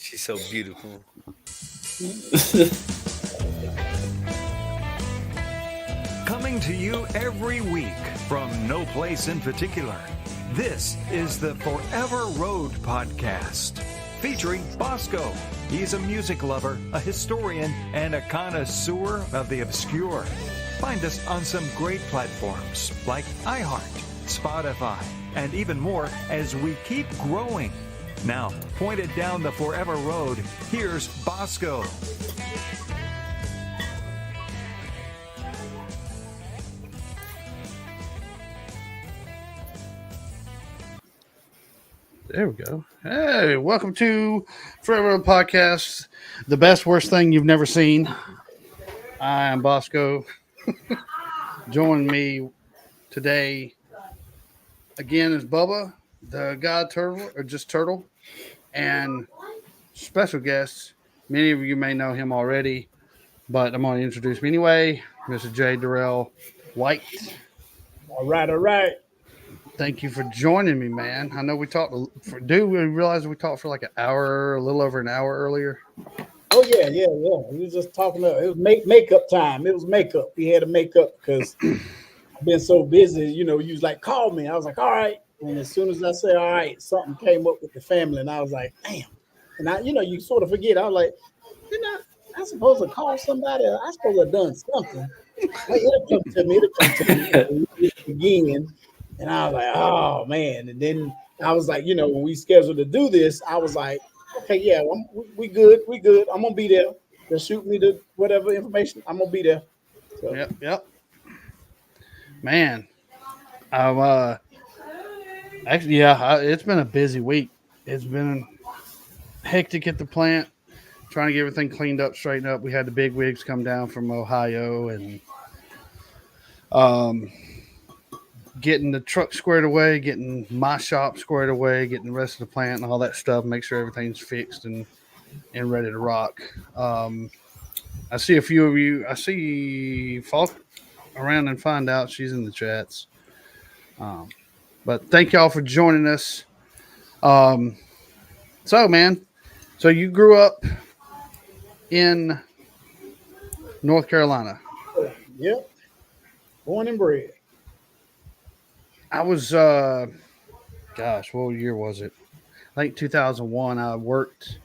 She's so beautiful. Coming to you every week from no place in particular. This is the Forever Road podcast, featuring Bosco. He's a music lover, a historian, and a connoisseur of the obscure. Find us on some great platforms like iHeart, Spotify, and even more as we keep growing. Now, pointed down the Forever Road, here's Bosco. There we go. Hey, welcome to Forever Road Podcast, the best, worst thing you've never seen. I am Bosco. Joining me today again is Bubba, the God Turtle, or just Turtle, and special guest. Many of you may know him already, but I'm going to introduce him anyway. Mr. J Derrel White. All right. Thank you for joining me, man. I know we talked. We realize we talked for like an hour, a little over an hour earlier? Oh yeah. We was just talking about it was makeup time. It was makeup. We had to make up because I've been so busy. You was like, call me. I was like, all right. And as soon as I said, all right, something came up with the family, and I was like, damn. And you sort of forget. I was like, I'm supposed to call somebody. I supposed to have done something. Like, it'll come to me again. And I was like, oh, man. And then I was like, when we scheduled to do this, I was like, okay, yeah, we good. I'm going to be there. Just shoot me the whatever information. I'm going to be there. So. Yep. Man, it's been a busy week. It's been hectic at the plant, trying to get everything cleaned up, straightened up. We had the big wigs come down from Ohio and getting the truck squared away, getting my shop squared away, getting the rest of the plant and all that stuff, make sure everything's fixed and ready to rock. I see a few of you. I see Falk around and find out she's in the chats. But thank y'all for joining us. So you grew up in North Carolina. Yep. Born and bred. I was, what year was it? I think 2001. I worked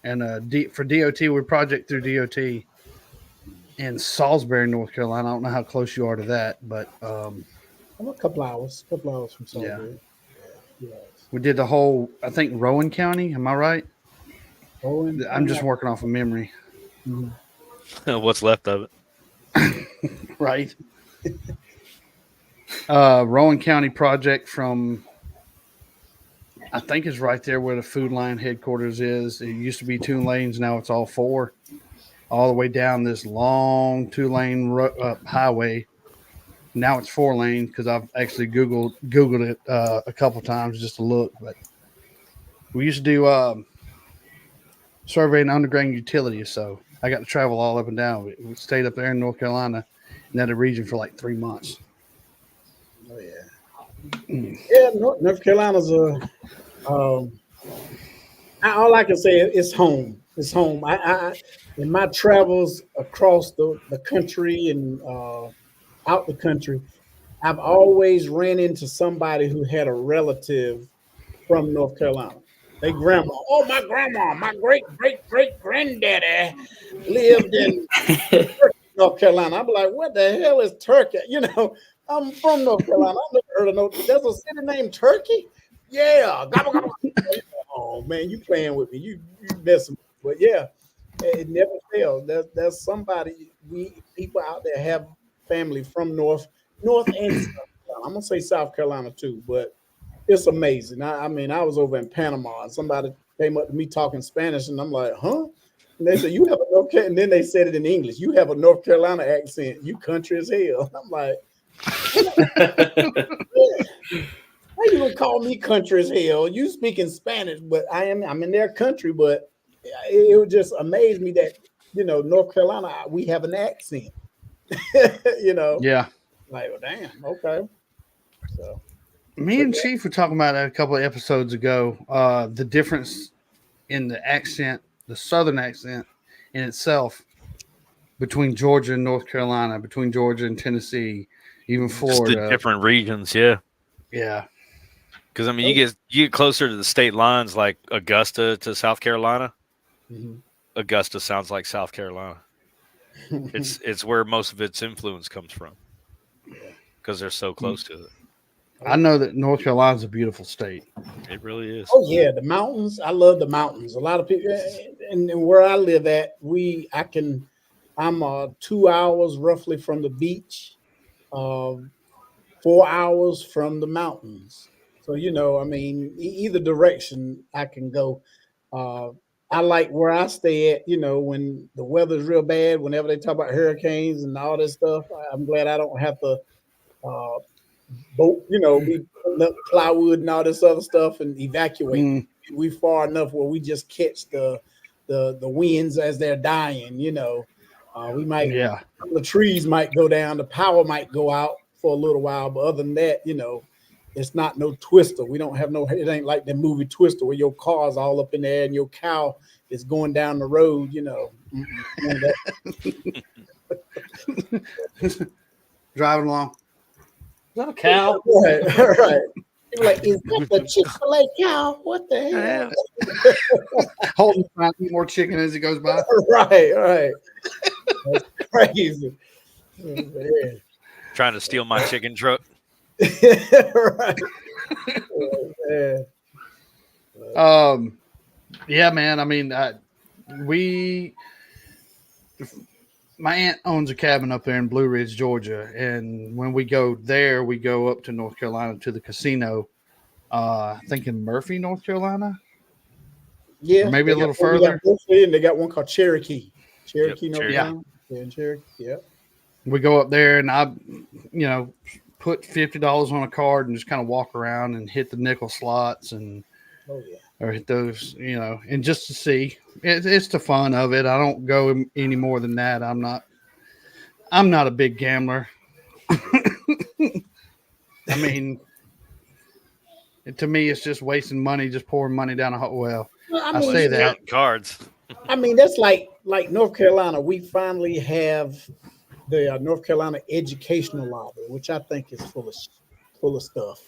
for DOT with Project through DOT in Salisbury, North Carolina. I don't know how close you are to that, but I'm a couple hours from Salisbury. Yeah. We did the whole, I think, Rowan County. Am I right? Rowan. I'm just working off of memory. Mm-hmm. What's left of it? Right. Rowan County project from, I think it's right there where the Food Line headquarters is. It used to be 2 lanes. Now it's all 4, all the way down this long 2-lane highway. Now it's 4 lanes because I've actually Googled it a couple times just to look. But we used to do surveying underground utilities, so I got to travel all up and down. We stayed up there in North Carolina in that region for like 3 months. Oh yeah. Yeah, North Carolina's all I can say is home. It's home. I in my travels across the country and out the country, I've always ran into somebody who had a relative from North Carolina. They grandma. Oh, my grandma, my great granddaddy lived in North Carolina. I'm like, what the hell is Turkey? I'm from North Carolina. I never heard of there's a city named Turkey. Yeah. Oh man, you playing with me. You messing with me. But yeah, it never fails. There's somebody, people out there have family from North and South Carolina. I'm gonna say South Carolina too, but it's amazing. I mean, I was over in Panama and somebody came up to me talking Spanish, and I'm like, huh? And they said, you have a North Carolina, and then they said it in English. You have a North Carolina accent. You country as hell. I'm like, how you gonna call me country as hell? You speaking Spanish, but I'm in their country, but it would just amaze me that North Carolina, we have an accent. Yeah. Like, well, damn, okay. So me and Chief were talking about that a couple of episodes ago. The difference in the accent the southern accent in itself between Georgia and North Carolina, between Georgia and Tennessee, even Just the Florida. different regions, yeah. Yeah. Because I mean, you get closer to the state lines, like Augusta to South Carolina. Mhm. Augusta sounds like South Carolina. It's where most of its influence comes from because they're so close to it. I know that North Carolina's a beautiful state. It really is. Oh yeah, the mountains. I love the mountains. A lot of people, and where I live at, I'm 2 hours roughly from the beach, uh, 4 hours from the mountains. So I mean, either direction I can go. Uh, I like where I stay at. When the weather's real bad, whenever they talk about hurricanes and all this stuff, I'm glad I don't have to. Uh, Boat, be putting up plywood and all this other stuff and evacuate. Mm, We far enough where we just catch the winds as they're dying. We might yeah. the trees might go down, the power might go out for a little while, but other than that, it's not no twister. We don't have no. It ain't like the movie Twister where your car's all up in there and your cow is going down the road. None of that. Driving along. Is that a cow? Right, right. You're like, is that the Chick-fil-A cow? What the hell? Holding trying to eat more chicken as it goes by. Right, right. That's crazy. Man. Trying to steal my chicken truck. Right. Yeah, man. I mean, my aunt owns a cabin up there in Blue Ridge, Georgia, and when we go there, we go up to North Carolina to the casino. I think in Murphy, North Carolina. Yeah, Or maybe a little We further. and they got one called Cherokee. Cherokee, North Cherokee. Carolina. Yeah, in Cherokee. Yeah. We go up there, and I, put $50 on a card and just kind of walk around and hit the nickel slots and Oh yeah. or hit those, and just to see. It's the fun of it. I don't go any more than that. I'm not a big gambler. I mean, to me, it's just wasting money, just pouring money down a hole. Well, I mean, say that. Counting cards. I mean, that's like North Carolina. We finally have the North Carolina Educational Lottery, which I think is full of stuff.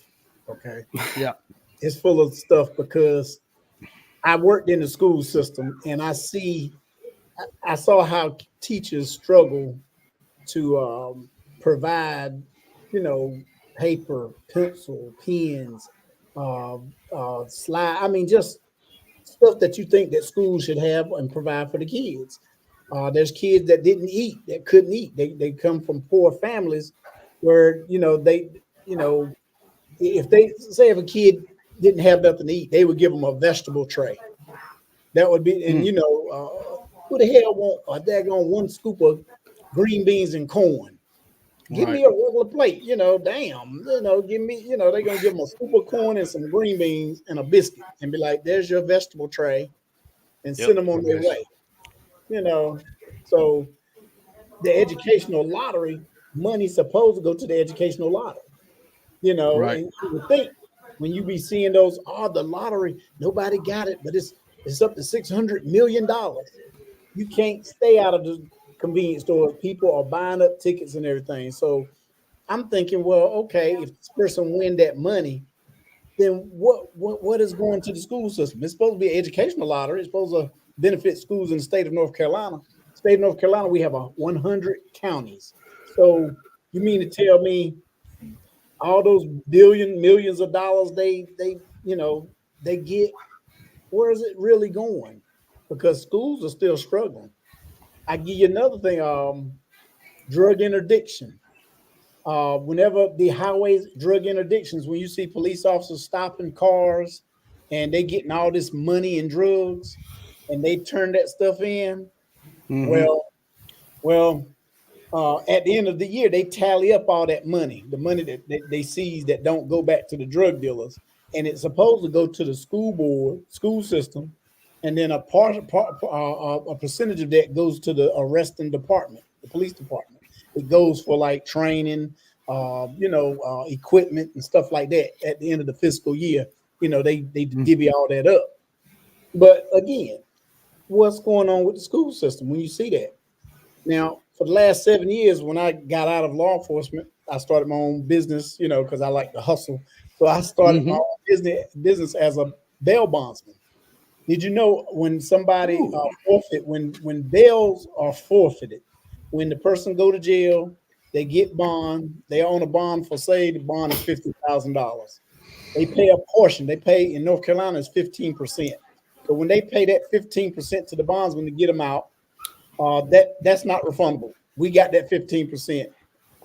Okay. Yeah. It's full of stuff because I worked in the school system and I saw how teachers struggle to provide, paper, pencil, pens, slide. I mean, just stuff that you think that schools should have and provide for the kids. There's kids that didn't eat, that couldn't eat. They come from poor families where, if they say if a kid didn't have nothing to eat, they would give them a vegetable tray. That would be, and who the hell want a daggone one scoop of green beans and corn? Give me a regular plate, damn, give me, they're gonna give them a scoop of corn and some green beans and a biscuit and be like, there's your vegetable tray, and send them on their way. So the educational lottery, money's supposed to go to the educational lottery. Right. And you would think when you be seeing those, the lottery, nobody got it, but it's up to $600 million. You can't stay out of the convenience stores. People are buying up tickets and everything. So I'm thinking, well, okay, if this person win that money, then what is going to the school system? It's supposed to be an educational lottery. It's supposed to benefit schools in the state of North Carolina. State of North Carolina, we have 100 counties. So you mean to tell me all those millions of dollars they get, where is it really going? Because schools are still struggling. I give you another thing, drug interdiction. Whenever the highways, drug interdictions, when you see police officers stopping cars and they getting all this money and drugs and they turn that stuff in, well, at the end of the year, they tally up all that money, the money that they seize that don't go back to the drug dealers, and it's supposed to go to the school system, and then a percentage of that goes to the arresting department, the police department. It goes for like training, equipment and stuff like that. At the end of the fiscal year, they divvy all that up. But again, what's going on with the school system when you see that. Now, for the last 7 years, when I got out of law enforcement, I started my own business, because I like to hustle. So I started my Mm-hmm. own business as a bail bondsman. Did you know when somebody Ooh. forfeit, when bails are forfeited, when the person go to jail, they get bond, they own a bond for, say the bond is $50,000. They pay a portion. They pay in North Carolina is 15%. So when they pay that 15% to the bondsman to get them out, that's not refundable. We got that 15%.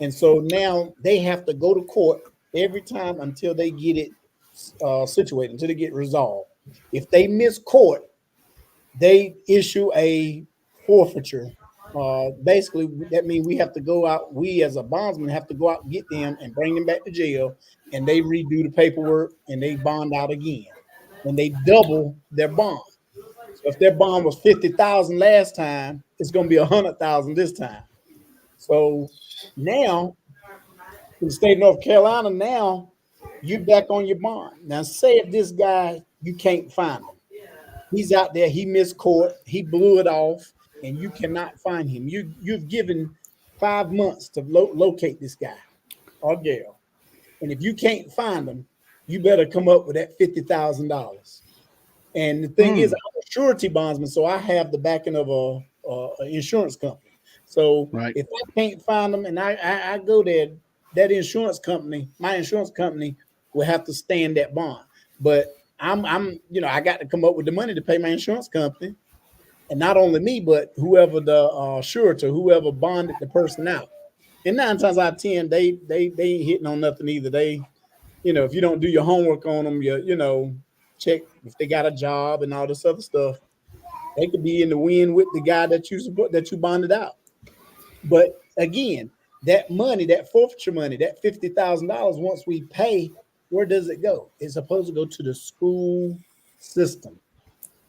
And so now they have to go to court every time until they get it situated, until they get resolved. If they miss court, they issue a forfeiture. Basically, that means we have to go out, we as a bondsman have to go out and get them and bring them back to jail, and they redo the paperwork and they bond out again. And they double their bond. So if their bond was 50,000 last time, it's going to be 100,000 this time. So now, in the state of North Carolina, now you're back on your bond. Now, say if this guy, you can't find him. He's out there, he missed court, he blew it off, and you cannot find him. You've given 5 months to locate this guy or girl. And if you can't find them, you better come up with that $50,000. And the thing is, I'm a surety bondsman, so I have the backing of a insurance company. So Right. if I can't find them and I go there, that insurance company, my insurance company will have to stand that bond. But I'm I got to come up with the money to pay my insurance company, and not only me, but whoever the surety, whoever bonded the person out. And 9 times out of 10, they ain't hitting on nothing either. They, if you don't do your homework on them, check if they got a job and all this other stuff. They could be in the wind with the guy that you bonded out. But again, that money, that forfeiture money, that $50,000, once we pay, where does it go? It's supposed to go to the school system.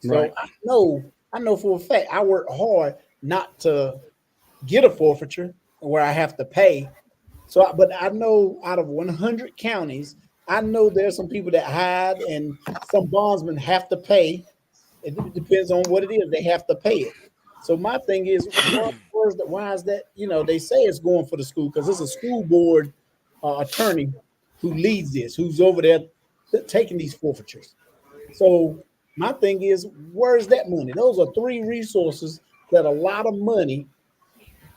Right. So I know for a fact I work hard not to get a forfeiture where I have to pay. So, but I know out of 100 counties, I know there's some people that hide, and some bondsmen have to pay. It depends on what it is; they have to pay it. So my thing is, why is that? They say it's going for the school because it's a school board attorney who leads this, who's over there taking these forfeitures. So my thing is, where's that money? Those are three resources that a lot of money,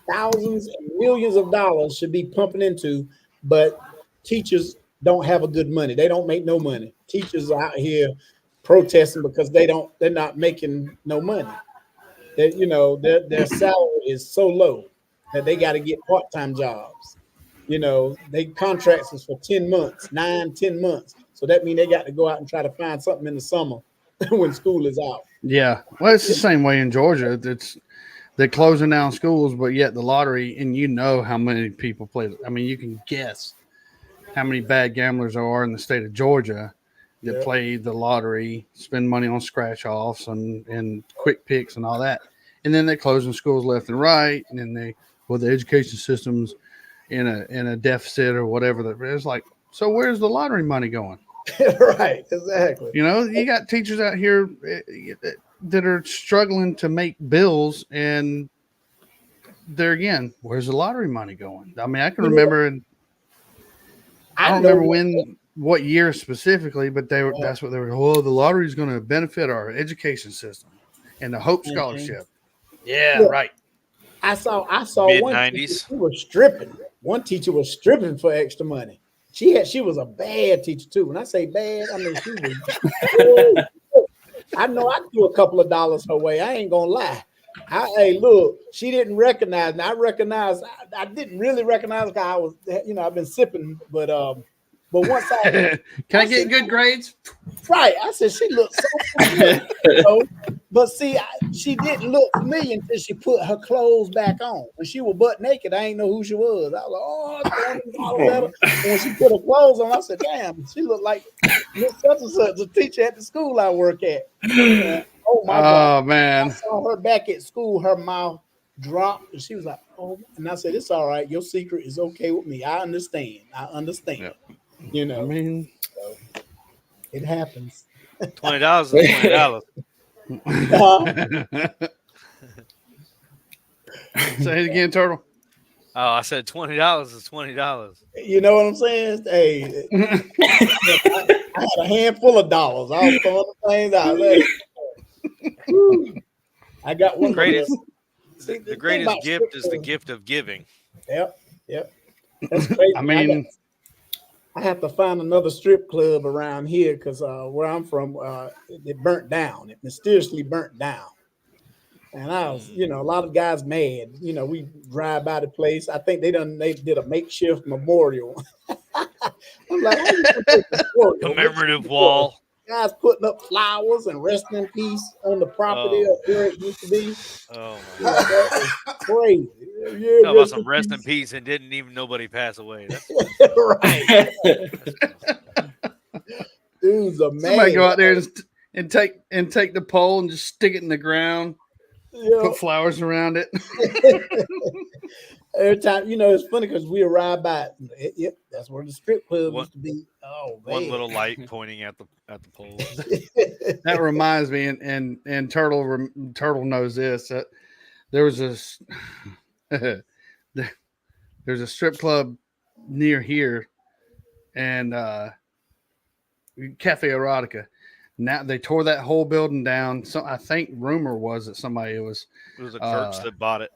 thousands and millions of dollars should be pumping into, but teachers don't have a good money. They don't make no money. Teachers are out here protesting because they're not making no money. That their salary is so low that they got to get part-time jobs. They contracts is for 10 months, 9, 10 months. So that means they got to go out and try to find something in the summer when school is out. Yeah. Well, it's the same way in Georgia. They're closing down schools, but yet the lottery, and how many people play. I mean, you can guess how many bad gamblers there are in the state of Georgia that play the lottery, spend money on scratch offs and quick picks and all that. And then they're closing schools left and right. And then the education system's in a deficit or whatever. It's like, so where's the lottery money going? Right, exactly. You got teachers out here that are struggling to make bills, and there again, where's the lottery money going? I mean, I can remember, and I don't remember what year specifically, but that's what they were. Oh, the lottery is going to benefit our education system and the Hope Scholarship. Yeah, right. I saw one teacher, Mid-90s. she was stripping. One teacher was stripping for extra money. She was a bad teacher too. When I say bad, I mean she was. I know I threw a couple of dollars her way. I ain't gonna lie. Hey, look, she didn't recognize me. I didn't really recognize because I was, I've been sipping, but once Can I get good grades? Right. I said she looked so familiar. But see, she didn't look familiar until she put her clothes back on. When she was butt naked, I ain't know who she was. I was like, oh, and when she put her clothes on, I said, damn, she looked like Miss such and such, the teacher at the school I work at. Oh my God. Man. I saw her back at school, her mouth dropped, and she was like, oh, and I said, it's all right. Your secret is okay with me. I understand. Yep. I mean, so it happens. $20 is $20. Say it again, Turtle. Oh, I said $20 is $20. You know what I'm saying? Hey, I had a handful of dollars. I was throwing the things out. Woo. I got one. Greatest, See, the thing greatest about gift strip is the clubs- gift of giving. Yep. That's crazy. I mean, I have to find another strip club around here because where I'm from, it burnt down. It mysteriously burnt down. And I was, a lot of guys mad. We drive by the place. I think they did a makeshift memorial. I'm like, how you gonna do a memorial? Commemorative wall. Guys putting up flowers and resting in peace on the property Oh. of where it used to be. Oh my Yeah, God. that is crazy. Yeah, Talk about some rest in peace and didn't even nobody pass away. That's Right. Dudes are mad. somebody go out there and take the pole and just stick it in the ground. Yeah. Put flowers around it. Every time, it's funny because we arrive by. Yep, that's where the strip club used to be. Oh man, one little light pointing at the pole. That reminds me, and Turtle knows this. That there was this there's a strip club near here, and Cafe Erotica. Now they tore that whole building down. So I think rumor was that It was a church that bought it.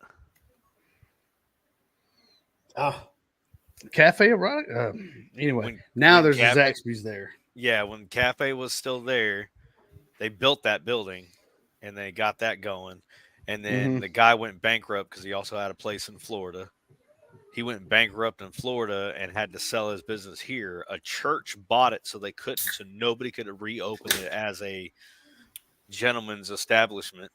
Cafe Erotica. Anyway, now there's a Zaxby's there. Yeah, when Cafe was still there, they built that building, and they got that going. And then the guy went bankrupt because he also had a place in Florida. He went bankrupt in Florida and had to sell his business here. A church bought it so nobody could reopen it as a gentleman's establishment.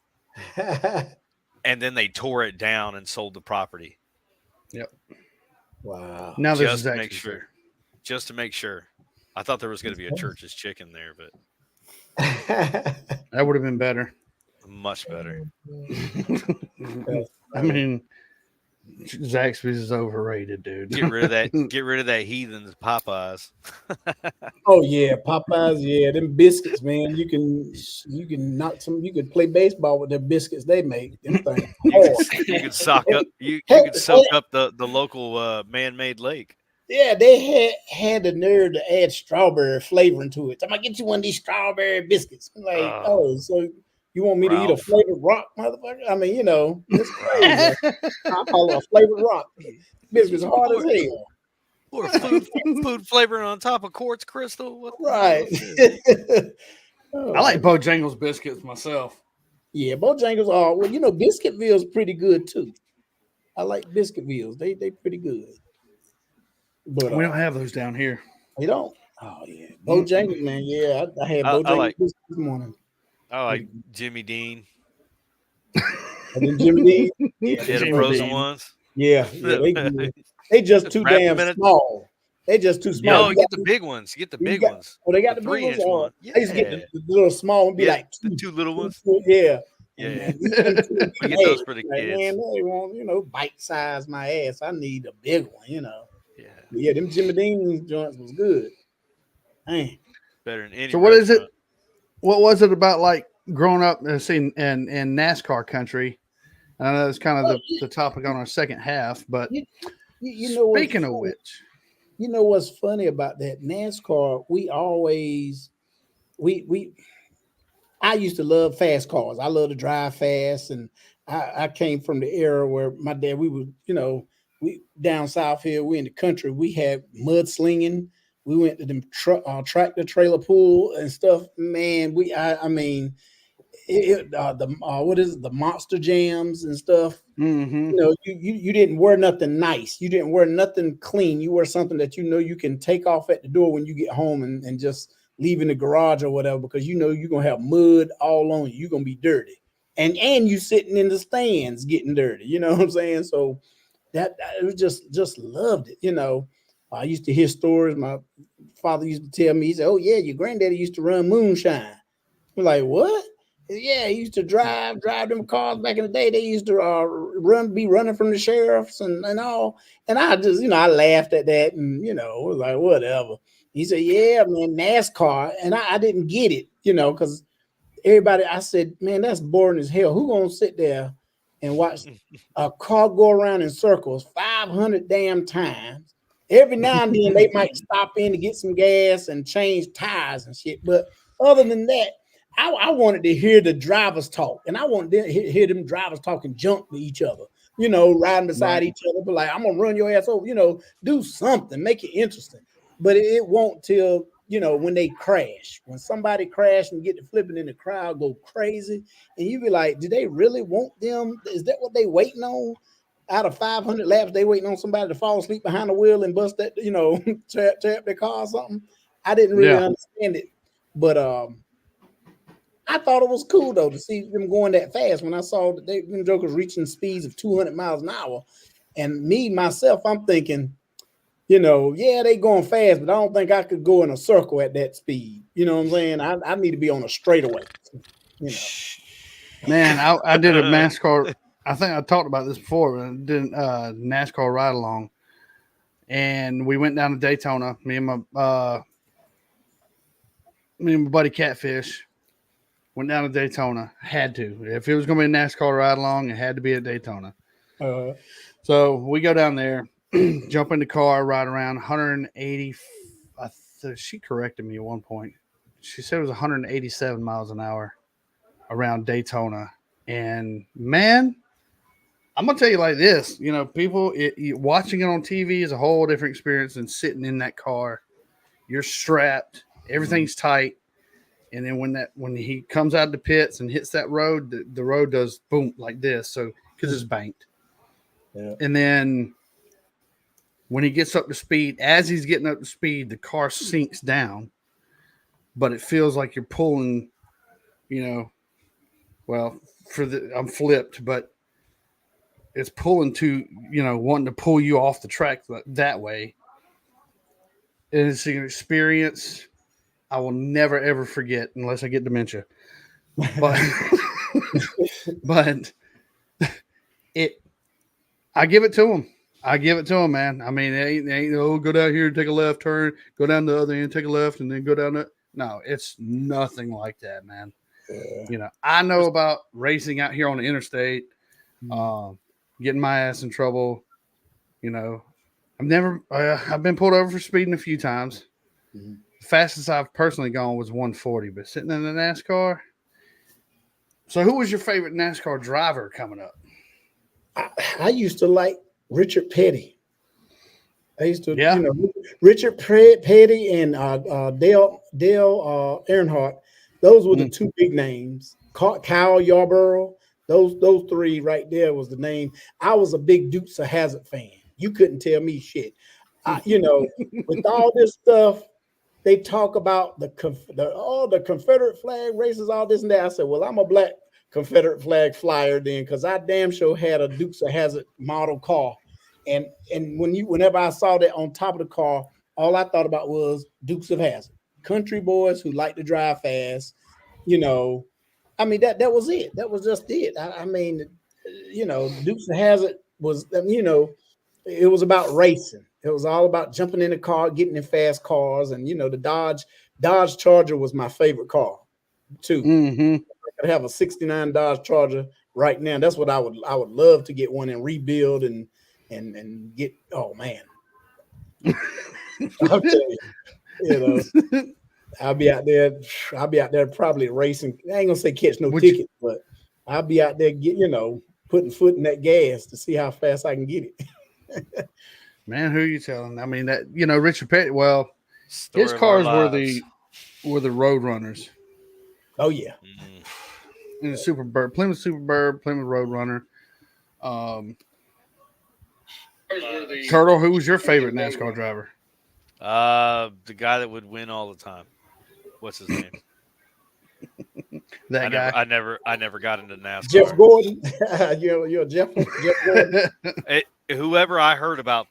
And then they tore it down and sold the property. Yep. Wow. Now there's Just a to make Zaxby's sure. there. Just to make sure. I thought there was going to be a Church's Chicken there, but That would have been better. much better. I mean, Zaxby's is overrated, dude. Get rid of that. Get rid of that heathen's Popeyes. Oh yeah, Popeyes. Yeah, them biscuits, man. You can knock some. You could play baseball with the biscuits they make. Them things. You could soak up. You could soak up the local man-made lake. Yeah, they had the nerve to add strawberry flavoring to it. I'm gonna get you one of these strawberry biscuits. I'm like, so you want me to eat a flavored rock, motherfucker? I mean, it's crazy. I call it a flavored rock. Biscuits hard as hell. Or food flavoring on top of quartz crystal. Right. I like Bojangles biscuits myself. Yeah, Bojangles are Biscuitville's pretty good too. I like Biscuitville's. They pretty good. But we don't have those down here. You don't? Oh yeah, Bojangles, man. Yeah, I had Bojangles this morning. I like Jimmy Dean. And then Jimmy Dean. Yeah, the frozen ones. Yeah, they just too damn small. They just too small. No, get the big ones. Get the big ones. Oh, they got the big ones. One. Yeah. I used to get the little small one. Be like the two little ones. Yeah. Yeah. We get those for the kids. Man, they want bite size my ass. I need a big one. Yeah. Yeah, them Jimmy Dean joints was good. Man. Better than any. So what is it? What was it about like growing up in NASCAR country? I know that's kind of the topic on our second half, but speaking of which, what's funny about that NASCAR? I used to love fast cars. I love to drive fast, and I came from the era where my dad, we down south here, we in the country, we had mudslinging. We went to them tractor trailer pool and stuff. Man, the monster jams and stuff. Mm-hmm. You didn't wear nothing nice. You didn't wear nothing clean. You wear something that you can take off at the door when you get home and just leave in the garage or whatever, because you're gonna have mud all on you. You're gonna be dirty, and you sitting in the stands getting dirty. You know what I'm saying? So that it was just loved it. I used to hear stories. My father used to tell me, he said, "Oh yeah, your granddaddy used to run moonshine." We're like, "What?" Yeah, he used to drive them cars back in the day. They used to be running from the sheriffs and all. And I just, I laughed at that and, was like, whatever. He said, yeah, man, NASCAR. And I didn't get it, because everybody, I said, man, that's boring as hell. Who gonna sit there and watch a car go around in circles 500 damn times? Every now and then they might stop in to get some gas and change tires and shit. But other than that, I wanted to hear the drivers talk, and I wanted to hear them drivers talking junk to each other. Riding beside Right. each other, but like, I'm gonna run your ass over. Do something, make it interesting. But it won't till when they crash. When somebody crash and get to flipping in the crowd go crazy, and you be like, do they really want them? Is that what they waiting on? Out of 500 laps, they waiting on somebody to fall asleep behind the wheel and bust that, tear up their car or something. I didn't really Yeah. understand it, but I thought it was cool though to see them going that fast. When I saw that them jokers reaching speeds of 200 miles an hour, and me myself, I'm thinking, yeah, they going fast, but I don't think I could go in a circle at that speed. You know what I'm saying? I need to be on a straightaway. You know. Man, I did a NASCAR. I think I talked about this before. But I did a NASCAR ride along, and we went down to Daytona. Me and my buddy Catfish went down to Daytona. Had to. If it was going to be a NASCAR ride along, it had to be at Daytona. Uh, So we go down there, jump in the car, ride around 180. She corrected me at one point. She said it was 187 miles an hour around Daytona. And man, I'm gonna tell you like this, people watching it on TV is a whole different experience than sitting in that car. You're strapped, everything's tight, and then when he comes out of the pits and hits that road, the road does boom like this, so because it's banked. yeah. And then when he gets up to speed, as he's getting up to speed, the car sinks down, but it feels like you're pulling, well, I'm flipped, but it's pulling to, wanting to pull you off the track that way. And it's an experience I will never, ever forget unless I get dementia. But, but I give it to him. I give it to him, man. I mean, it ain't go down here and take a left turn, go down the other end, take a left, and then go down the. No, it's nothing like that, man. Yeah. I know about racing out here on the interstate, getting my ass in trouble. I've been pulled over for speeding a few times. Mm-hmm. The fastest I've personally gone was 140, but sitting in a NASCAR. So, who was your favorite NASCAR driver coming up? I used to like Richard Petty. I used to, Yeah. Richard Petty and Dale Earnhardt. Those were the two big names. Kyle Yarborough. Those three right there was the name. I was a big Dukes of Hazzard fan. You couldn't tell me shit. With all this stuff, they talk about the Confederate flag races, all this and that. I said, well, I'm a black Confederate flag flyer then, because I damn sure had a Dukes of Hazzard model car. And whenever I saw that on top of the car, all I thought about was Dukes of Hazzard. Country boys who like to drive fast, I mean, that was it. That was just it. I mean, Dukes of Hazzard was, it was about racing. It was all about jumping in the car, getting in fast cars, and the Dodge Charger was my favorite car too. Mm-hmm. I could have a '69 Dodge Charger right now. That's what I would love to get one and rebuild and get. Oh man, I'll tell you, I'll be out there probably racing. I ain't gonna say catch no tickets, but I'll be out there putting foot in that gas to see how fast I can get it. Man, who are you telling? I mean, that Richard Petty. Well, Story his of our cars lives. were the Road Runners. Oh yeah, In the Superbird, Plymouth Superbird, Plymouth Road Runner. Turtle, who was your favorite NASCAR driver? The guy that would win all the time. What's his name? That guy. I never got into NASCAR. Jeff Gordon. you're Jeff Gordon. Whoever I heard about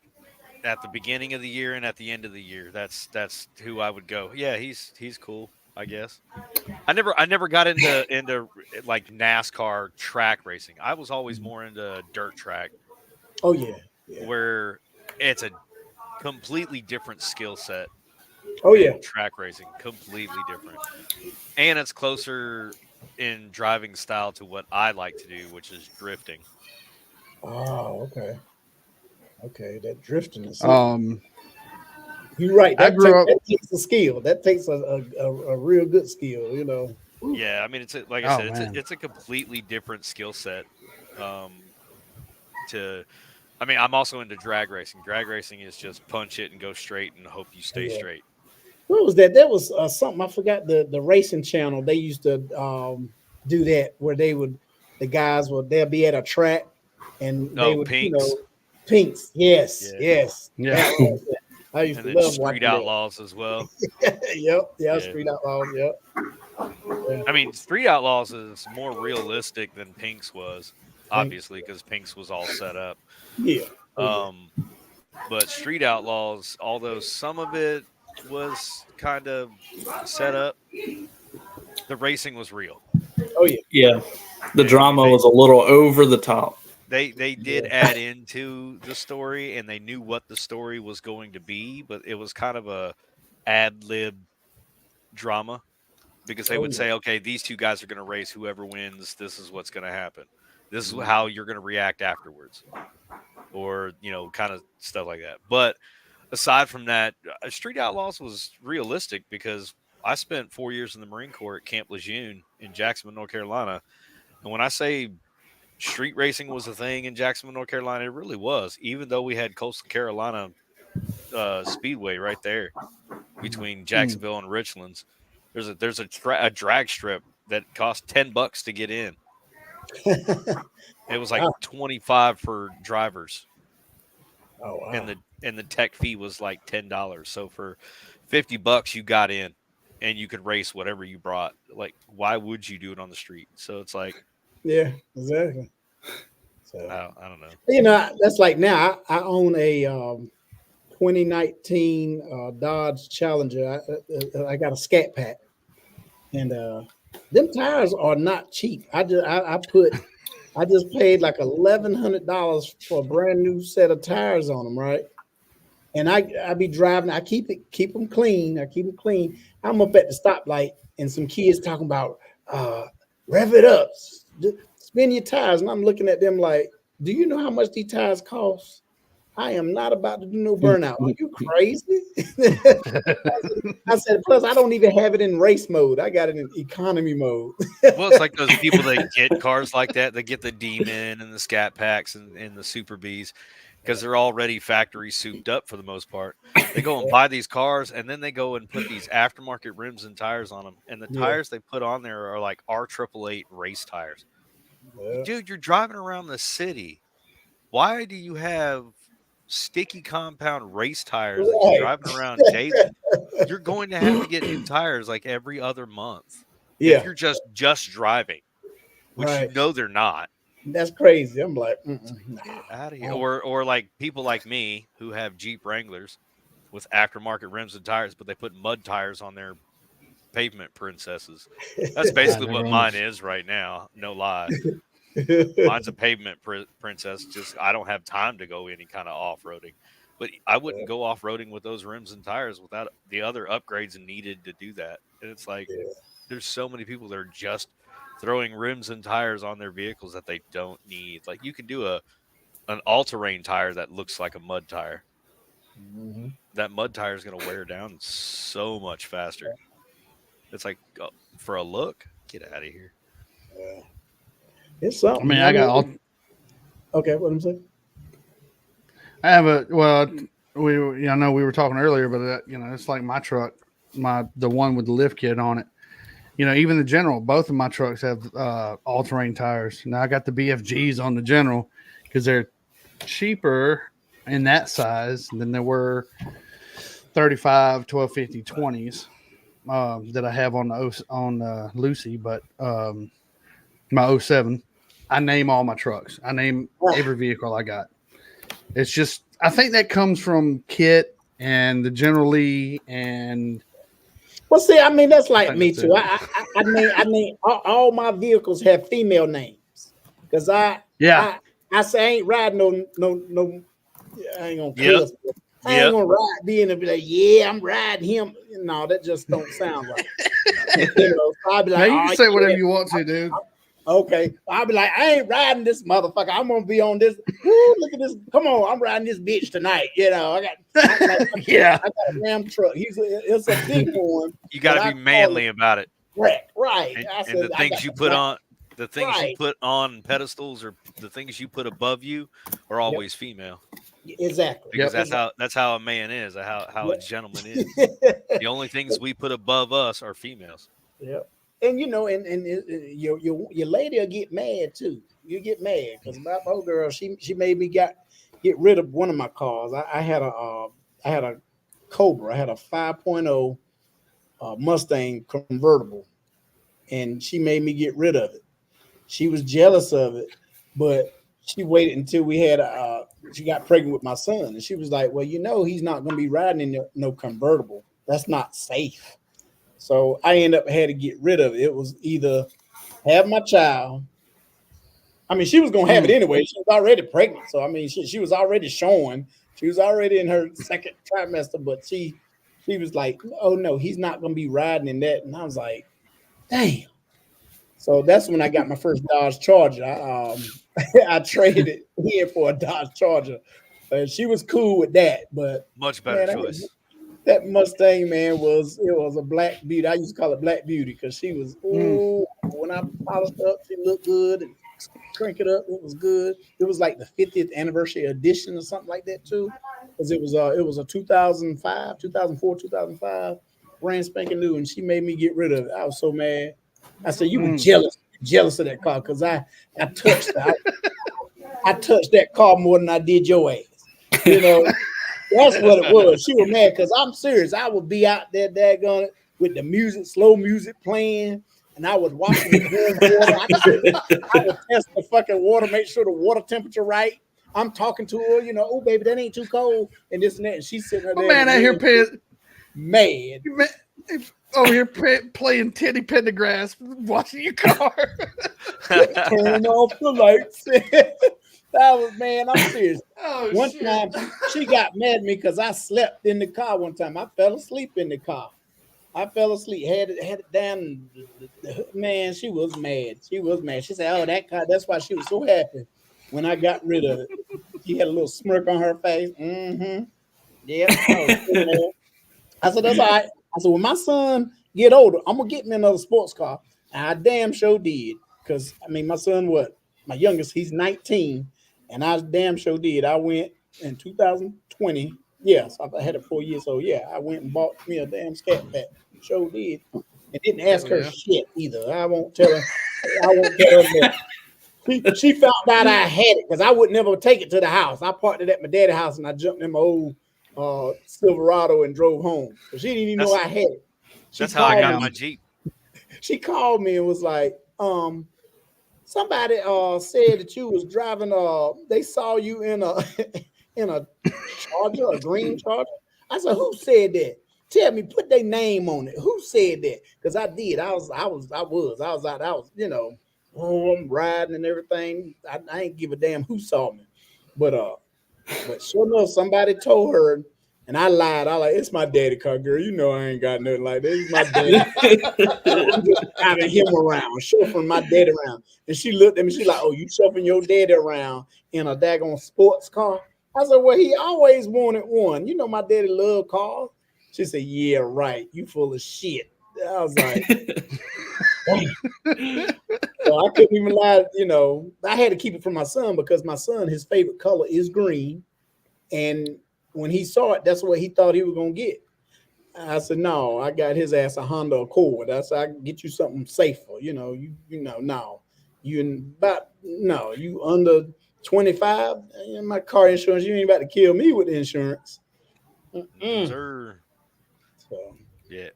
at the beginning of the year and at the end of the year, that's who I would go. Yeah, he's cool, I guess. I never got into like NASCAR track racing. I was always more into dirt track. Oh yeah. Where it's a completely different skill set. Oh yeah. Track racing, completely different, and it's closer in driving style to what I like to do, which is drifting. Oh, okay. Okay, that drifting is something. Um, You're right. I grew up. That takes a skill. That takes a real good skill. You know. Yeah, I mean, like I Oh said, man. it's a completely different skill set. Um, to I mean, I'm also into drag racing. Drag racing is just punch it and go straight and hope you stay Yeah. straight. What was that? That was something I forgot. The racing channel they used to do that where the guys would they'll be at a track and they Oh, would pinks, pinks. Yes, yeah, yes. Yeah. That was it. I used and to then love street watching that. outlaws as well. Yep, yeah, Yeah, Street Outlaws. Yep, yeah, I mean, street outlaws is more realistic than pinks was, Pink. obviously, because pinks was all set up. Yeah, oh yeah, Um, but street outlaws, although some of it was kind of set up, the racing was real. oh yeah, Yeah, the I mean, drama was a little over the top. they did yeah. add into the story, and they knew what the story was going to be, but it was kind of a ad lib drama because they Oh would yeah. say, okay, these two guys are going to race. Whoever wins, this is what's going to happen. This is Mhm. how you're going to react afterwards, or kind of stuff like that. But aside from that, Street Outlaws was realistic because I spent 4 years in the Marine Corps at Camp Lejeune in Jacksonville, North Carolina, and when I say street racing was a thing in Jacksonville, North Carolina, it really was. Even though we had Coastal Carolina Speedway right there between Mm. Jacksonville and Richlands, there's a drag strip that cost $10 to get in. It was like Wow. 25 for drivers, Oh and wow. the tech fee was like $10. So for $50 you got in, and you could race whatever you brought. Like, why would you do it on the street? So it's like, Yeah, exactly. So I don't know. that's like now I own a 2019 Dodge Challenger. I got a Scat Pack, and them tires are not cheap. I just paid like $1,100 for a brand new set of tires on them, right? And I be driving. I keep them clean. I keep them clean. I'm up at the stoplight, and some kids talking about uh, rev it up, spin your tires, and I'm looking at them like, do you know how much these tires cost? I am not about to do no burnout. Are you crazy? I said, plus I don't even have it in race mode. I got it in economy mode. Well, it's like those people that get cars like that. They get the Demon and the Scat Packs and the Super Bs because they're already factory souped up for the most part. They go and buy these cars, and then they go and put these aftermarket rims and tires on them. And the Yeah, tires they put on there are like R888 race tires. Like, yeah. dude, you're driving around the city. Why do you have sticky compound race tires that you're Right. driving around daily? You're going to have to get new tires like every other month if Yeah, you're just driving, which right. they're not. That's crazy. I'm like, nah. Get out of I here. don't- Or like people like me who have Jeep Wranglers with aftermarket rims and tires, but they put mud tires on their pavement princesses. That's I basically never what mine understood. is right now. No lie. Mine's a pavement princess. Just I don't have time to go any kind of off roading. But I wouldn't go off roading with those rims and tires without the other upgrades needed to do that. And it's like Yeah, there's so many people that are just throwing rims and tires on their vehicles that they don't need. Like you can do an all-terrain tire that looks like a mud tire. mhm, That mud tire is going to wear down so much faster. It's like for a look, get out of here. yeah. It's I mean, something. I I got mean, all. okay, what I'm saying? I have a well. I know we were talking earlier, but it's like my truck, the one with the lift kit on it. Even the General, both of my trucks have all terrain tires. Now I got the BFGs on the General because they're cheaper in that size than they were 35, 1250, 20s that I have on Lucy, but my '07. I name all my trucks. I name every vehicle I got. It's just I think that comes from Kit and the General Lee and Well, see, I mean, that's I like think me that's too. it. I mean, all my vehicles have female names because Yeah. I say I ain't riding no. I ain't gonna Yep. cuss. I ain't gonna ride being and be like, yeah, I'm riding him. No, that just don't sound right. So I'll be Now like, you can oh say yeah, whatever you want to, dude. okay. I'll be like, I ain't riding this motherfucker. I'm gonna be on this. Woo, look at this. Come on, I'm riding this bitch tonight. Yeah. I got a Ram truck. It's a big one. You got to be manly about it. Right. I And said the I things got you the put black. on, the things you Right. put on pedestals, or the things you put above you, are always female. Exactly. Because Yep. that's how a man is, how a gentleman is. The only things we put above us are females. Yeah. And your lady will get mad too. You get mad because my old girl, she made me get rid of one of my cars. I had a Cobra. I had a 5.0 Mustang convertible, and she made me get rid of it. She was jealous of it, but she waited until we had she got pregnant with my son, and she was like, "Well, he's not going to be riding in no convertible. That's not safe." So I ended up had to get rid of it. It was either have my child. I mean, she was gonna have it anyway. She was already pregnant, so I mean, she was already showing. She was already in her second trimester, but she was like, "Oh no, he's not gonna be riding in that." And I was like, "Damn." So that's when I got my first Dodge Charger. I traded it in for a Dodge Charger, and she was cool with that. But Much better man, choice. that Mustang man was a black beauty. I used to call it Black Beauty because she was when I polished up, she looked good and crank it up. It was good. It was like the 50th anniversary edition or something like that too, because it was a 2005, 2004, 2005 brand spanking new, and she made me get rid of it. I was so mad. I said, "You were jealous of that car because I touched I touched that car more than I did your ass." You know. That's what it was. She was mad because I'm serious. I would be out there, daggone it, with the music, slow music playing, and I was washing the damn water. I would test the fucking water, make sure the water temperature right. I'm talking to her, oh baby, that ain't too cold, and this and that. And she's sitting My there man out here mad. over here playing Teddy Pendergrass, watching your car. Turning off the lights. That was, man, I'm serious. Oh, One shit. time she got mad at me because I slept in the car one time. I fell asleep in the car. I fell asleep, had it down. Man, she was mad. She was mad. She said, "Oh, that car." That's why she was so happy when I got rid of it. She had a little smirk on her face. Mm-hmm. Yep. I said, "That's all right." I said, "When my son get older, I'm gonna get me another sports car." And I damn sure did. Because I mean, my son, my youngest, he's 19, and I damn sure did. I went in 2020. Yes, I had it 4 years. So yeah, I went and bought me a damn scat pack. Sure did. And didn't ask her shit either. I won't tell her. I won't tell her that. She found out I had it because I would never take it to the house. I parked it at my daddy's house and I jumped in my old Silverado and drove home. So she didn't even know I had it. That's how I got my Jeep. She called me and was like, somebody said that you was driving they saw you in a in a Charger, a green Charger. I said, "Who said that? Tell me, put their name on it. Who said that?" Because I did. I was out. I was, I'm riding and everything. I ain't give a damn who saw me. But sure enough, somebody told her, and I lied. I like, "It's my daddy car, girl. You know I ain't got nothing like that. It's my daddy." I'm just driving him around, chauffeuring my daddy around. And she looked at me, she like, "Oh, you chauffeuring your daddy around in a daggone sports car?" I said, "Well, he always wanted one. You know my daddy loved cars." She said, "Yeah, right. You full of shit." I was like, so I couldn't even lie, I had to keep it from my son because my son, his favorite color is green. And when he saw it, that's what he thought he was gonna get. I said, "No, I got his ass a Honda Accord." I said, "I can get you something safer. No. You under 25 in my car insurance, you ain't about to kill me with insurance." Sir. So Yeah.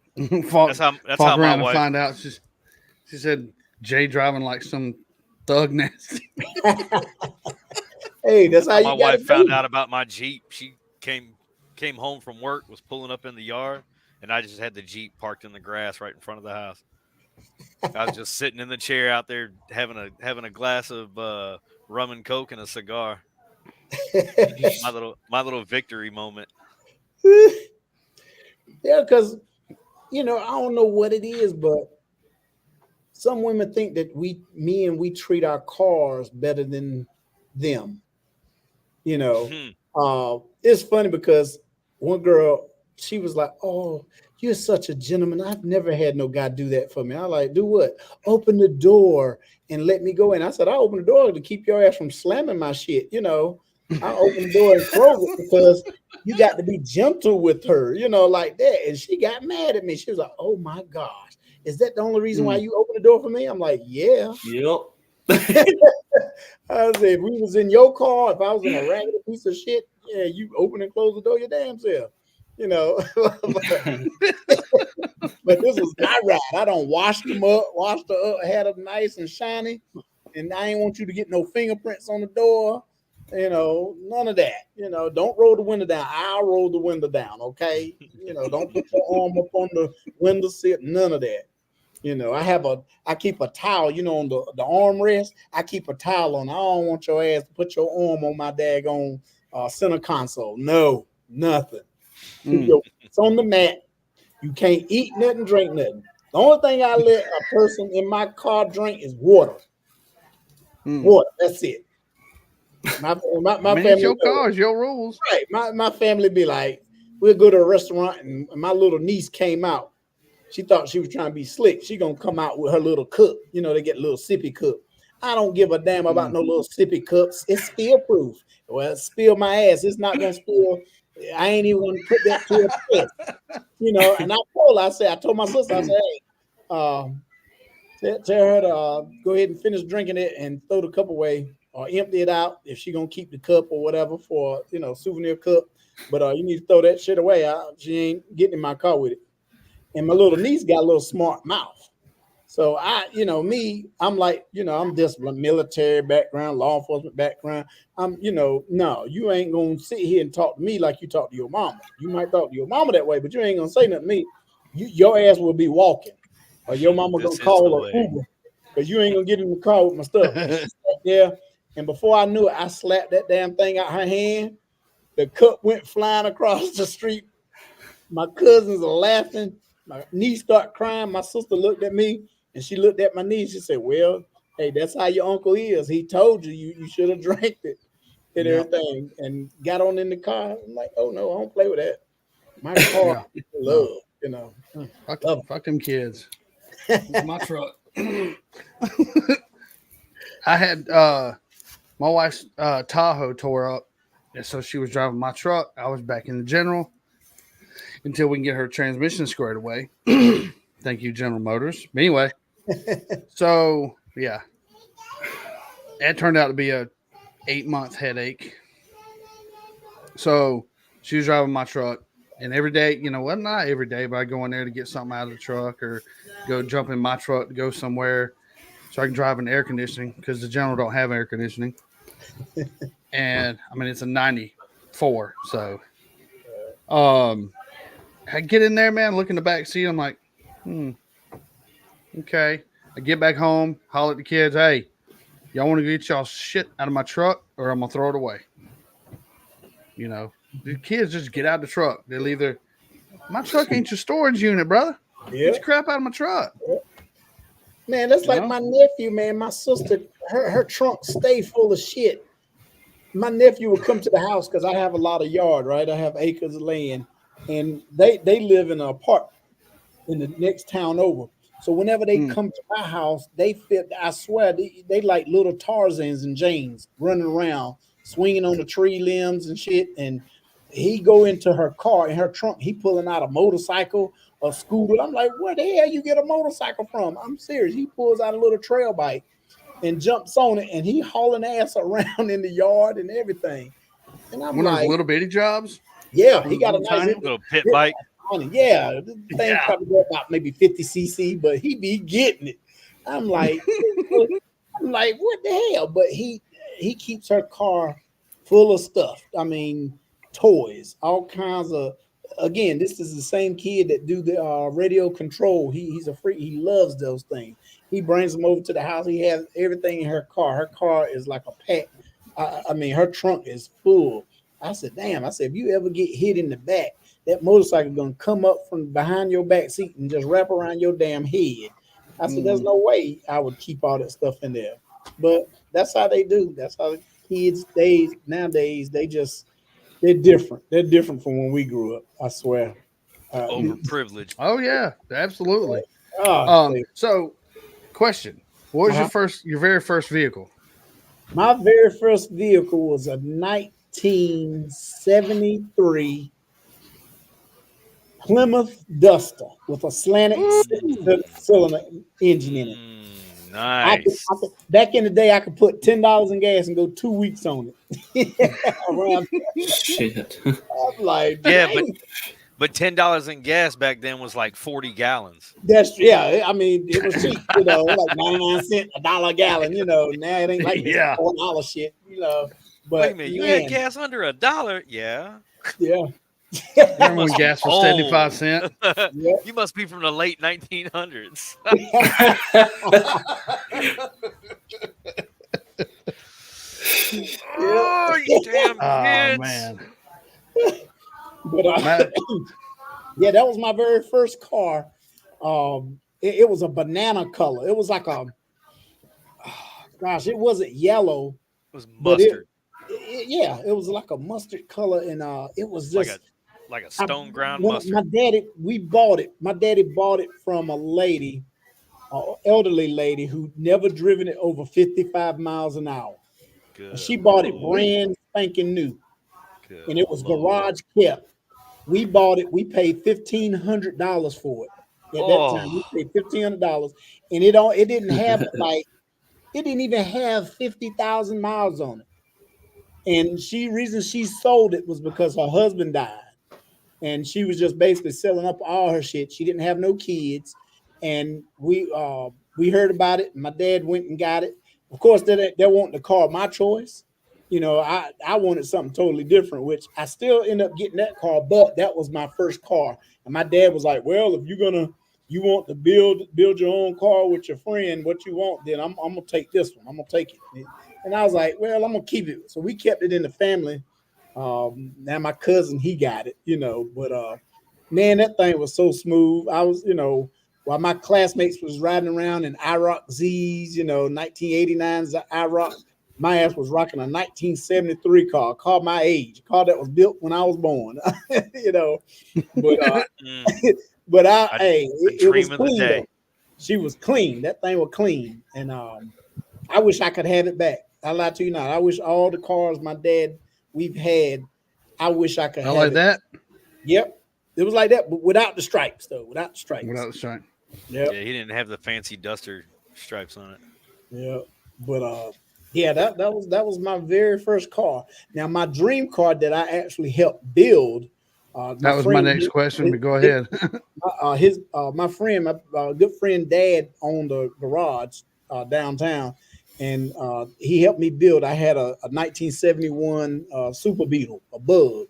Walk That's how my around and wife. find out. She said Jay driving like some thug nasty. hey, that's how My you gotta wife found do. out about my Jeep. She came home from work, was pulling up in the yard, and I just had the Jeep parked in the grass right in front of the house. I was just sitting in the chair out there having a glass of rum and coke and a cigar. My little victory moment. Yeah, because I don't know what it is, but some women think that we treat our cars better than them. You know, it's funny because one girl, she was like, "Oh, you're such a gentleman. I've never had no guy do that for me." I like, "Do what? Open the door and let me go in." I said, "I open the door to keep your ass from slamming my shit." I open the door and close it because you got to be gentle with her, like that. And she got mad at me. She was like, "Oh my gosh, is that the only reason why you open the door for me?" I'm like, "Yeah." Yep. I said, if we was in your car, if I was in a raggedy piece of shit, yeah, you open and close the door your damn self, you know. But this was my ride. I don't wash them up, had them nice and shiny, and I ain't want you to get no fingerprints on the door. None of that. Don't roll the window down. I'll roll the window down, okay? Don't put your arm up on the window sill. None of that. I keep a towel, on the armrest. I keep a towel on. I don't want your ass to put your arm on my daggone center console. No, nothing. It's on the mat. You can't eat nothing, drink nothing. The only thing I let a person in my car drink is water. Water. That's it. My It's family your knows. cars, your rules. Right. My family be like, we'll go to a restaurant, and my little niece came out. She thought she was trying to be slick. She gonna come out with her little cup. They get a little sippy cup. I don't give a damn about no little sippy cups. It's spill proof. Well, spill my ass. It's not gonna spill. I ain't even gonna put that to a test. And I told my sister, I said, hey, tell her to go ahead and finish drinking it and throw the cup away or empty it out if she gonna keep the cup or whatever for souvenir cup. But you need to throw that shit away. She ain't getting in my car with it. And my little niece got a little smart mouth. So I'm like, I'm disciplined, military background, law enforcement background. No, you ain't gonna sit here and talk to me like you talk to your mama. You might talk to your mama that way, but you ain't gonna say nothing to me. Your ass will be walking, or your mama gonna This is the call her way. Uber because you ain't gonna get in the car with my stuff. And she sat there, and before I knew it, I slapped that damn thing out her hand. The cup went flying across the street. My cousins are laughing. My niece started crying. My sister looked at me and she looked at my niece. She said, "Well, hey, that's how your uncle is. He told you should have drank it and everything." And got on in the car. I'm like, "Oh no, I don't play with that. My car, love, Fuck them kids. It's my truck. I had my wife's Tahoe tore up, and so she was driving my truck. I was back in the General until we can get her transmission squared away. Thank you, General Motors. But anyway, so yeah, that turned out to be a 8-month headache. So she was driving my truck, and every day, well, not every day, but I go in there to get something out of the truck or go jump in my truck to go somewhere so I can drive in air conditioning because the General don't have air conditioning. And I mean, it's a 94, so I get in there, man, look in the back seat. I'm like, okay. I get back home, holler at the kids, hey, y'all want to get y'all shit out of my truck or I'm going to throw it away? The kids just get out of the truck. They'll either, my truck ain't your storage unit, brother. Get your crap out of my truck. Man, that's like my nephew, man. My sister, her trunk stay full of shit. My nephew would come to the house because I have a lot of yard, right? I have acres of land, and they live in an apartment in the next town over. So whenever they come to my house, they fit. I swear, they like little Tarzans and Janes running around, swinging on the tree limbs and shit. And he go into her car in her trunk. He pulling out a motorcycle, a scooter. I'm like, where the hell you get a motorcycle from? I'm serious. He pulls out a little trail bike and jumps on it, and he hauling ass around in the yard and everything. And I'm one of like, those little bitty jobs. yeah, he got a nice little pit bike. Yeah, the thing probably go about maybe 50 cc, but he be getting it. I'm like, what the hell? But he keeps her car full of stuff. I mean, toys, all kinds of. Again, this is the same kid that do the radio control. He's a freak. He loves those things. He brings them over to the house. He has everything in her car. Her car is like a pack. I mean, her trunk is full. I said, damn. I said, if you ever get hit in the back, that motorcycle gonna come up from behind your back seat and just wrap around your damn head. I said, there's no way I would keep all that stuff in there. But that's how they do. That's how the kids nowadays they're different. They're different from when we grew up. I swear. Overprivileged. Oh yeah, absolutely. Say, So question: what was uh-huh. your very first vehicle? My very first vehicle was a 1973 Plymouth Duster with a slanted cylinder engine in it. Back in the day, I could put $10 in gas and go 2 weeks on it. Around, Shit. I'm like, Yeah, dang. but $10 in gas back then was like 40 gallons. That's yeah. I mean, it was cheap, like 99 cents, $1 a gallon. Now it ain't like this Yeah. $4 shit, But Wait a minute, you had gas under $1? Yeah. Yeah. Remember when gas was 75 cents? Yeah. You must be from the late 1900s. Oh, you damn kids. Oh man. But yeah, that was my very first car. It was a banana color. It was like it wasn't yellow. It was mustard. It was like a mustard color, and it was just like a stone ground mustard. My daddy bought it. My daddy bought it from a lady, an elderly lady who never driven it over 55 miles an hour. Good. She bought it brand spanking new. Good. And it was garage kept. We bought it. We paid $1,500 for it. At that time, we paid $1,500, and it didn't have it didn't even have 50,000 miles on it. And reason she sold it was because her husband died, and she was just basically selling up all her shit. She didn't have no kids, and we heard about it. My dad went and got it. Of course, they wanted the car my choice. I wanted something totally different, which I still end up getting that car, but that was my first car. And my dad was like, well, if you want to build your own car with your friend, what you want, then I'm gonna take this one. I'm gonna take it. And I was like, well, I'm gonna keep it. So we kept it in the family. Now my cousin, he got it, but man, that thing was so smooth. I was, while my classmates was riding around in IROC Z's, 1989's IROC, my ass was rocking a 1973 car my age, a car that was built when I was born, but it was clean though. She was clean. That thing was clean, and I wish I could have it back. I lie to you not. I wish all the cars my dad we've had, I wish I could have like it. that. Yep, it was like that, but without the stripes though. Without the stripes. Yep. Yeah, he didn't have the fancy Duster stripes on it. Yeah, but yeah, that was my very first car. Now my dream car that I actually helped build. That was my next question, but go ahead. My friend, my good friend, Dad owned a garage downtown, and he helped me build. I had a 1971 Super Beetle, a Bug,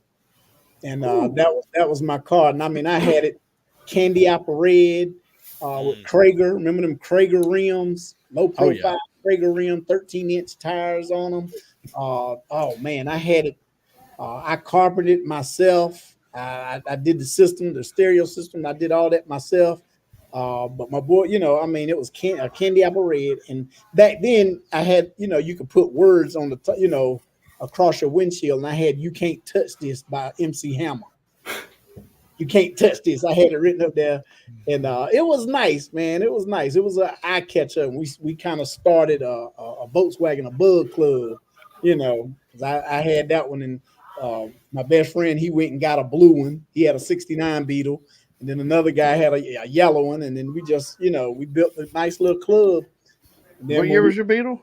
and that was my car. And I mean, I had it candy apple red with Traeger. Remember them Traeger rims, low profile Traeger rim, 13-inch tires on them. Oh man, I had it. I carpeted myself. I did the system, the stereo system. I did all that myself. But my boy, it was candy apple red. And back then I had, you could put words on the, across your windshield. And I had, "You Can't Touch This" by MC Hammer. You can't touch this. I had it written up there. And it was nice, man. It was nice. It was an eye catcher. We kind of started a Volkswagen, a Bug Club, because I had that one. And my best friend, he went and got a blue one. He had a 69 Beetle. And then another guy had a yellow one. And then we just, we built a nice little club. What year was your Beetle?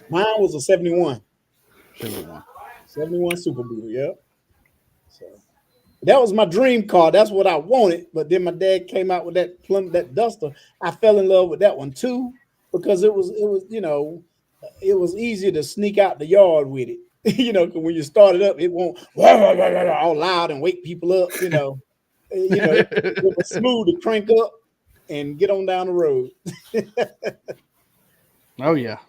Mine was a 71. 71. 71 Super Beetle, yep. So that was my dream car. That's what I wanted. But then my dad came out with that Duster. I fell in love with that one too, because it was easier to sneak out the yard with it. Because when you start it up, it won't all loud and wake people up. It was smooth to crank up and get on down the road. Oh yeah,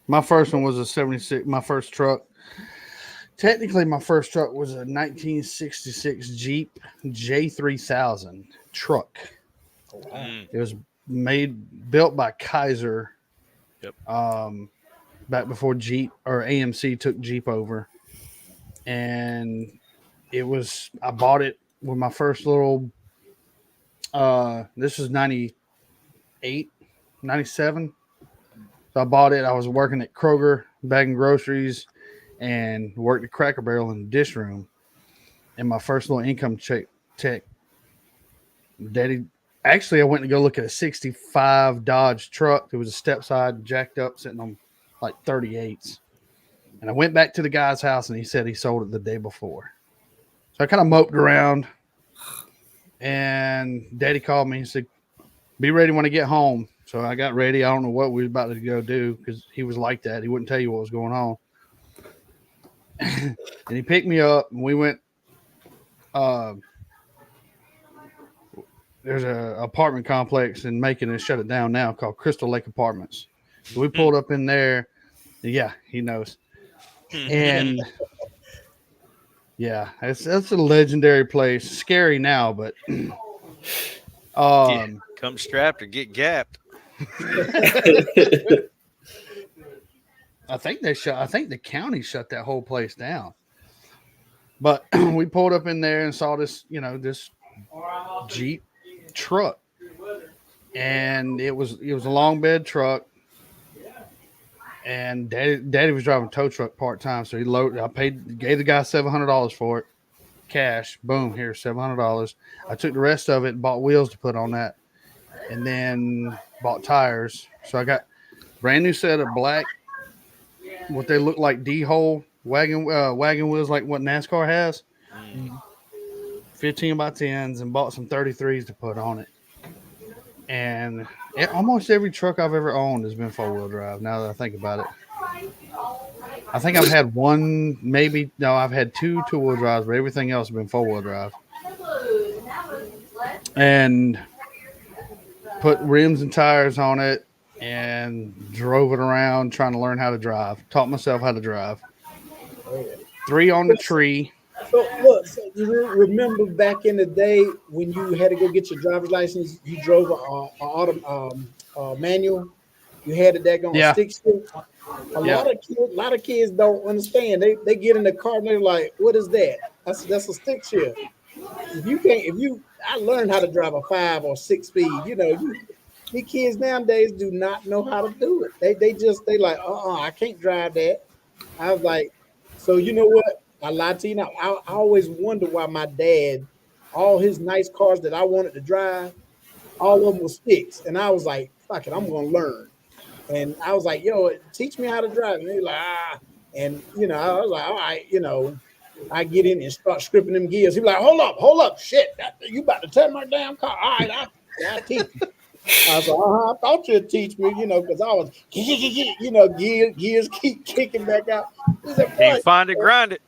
my first one was a 76. My first truck, Technically, my first truck was a 1966 Jeep J3000 truck. Mm, It was built by Kaiser yep. back before Jeep or AMC took Jeep over. And I bought it with my first little, this was 98, 97. So I bought it. I was working at Kroger, bagging groceries, and worked at Cracker Barrel in the dish room. And my first little income check, Daddy, actually, I went to go look at a 65 Dodge truck. It was a step side, jacked up, sitting on like 38s. And I went back to the guy's house, and he said he sold it the day before. So I kind of moped around, and Daddy called me and said, be ready when I get home. So I got ready. I don't know what we was about to go do because he was like that. He wouldn't tell you what was going on. And he picked me up, and we went. There's an apartment complex in Macon and shut it down now called Crystal Lake Apartments. So we pulled up in there. Yeah, he knows. And yeah, that's a legendary place. Scary now, but Come strapped or get gapped. I think the county shut that whole place down. But we pulled up in there and saw this Jeep truck. And it was a long bed truck. And Daddy was driving a tow truck part-time, so gave the guy $700 for it. Cash. Boom, here's $700. I took the rest of it and bought wheels to put on that. And then bought tires. So I got brand new set of black, what they look like D-hole wagon wheels, like what NASCAR has. 15 by 10s, and bought some 33s to put on it. And almost every truck I've ever owned has been four-wheel drive, now that I think about it. I think I've had I've had two two-wheel drives, but everything else has been four-wheel drive. And put rims and tires on it and drove it around trying to learn how to drive. Taught myself how to drive. 3 on the tree. So look, so you remember back in the day when you had to go get your driver's license, you drove a manual. You had a daggone stick shift. A lot of kids don't understand. They get in the car and they're like, "What is that?" That's a stick shift. I learned how to drive a 5 or 6 speed. The kids nowadays do not know how to do it. They like, I can't drive that. I was like, so you know what? I lied to you now. I always wonder why my dad, all his nice cars that I wanted to drive, all of them were sticks. And I was like, fuck it, I'm going to learn. And I was like, yo, teach me how to drive. And they're like, And, I was like, all right, I get in and start stripping them gears. He was like, hold up, shit. You about to turn my damn car. All right, I'll teach you. I was like, I thought you'd teach me, because I was, gears keep kicking back out. He said, Can't find it, grind it.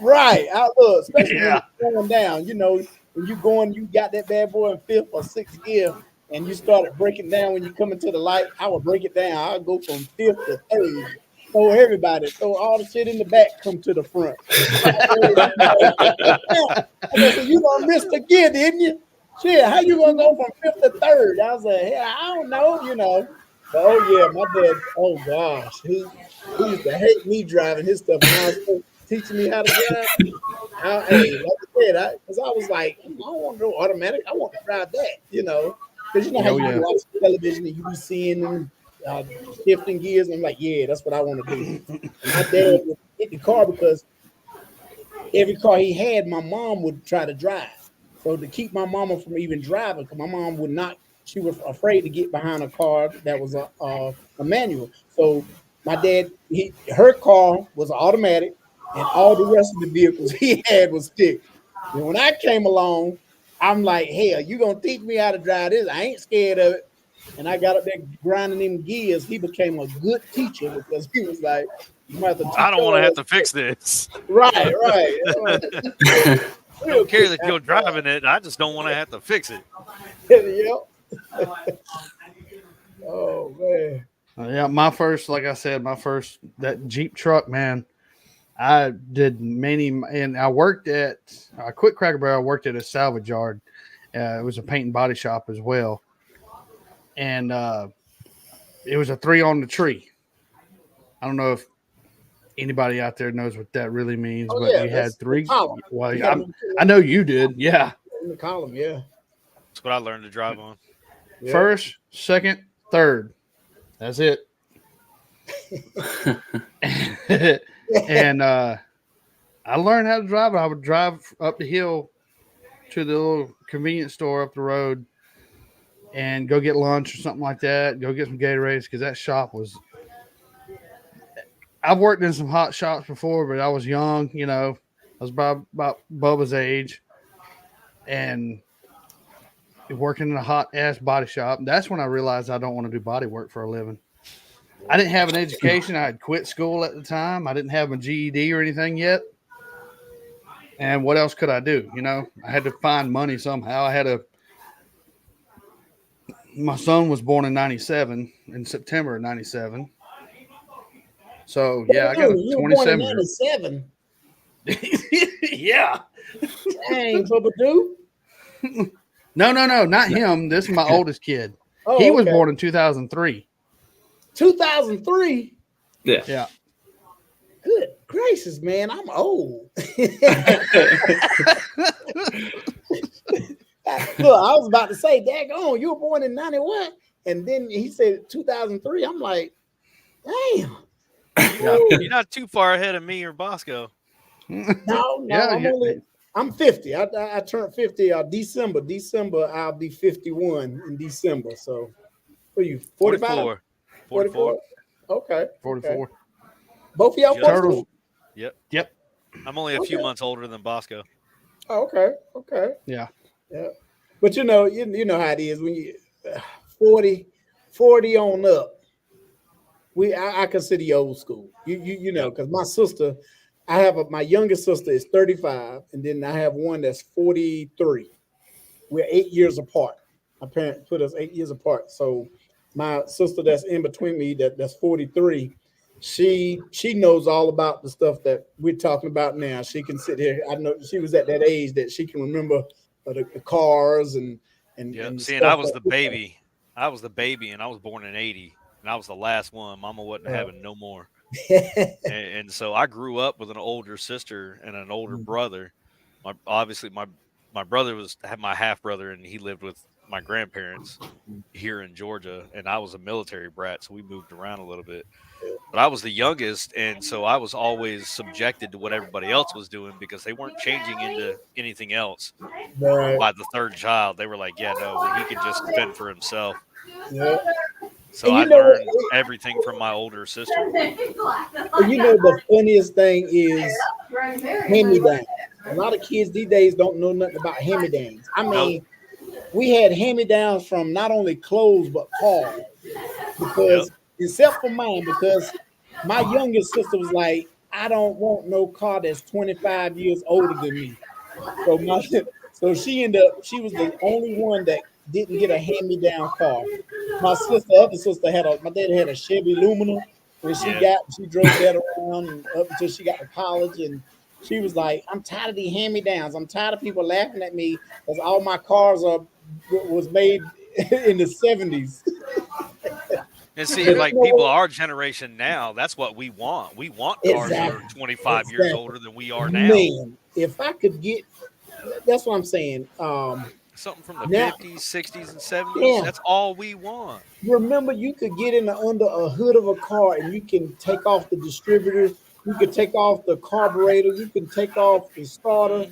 Right. I look, especially when you're going down, when you going, you got that bad boy in 5th or 6th gear, and you started breaking down when you come into the light. I would break it down. I'll go from 5th to 3rd. Throw all the shit in the back, come to the front. I said, you gonna miss the gear, didn't you? Shit, how you gonna go from 5th to 3rd? I was like, I don't know, But, my dad, oh gosh, he used to hate me driving his stuff. And I was teaching me how to drive. Like I said, because I was like, I don't want to go automatic. I want to drive that, Because how you watch television and you be seeing them shifting gears. And I'm like, that's what I want to do. And my dad would hit the car because every car he had, my mom would try to drive. So to keep my mama from even driving, because my mom would not, she was afraid to get behind a car that was a manual. So my dad, her car was automatic, and all the rest of the vehicles he had was stick. And when I came along, I'm like, hell, you gonna teach me how to drive this? I ain't scared of it. And I got up there grinding them gears. He became a good teacher because he was like, you might have to I don't want to have to fix this. Right. I don't care that you're driving it. I just don't want to have to fix it. Oh man. Yeah, my first, that Jeep truck, man. I did many, and I quit Cracker Barrel. I worked at a salvage yard. It was a paint and body shop as well, and it was a 3 on the tree. I don't know if anybody out there knows what that really means, Oh but yeah, you that's had the 3. column. Well, You got them I know you did. Yeah. in the column. Yeah, That's what I learned to drive on. yeah. First, second, third. That's it. And I learned how to drive. I would drive up the hill to the little convenience store up the road and go get lunch or something like that. Go get some Gatorades because that shop was. I've worked in some hot shops before, but I was young. I was about Bubba's age, and working in a hot ass body shop. That's when I realized I don't want to do body work for a living. I didn't have an education. I had quit school at the time. I didn't have a GED or anything yet. And what else could I do? I had to find money somehow. My son was born in 97, in September of 97. So, yeah, I got a You were born in 27 year. 97. Yeah. Dang, Bubba Doo. No, not him. This is my oldest kid. Oh, He was okay. born in 2003. 2003. Yeah. Yeah. Good gracious, man, I'm old. Look, I was about to say, daggone, you were born in 91. And then he said 2003. I'm like, damn. Yeah. You're not too far ahead of me or Bosco. No, Yeah, I'm 50. I turned 50 December. December, I'll be 51 in December. So, what are you, 45? 44. Okay. 44. Okay. Both of y'all Just- Turtles. Yep. I'm only a few Okay. months older than Bosco. Oh, okay. Okay. Yeah. Yeah. But you know how it is when you 40 on up. I consider you old school. You know, because my sister, my youngest sister is 35, and then I have one that's 43. We're 8 years apart. My parents put us 8 years apart. So my sister that's in between me, that's 43, she knows all about the stuff that we're talking about now. She can sit here. I know she was at that age that she can remember the cars and See, and I was the baby. I was the baby, and I was born in 80, and I was the last one. Mama wasn't having no more. And so I grew up with an older sister and an older brother. Obviously my brother had my half brother, and he lived with my grandparents here in Georgia, and I was a military brat, so we moved around a little bit. But I was the youngest, and so I was always subjected to what everybody else was doing because they weren't changing into anything else. Right. By the third child, they were like, "Yeah, no, he can just fend for himself." Yeah. So I learned everything from my older sister. The funniest thing is hand-me-downs. A lot of kids these days don't know nothing about hand-me-downs. I mean, we had hand-me-downs from not only clothes but cars. Because except for mine, because my youngest sister was like, I don't want no car that's 25 years older than me. So she was the only one that didn't get a hand-me-down car. My other sister my dad had a Chevy Lumina, and she drove that around and up until she got to college, and she was like, I'm tired of these hand-me-downs. I'm tired of people laughing at me because all my cars was made in the 70s. And see, like people our generation now, that's what we want. We want cars that are 25 years older than we are now. Man, if I could get, that's what I'm saying. Something from the 50s, 60s, and 70s. That's all we want. Remember, you could get under a hood of a car and you can take off the distributor. You could take off the carburetor. You can take off the starter.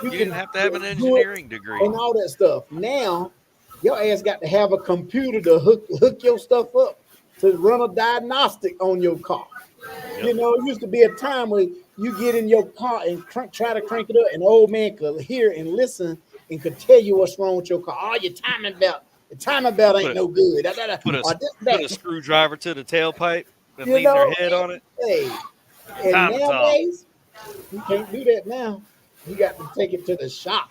You didn't have to have an engineering degree. And all that stuff. Now, your ass got to have a computer to hook your stuff up to run a diagnostic on your car. Yep. It used to be a time where you get in your car and try to crank it up, and the old man could hear and listen and could tell you what's wrong with your car. Oh, your timing belt ain't no good. Put a screwdriver to the tailpipe and leave their head on it. Hey, and nowadays, you can't do that now. You got to take it to the shop.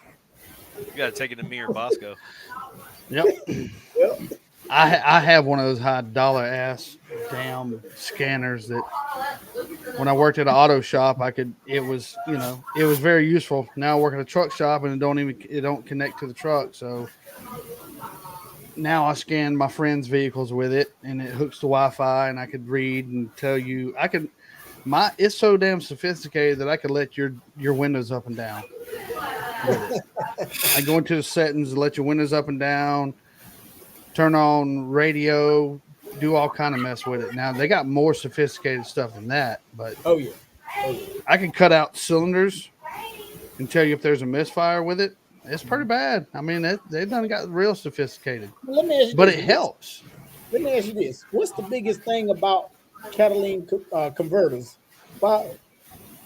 You got to take it to me or Bosco. Yep. I have one of those high dollar ass damn scanners that when I worked at an auto shop, it was, it was very useful. Now I work at a truck shop and it don't connect to the truck. So now I scan my friends' vehicles with it and it hooks to Wi-Fi and I could read and tell you, it's so damn sophisticated that I could let your windows up and down with it. I go into the settings and let your windows up and down, turn on radio, do all kind of mess with it. Now they got more sophisticated stuff than that, but Oh yeah. I can cut out cylinders and tell you if there's a misfire with it. It's pretty bad. I mean, they've done got real sophisticated, Let me ask you but this. it helps. Let me ask you this: what's the biggest thing about catalytic converters? Well,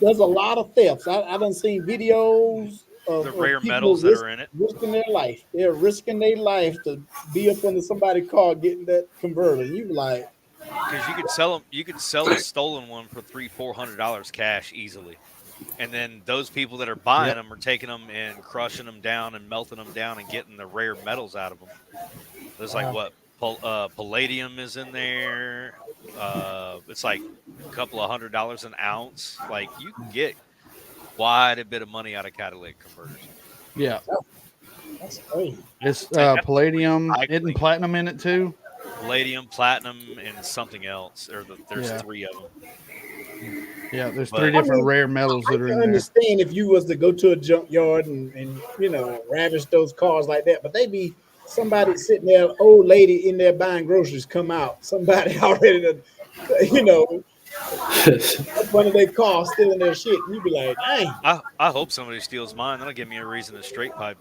there's a lot of thefts. I done seen videos The of rare people metals that are in it. risking their life. They're risking their life to be up under somebody's car getting that converter. You be like, Because you could sell them, you could sell a stolen one for $300-$400 cash easily, and then those people that are buying them are taking them and crushing them down and melting them down and getting the rare metals out of them. There's like what palladium is in there. It's like a couple of $100 an ounce. Like you can get quite a bit of money out of catalytic converters. Yeah, that's crazy. it's palladium, isn't platinum in it too? Palladium, platinum, and something else. There's Yeah. 3 of them. Yeah, there's But- 3 different rare metals I that are can in there. understand if you was to go to a junkyard and ravish those cars like that, but they be somebody sitting there, old lady in there buying groceries, come out, somebody already done, up under their car stealing their shit. And you be like, dang. I hope somebody steals mine. That'll give me a reason to straight pipe.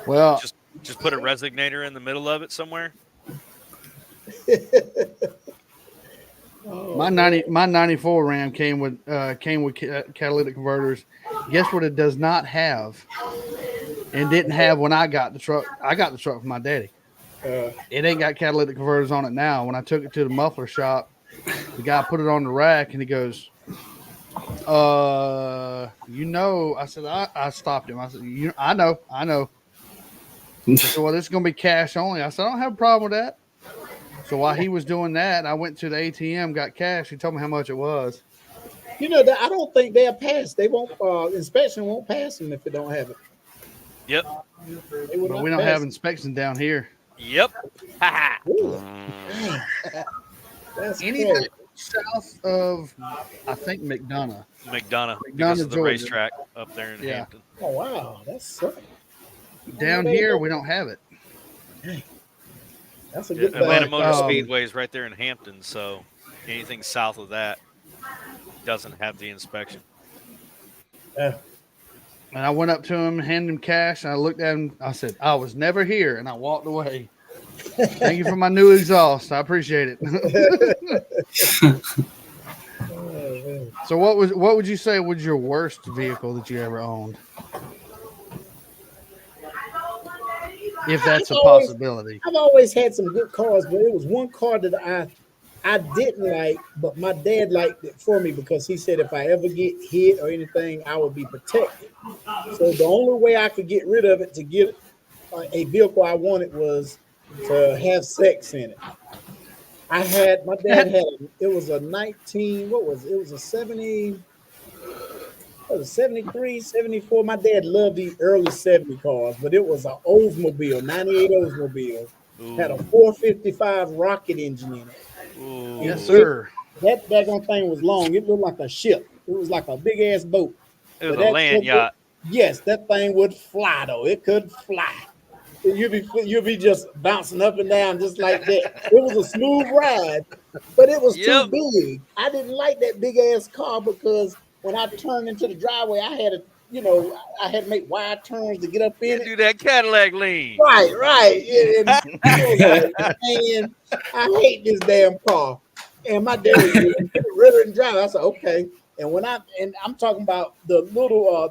Well, Just put a resignator in the middle of it somewhere. my 94 Ram came with catalytic converters. Guess what? It does not have, and didn't have when I got the truck. I got the truck from my daddy. It ain't got catalytic converters on it now. When I took it to the muffler shop, the guy put it on the rack and he goes, I said, I stopped him. I said, I know. He said, well, this is going to be cash only. I said, I don't have a problem with that. So while he was doing that, I went to the ATM, got cash. He told me how much it was. That I don't think they'll pass. They won't. Inspection won't pass them if it don't have it. Yep. But we don't have inspection down here. Yep. Ooh. That's Anything crazy. south of, I think, McDonough. McDonough because of the Georgia. racetrack up there in Hampton. Oh wow, that's sick. Down here, we don't have it. That's a good Atlanta thing. Motor Speedway is right there in Hampton, so anything south of that doesn't have the inspection. Yeah. And I went up to him, handed him cash, and I looked at him. I said, I was never here, and I walked away. Thank you for my new exhaust. I appreciate it. So what would you say was your worst vehicle that you ever owned? If that's a possibility. I've always had some good cars, but it was one car that I didn't like, but my dad liked it for me because he said if I ever get hit or anything, I would be protected. So the only way I could get rid of it to get a vehicle I wanted was to have sex in it. My dad had it was a 19, what was it? It was a 70, what was it, 73, 74. My dad loved the early 70 cars, but it was an Oldsmobile, 98 Oldsmobile. Had a 455 rocket engine in it. Ooh. Yes, sir. That daggone thing was long. It looked like a ship. It was like a big ass boat. It was But a land yacht. Yes, that thing would fly though. It could fly. You'd be just bouncing up and down just like that. It was a smooth ride, but it was too big. I didn't like that big ass car because when I turned into the driveway, I had to make wide turns to get up in it. Do that Cadillac lean. Right. Yeah, and I hate this damn car. And my dad was really and drive. I said, okay. And I'm talking about the little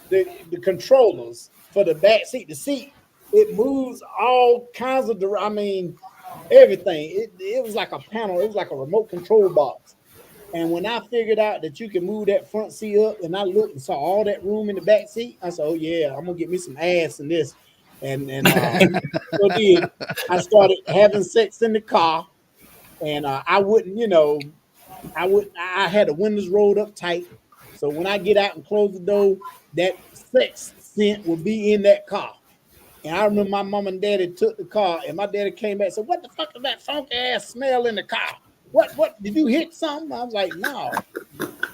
the controllers for the back seat. The seat, it moves all kinds of everything. It was like a panel, it was like a remote control box. And when I figured out that you can move that front seat up, and I looked and saw all that room in the back seat, I said, "Oh yeah, I'm gonna get me some ass in this." And so did. I started having sex in the car, and I wouldn't, I would. I had the windows rolled up tight, so when I get out and close the door, that sex scent will be in that car. And I remember my mom and daddy took the car, and my daddy came back and said, "What the fuck is that funky ass smell in the car? What did you hit something?" I was like, "No."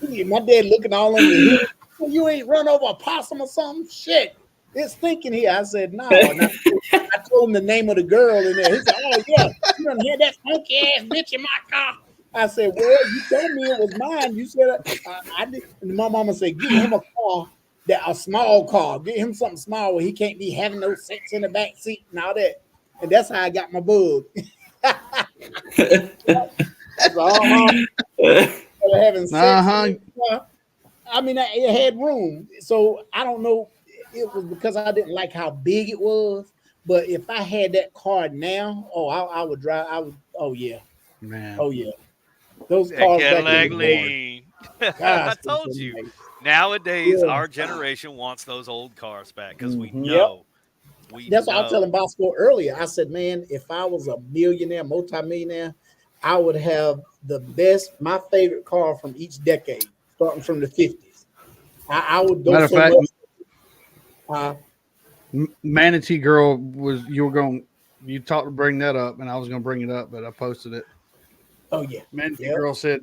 My dad looking all under the hood. "Well, you ain't run over a possum or something? Shit, it's stinking here." I said, "No." And I told him the name of the girl in there. He said, "Oh yeah, you done had that funky ass bitch in my car." I said, "Well, you told me it was mine. You said I did." And my mama said, "Get him a car, a small car. Get him something small where he can't be having no sex in the back seat and all that." And that's how I got my bug. I said, having sex. Uh-huh. I mean, it had room, so I don't know. It was because I didn't like how big it was. But if I had that car now, oh, I would drive. I would. Oh yeah. Man. Oh yeah. Those That cars back in Cadillac the day. lean. Gosh, I told you. nice. Nowadays, Yeah. our generation wants those old cars back because we Mhm. Yep. know. We That's what I was telling know. Bosco earlier. I said, man, if I was a millionaire, multimillionaire, I would have my favorite car from each decade, starting from the 50s. I would go Matter of so fact, much. Uh, Manatee Girl was you were going. You talked to bring that up, and I was going to bring it up, but I posted it. oh yeah, Manatee yep, Girl said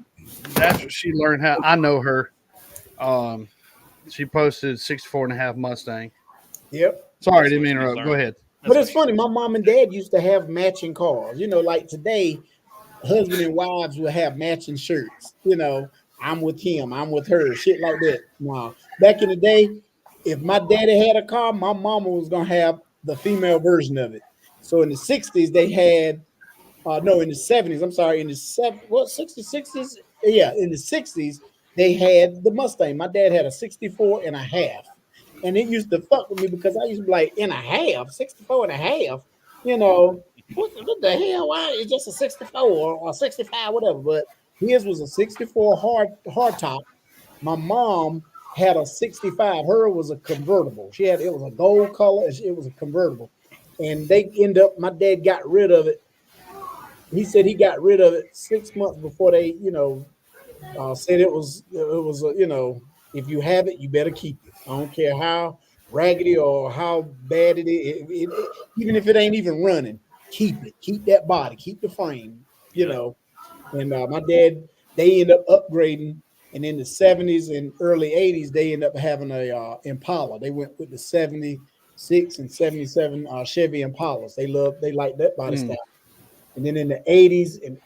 that's what she learned how. I know her. Um, she posted 64 and a half Mustang. yep. Sorry, I That's didn't what mean to she's interrupt. Go learned. ahead. But That's what it's she's funny. My learned. mom and dad used to have matching cars. Like today, husband and wives will have matching shirts. I'm with him, I'm with her, shit like that. Now, back in the day, if my daddy had a car, my mama was gonna have the female version of it. So in the 60s, they had no, in the 70s, I'm sorry, in the 60s, 60s, yeah, in the 60s, they had the Mustang. My dad had a 64 and a half. And it used to fuck with me because I used to be like, in a half, 64 and a half, you know, what the hell? Why? It's just a 64 or 65, whatever. But his was a 64 hard top. My mom had a 65. Her was a convertible. It was a gold color. It was a convertible. And they end up, my dad got rid of it. He said he got rid of it 6 months before they, said it was, if you have it, you better keep it. I don't care how raggedy or how bad it is. Even if it ain't even running, keep it. Keep that body. Keep the frame. You Yep. know. And my dad, they end up upgrading. And in the 70s and early 80s, they end up having a Impala. They went with the 76 and 77 Chevy Impalas. They like that body Mm. style. And then in the 80s and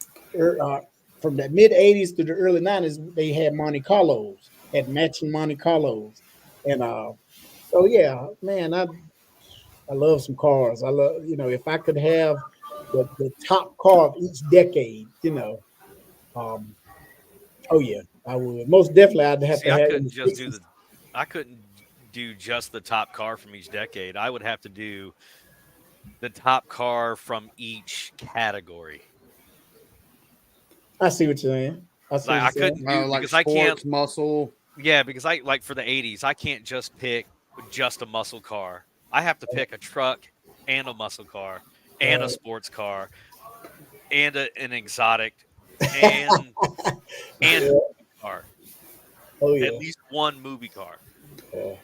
from the mid 80s to the early 90s, they had Monte Carlos, had matching Monte Carlos. And so yeah, man, I love some cars. I love, if I could have the top car of each decade, um, oh yeah, I would. Most definitely I'd have See, to have in the 60s. I couldn't do just the top car from each decade. I would have to do the top car from each category. I see what you're saying. I see what Like you're I saying. couldn't do Like because I can't. sports, muscle. Yeah, because I like for the '80s, I can't just pick just a muscle car. I have to pick a truck and a muscle car and a Right. sports car and an exotic and and Yeah. a movie car. Oh At yeah. least one movie car. Yeah.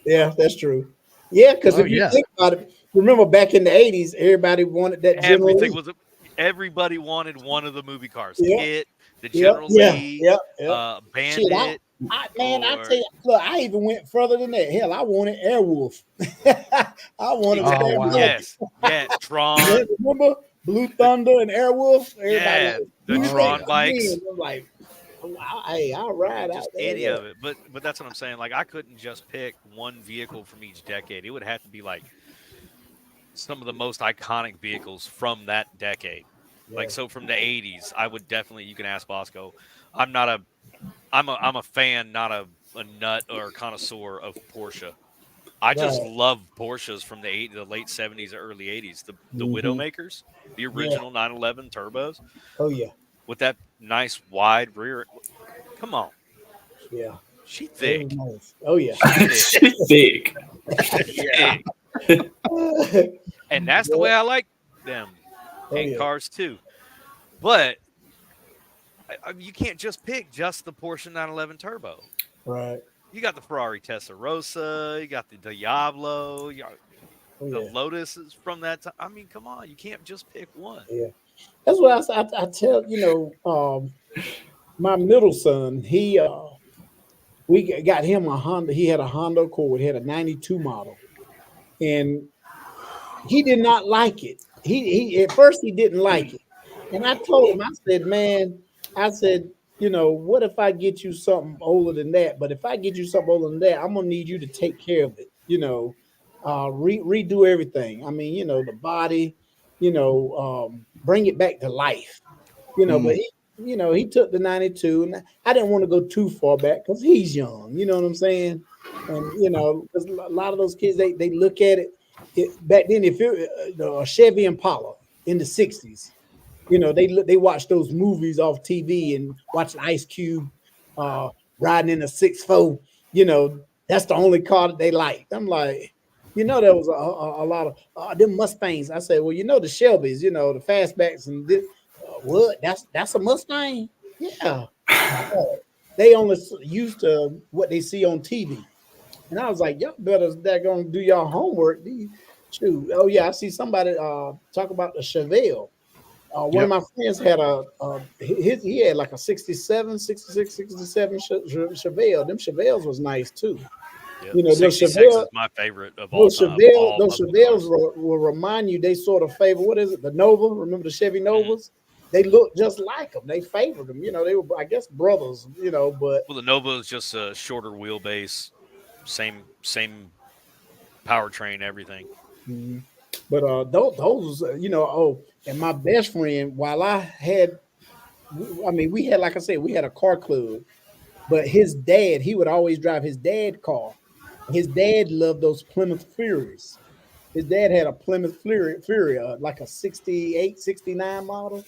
Yeah, that's true. Yeah, because Oh if you yeah. think about it, remember back in the 80s, everybody wanted that General Everything Lee. was everybody wanted one of the movie cars. Yeah, Hit, the yeah, General yeah, Lee, yeah, yeah. Shit, Bandit, I or tell you, look, I even went further than that. Hell, I wanted Airwolf. I wanted the Oh exactly. wow. damn Yes, yes, yeah, Tron, remember Blue the Thunder and Airwolf? Everybody like, yeah, the do you Oh think Tron yeah. I'm in? bikes. I'm like, hey, I'll ride out Just there. any Yeah, of it. But that's what I'm saying. Like I couldn't just pick one vehicle from each decade. It would have to be like some of the most iconic vehicles from that decade. Like yeah, so from the 80s, I would definitely you can ask Bosco. I'm not a I'm a fan, not a nut or connoisseur of Porsche. I just right. love Porsches from the late 70s or early 80s. The Hmm. Widowmakers, the Yeah. original 911 turbos. Oh yeah. with that nice wide rear. Come on, Yeah. she It was thick. nice. Oh yeah. She thick. Thick. Thick. And that's the way I like them Oh in yeah. cars too. But you can't just pick just the Porsche 911 Turbo. Right. You got the Ferrari Testarossa, you got the Diablo, you got Oh the yeah. Lotuses from that time. I mean, come on, you can't just pick one. Yeah. That's what I tell my middle son. We got him a Honda. He had a Honda Accord. He had a '92 model, and he did not like it. He at first he didn't like it, and I told him, I said, man, I said, what if I get you something older than that? But if I get you something older than that, I'm gonna need you to take care of it. Redo everything. I mean, the body, bring it back to life. But he took the '92, and I didn't want to go too far back because he's young. You know what I'm saying? And because a lot of those kids they look at it back then. If you're a Chevy Impala in the '60s, they watch those movies off TV and watching Ice Cube uh, riding in a 6'4". That's the only car that they liked. I'm like, there was a lot of them Mustangs. I said, well, the Shelbys, the fastbacks and this. What? That's a Mustang? Yeah. They only used to what they see on TV. And I was like, y'all better they're gonna do y'all homework. Shoot. Oh yeah, I see somebody talk about the Chevelle. One of my friends had he had like a 67, 66, 67 Chevelle. Them Chevelles was nice too. Yep. Those 66 Chevelle, is my favorite of all time. those Chevelles will remind you. They sort of favor, what is it? The Nova. Remember the Chevy Novas? They look just like them. They favored them. They were, I guess, brothers. But the Nova is just a shorter wheelbase, same powertrain, everything. Mhm. But those, and my best friend, while we had, like I said, we had a car club, but his dad, he would always drive his dad's car. His dad loved those Plymouth Furies. His dad had a Plymouth Fury, like a 68, 69 model.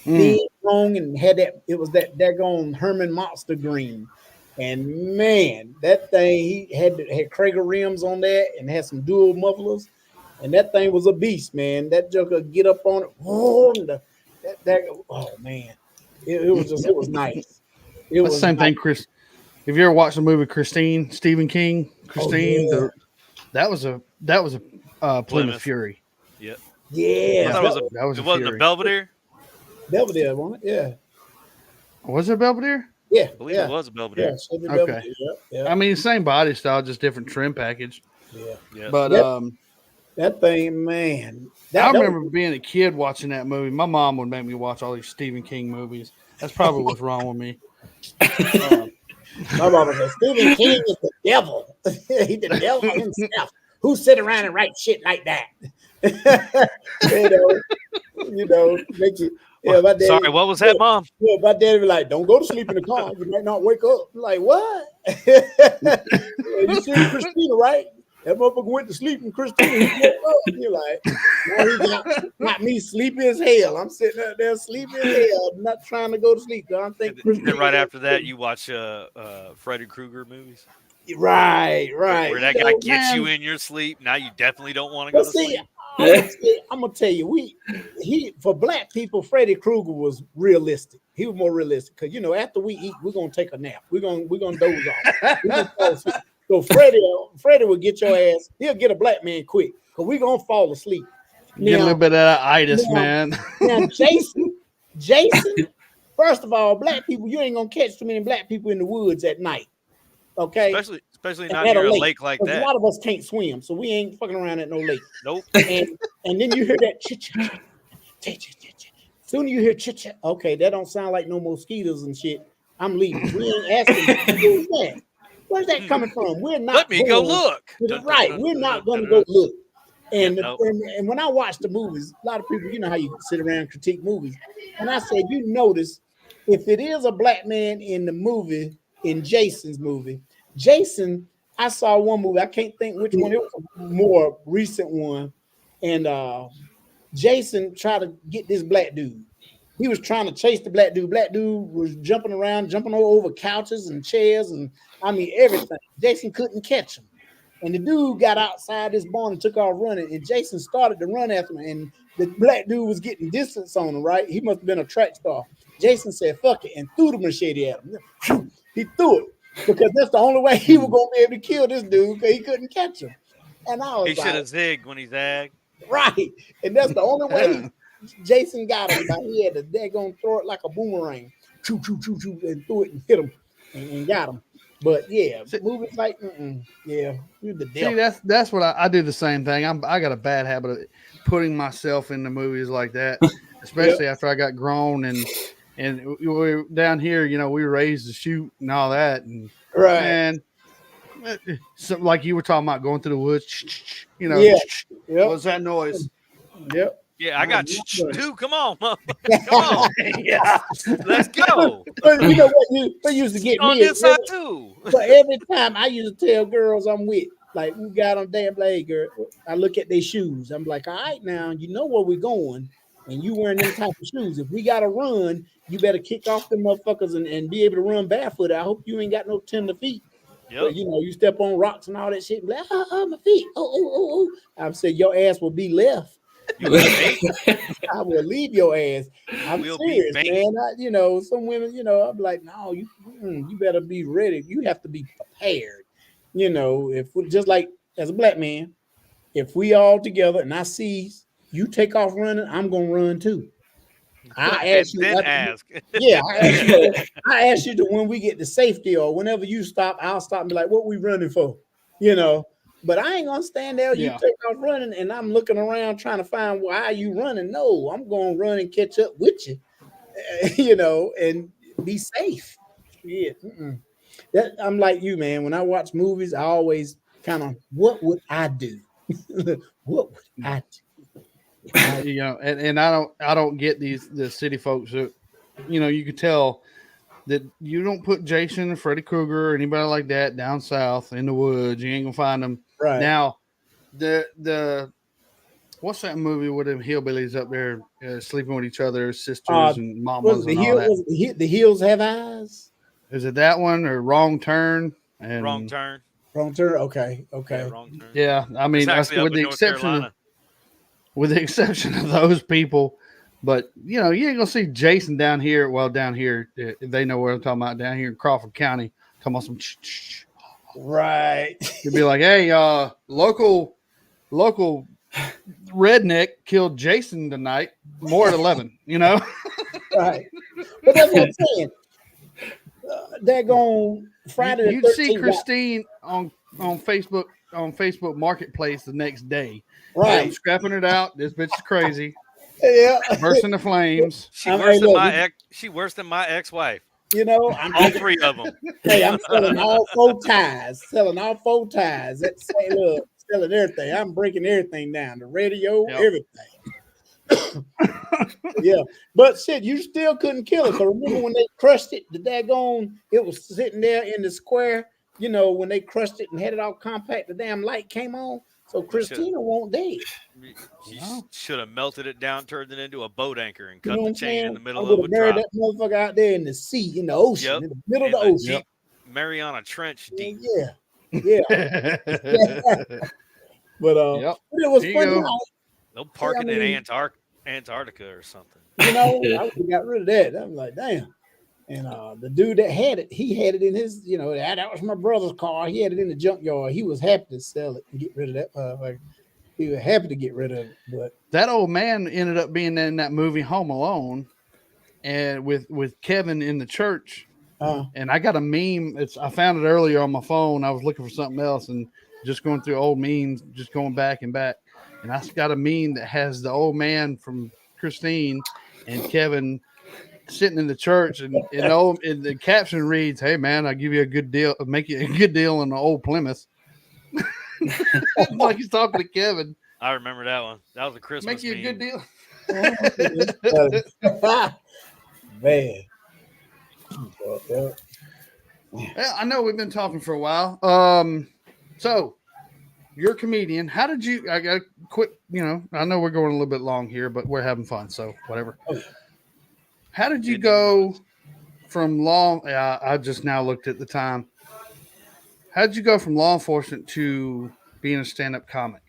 Big, long, and it was that daggone Herman Monster green. And man, that thing, he had Krager rims on that and had some dual mufflers. And that thing was a beast, man. That joker get up on it. Oh man. It was nice. It That's was the same nice. thing, Chris. Have you ever watched the movie Christine, Stephen King? Christine, Oh, that was a Plymouth Fury. Yep. yeah. I thought that was it a wasn't Fury. a Belvedere. Belvedere, wasn't it? Yeah. Was it a Belvedere? Yeah. I believe it was a Yeah. Belvedere. Chevy Okay. Belvedere. Yeah. I mean, same body style, just different trim package. Yeah. Yeah. But That thing, man. I remember being a kid watching that movie. My mom would make me watch all these Stephen King movies. That's probably what's wrong with me. My mama said Stephen King is the devil. He's the devil himself. Who sit around and write shit like that? Make you. Yeah, my daddy, Sorry, what was that, Mom? Yeah, my daddy be like, "Don't go to sleep in the car. You might not wake up." I'm like, what? You seen Christina, right? That motherfucker went to sleep and Christina he woke up. You're like, now he got me sleepy as hell. I'm sitting out there sleepy as hell, not trying to go to sleep. I think And right after that, you watch Freddy Krueger movies. Right. Where that guy gets you in your sleep. Now you definitely don't want to go to sleep. I'm gonna tell you, for black people, Freddy Krueger was realistic. He was more realistic because after we eat, we're gonna take a nap. We're gonna doze off. We're gonna fall asleep. So Freddy will get your ass. He'll get a black man quick because we're gonna fall asleep. Get a little bit of that itis, man. Now Jason. First of all, black people, you ain't gonna catch too many black people in the woods at night. Okay, especially not near a lake like that. A lot of us can't swim, so we ain't fucking around at no lake. Nope. And then you hear that chit chat. Soon you hear chit chat. Okay, that don't sound like no mosquitoes and shit. I'm leaving. We ain't asking who's that. Where's that coming from? We're not. Let me go look. Right, we're not going to go look. And when I watch the movies, a lot of people, you know how you sit around and critique movies. And I said, you notice if it is a black man in the movie, in Jason's movie, Jason, I saw one movie. I can't think which one. It was a more recent one. And Jason tried to get this black dude. He was trying to chase the black dude. Black dude was jumping around, jumping over couches and chairs, and I mean everything. Jason couldn't catch him. And the dude got outside this barn and took off running. And Jason started to run after him. And the black dude was getting distance on him, right? He must have been a track star. Jason said, fuck it, and threw the machete at him. He threw it because that's the only way he was going to be able to kill this dude because he couldn't catch him. And I was He should have zigged when he zagged. right. And that's the only way Jason got him. But he had to daggone throw it like a boomerang. Choo, choo, choo, choo, and threw it and hit him and got him. But yeah, movies like yeah, you're the devil. See, that's what I do the same thing. I got a bad habit of putting myself into movies like that, especially after I got grown and we were down here. You know, we were raised to shoot and all that, and Right. man, so like you were talking about going through the woods. You know, Yep. what's that noise? Yep. Yeah, I got two. Come on, come on. Yeah, Let's go. But you know what used to get On me? this side too. But every time I used to tell girls I'm with, like we got on damn leg, girl. I look at their shoes. I'm like, all right, now you know where we're going, and you wearing them type of shoes. If we gotta run, you better kick off them motherfuckers and be able to run barefoot. I hope you ain't got no tender feet. Yep. But, you know, you step on rocks and all that shit. And be like, my feet. Oh. I said your ass will be left. I will leave your ass. I'm serious, man. You know, some women, you know, I'm like, no, you better be ready. You have to be prepared. You know, if we, just like as a black man, if we all together and I see you take off running, I'm gonna run too. I ask you. Yeah, I ask you to when we get to safety or whenever you stop, I'll stop and be like, what we running for? You know. But I ain't gonna stand there. You take off running, and I'm looking around trying to find why you running. No, I'm gonna run and catch up with you, you know, and be safe. Yeah, that I'm like you, man. When I watch movies, I always kind of, what would I do? What would I do? You know, and I don't get the city folks that, you know, you could tell that you don't put Jason, Freddy Krueger, or anybody like that down south in the woods. You ain't gonna find them. Right now, the what's that movie with them hillbillies up there sleeping with each other, sisters and mamas and all that? The Hills Have Eyes. Is it that one or Wrong Turn? And Wrong Turn. Wrong Turn. Okay. Yeah, Wrong Turn. Yeah, I mean, with the exception of those people. But, you know, you ain't going to see Jason down here. Well, down here, they know what I'm talking about. Down here in Crawford County, talking about some right. You'd be like, hey, local redneck killed Jason tonight. More at 11, you know? Right. But that's what I'm saying. They're going Friday. You'd see Christine on Facebook Marketplace the next day. Right. I'm scrapping it out. This bitch is crazy. Yeah, bursting the flames. She worse than my ex-wife. You know, all three of them. Hey, I'm selling all four ties. That's selling everything. I'm breaking everything down. The radio, everything. Yeah, but shit, you still couldn't kill it. But remember when they crushed it, it was sitting there in the square. You know, when they crushed it and had it all compact, the damn light came on. So Christina won't dead. She should have melted it down, turned it into a boat anchor, and cut the chain in the middle of a drop. That motherfucker out there in the sea, in the ocean, in the middle of the ocean. Mariana Trench deep. Yeah. But it was funny. They'll park it in Antarctica or something. You know, I would have got rid of that. I'm like, damn. And the dude that had it, he had it in his, you know, that was my brother's car. He had it in the junkyard. He was happy to sell it and get rid of that. He was happy to get rid of it. But that old man ended up being in that movie Home Alone, and with Kevin in the church. And I got a meme. I found it earlier on my phone. I was looking for something else and just going through old memes, just going back and back. And I got a meme that has the old man from Christine and Kevin sitting in the church, and the caption reads, "Hey man, I'll give you a good deal, make you a good deal in the old Plymouth." Like he's talking to Kevin. I remember that one. That was a Christmas. Make you a good deal. Man. Well, I know we've been talking for a while. So you're a comedian. How did you? I got quick. You know, I know we're going a little bit long here, but we're having fun, so whatever. How did you Didn't even go notice. from law? I just now looked at the time. How did you go from law enforcement to being a stand-up comic?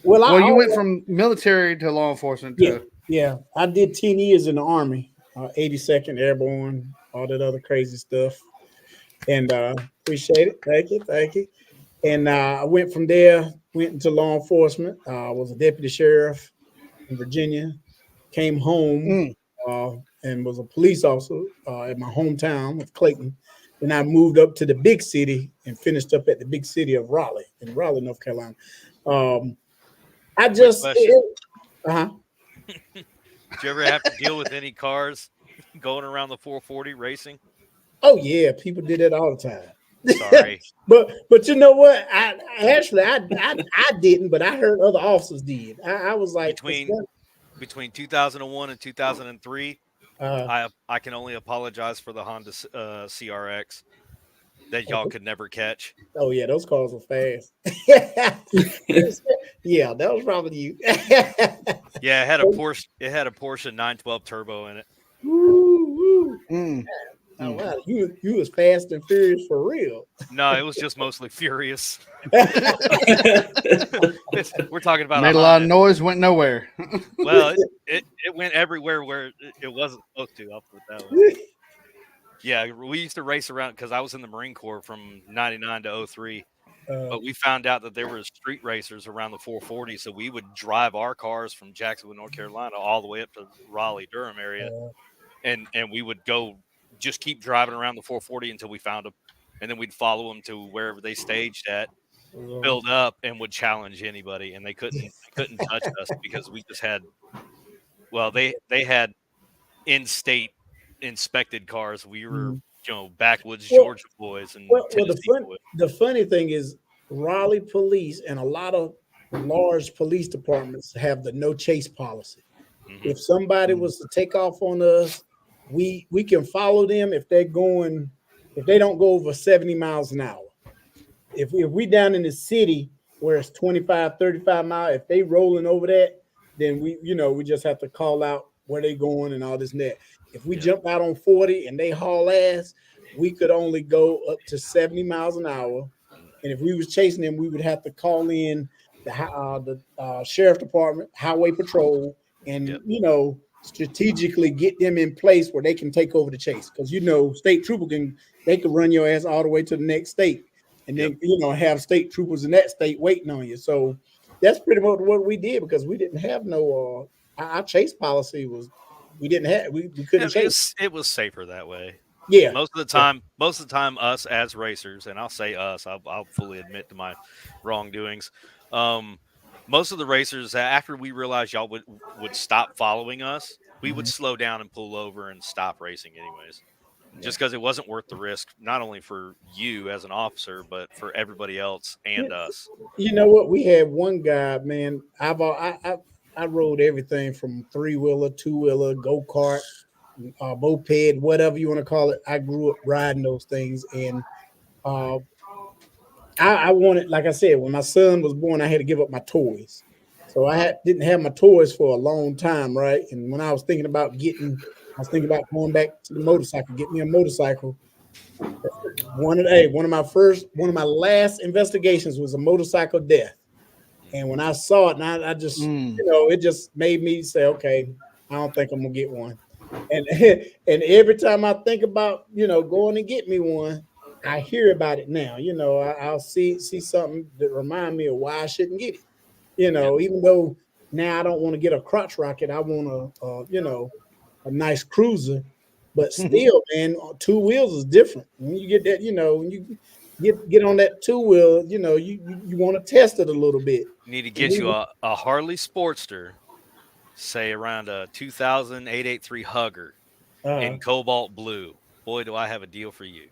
Well, Well, you went from military to law enforcement yeah, to yeah. I did 10 years in the Army, 82nd Airborne, all that other crazy stuff. And appreciate it. Thank you. Thank you. And I went from there, went into law enforcement. I was a deputy sheriff in Virginia, came home mm, uh, and was a police officer at my hometown of Clayton. Then I moved up to the big city and finished up at the big city of Raleigh, in Raleigh, North Carolina. Um, I Quick just, question: uh-huh. Did you ever have to deal with any cars going around the 440 racing? Oh yeah, people did that all the time. Sorry, but you know what? I didn't, but I heard other officers did. I was like, between 2001 and 2003, uh, I can only apologize for the Honda CRX that y'all could never catch. oh yeah, those cars were fast. Yeah, that was probably you. Yeah, it had a Porsche. It had a Porsche 912 turbo in it. Woo, woo. mm, Oh, mm. wow, you was fast and furious for real. No, it was just mostly furious. We're talking about a Made a lot of Honda. noise, went nowhere. Well, it went everywhere where it wasn't supposed to. I'll put it that way. Yeah, we used to race around because I was in the Marine Corps from '99 to '03. But we found out that there were street racers around the 440, so we would drive our cars from Jacksonville, North Carolina, all the way up to Raleigh, Durham area, and we would go just keep driving around the 440 until we found them, and then we'd follow them to wherever they staged at, build up, and would challenge anybody, and they couldn't touch us because we just had they had in-state inspected cars. We were backwoods well, Georgia boys and well, Tennessee boys. the funny thing is, Raleigh police and a lot of large police departments have the no chase policy. Mm-hmm. If somebody was to take off on us, we can follow them if they don't go over 70 miles an hour. If we down in the city where it's 25, 35 miles, if they rolling over that, then we just have to call out where they going and all this and that. If we jump out on 40 and they haul ass, we could only go up to 70 miles an hour. And if we was chasing them, we would have to call in the sheriff department, highway patrol, and Yep. Strategically get them in place where they can take over the chase. Because state trooper can run your ass all the way to the next state, and then have state troopers in that state waiting on you. So that's pretty much what we did because we didn't have no our chase policy was we couldn't chase. It was safer that way. Yeah. Most of the time, us as racers, and I'll say us, I'll fully admit to my wrongdoings. Most of the racers, after we realized y'all would stop following us, we would slow down and pull over and stop racing anyways. Just because it wasn't worth the risk, not only for you as an officer, but for everybody else and us. You know what? We had one guy, man. I rode everything from 3-wheeler, 2-wheeler, go kart, moped, whatever you want to call it. I grew up riding those things, and uh, I wanted, like I said, when my son was born, I had to give up my toys. So didn't have my toys for a long time, right? And when I was thinking about going back to the motorcycle, get me a motorcycle. One of my last investigations was a motorcycle death. And when I saw it, and I just, it just made me say, okay, I don't think I'm gonna get one. And and every time I think about, going and get me one, I hear about it now. I'll see something that remind me of why I shouldn't get it. Even though now I don't want to get a crotch rocket, I want a nice cruiser. But still, man, 2 wheels is different. When you get that, when you get on that 2-wheel, you want to test it a little bit. You need to get you a Harley Sportster, say around a 2000 883 Hugger in cobalt blue. Boy, do I have a deal for you.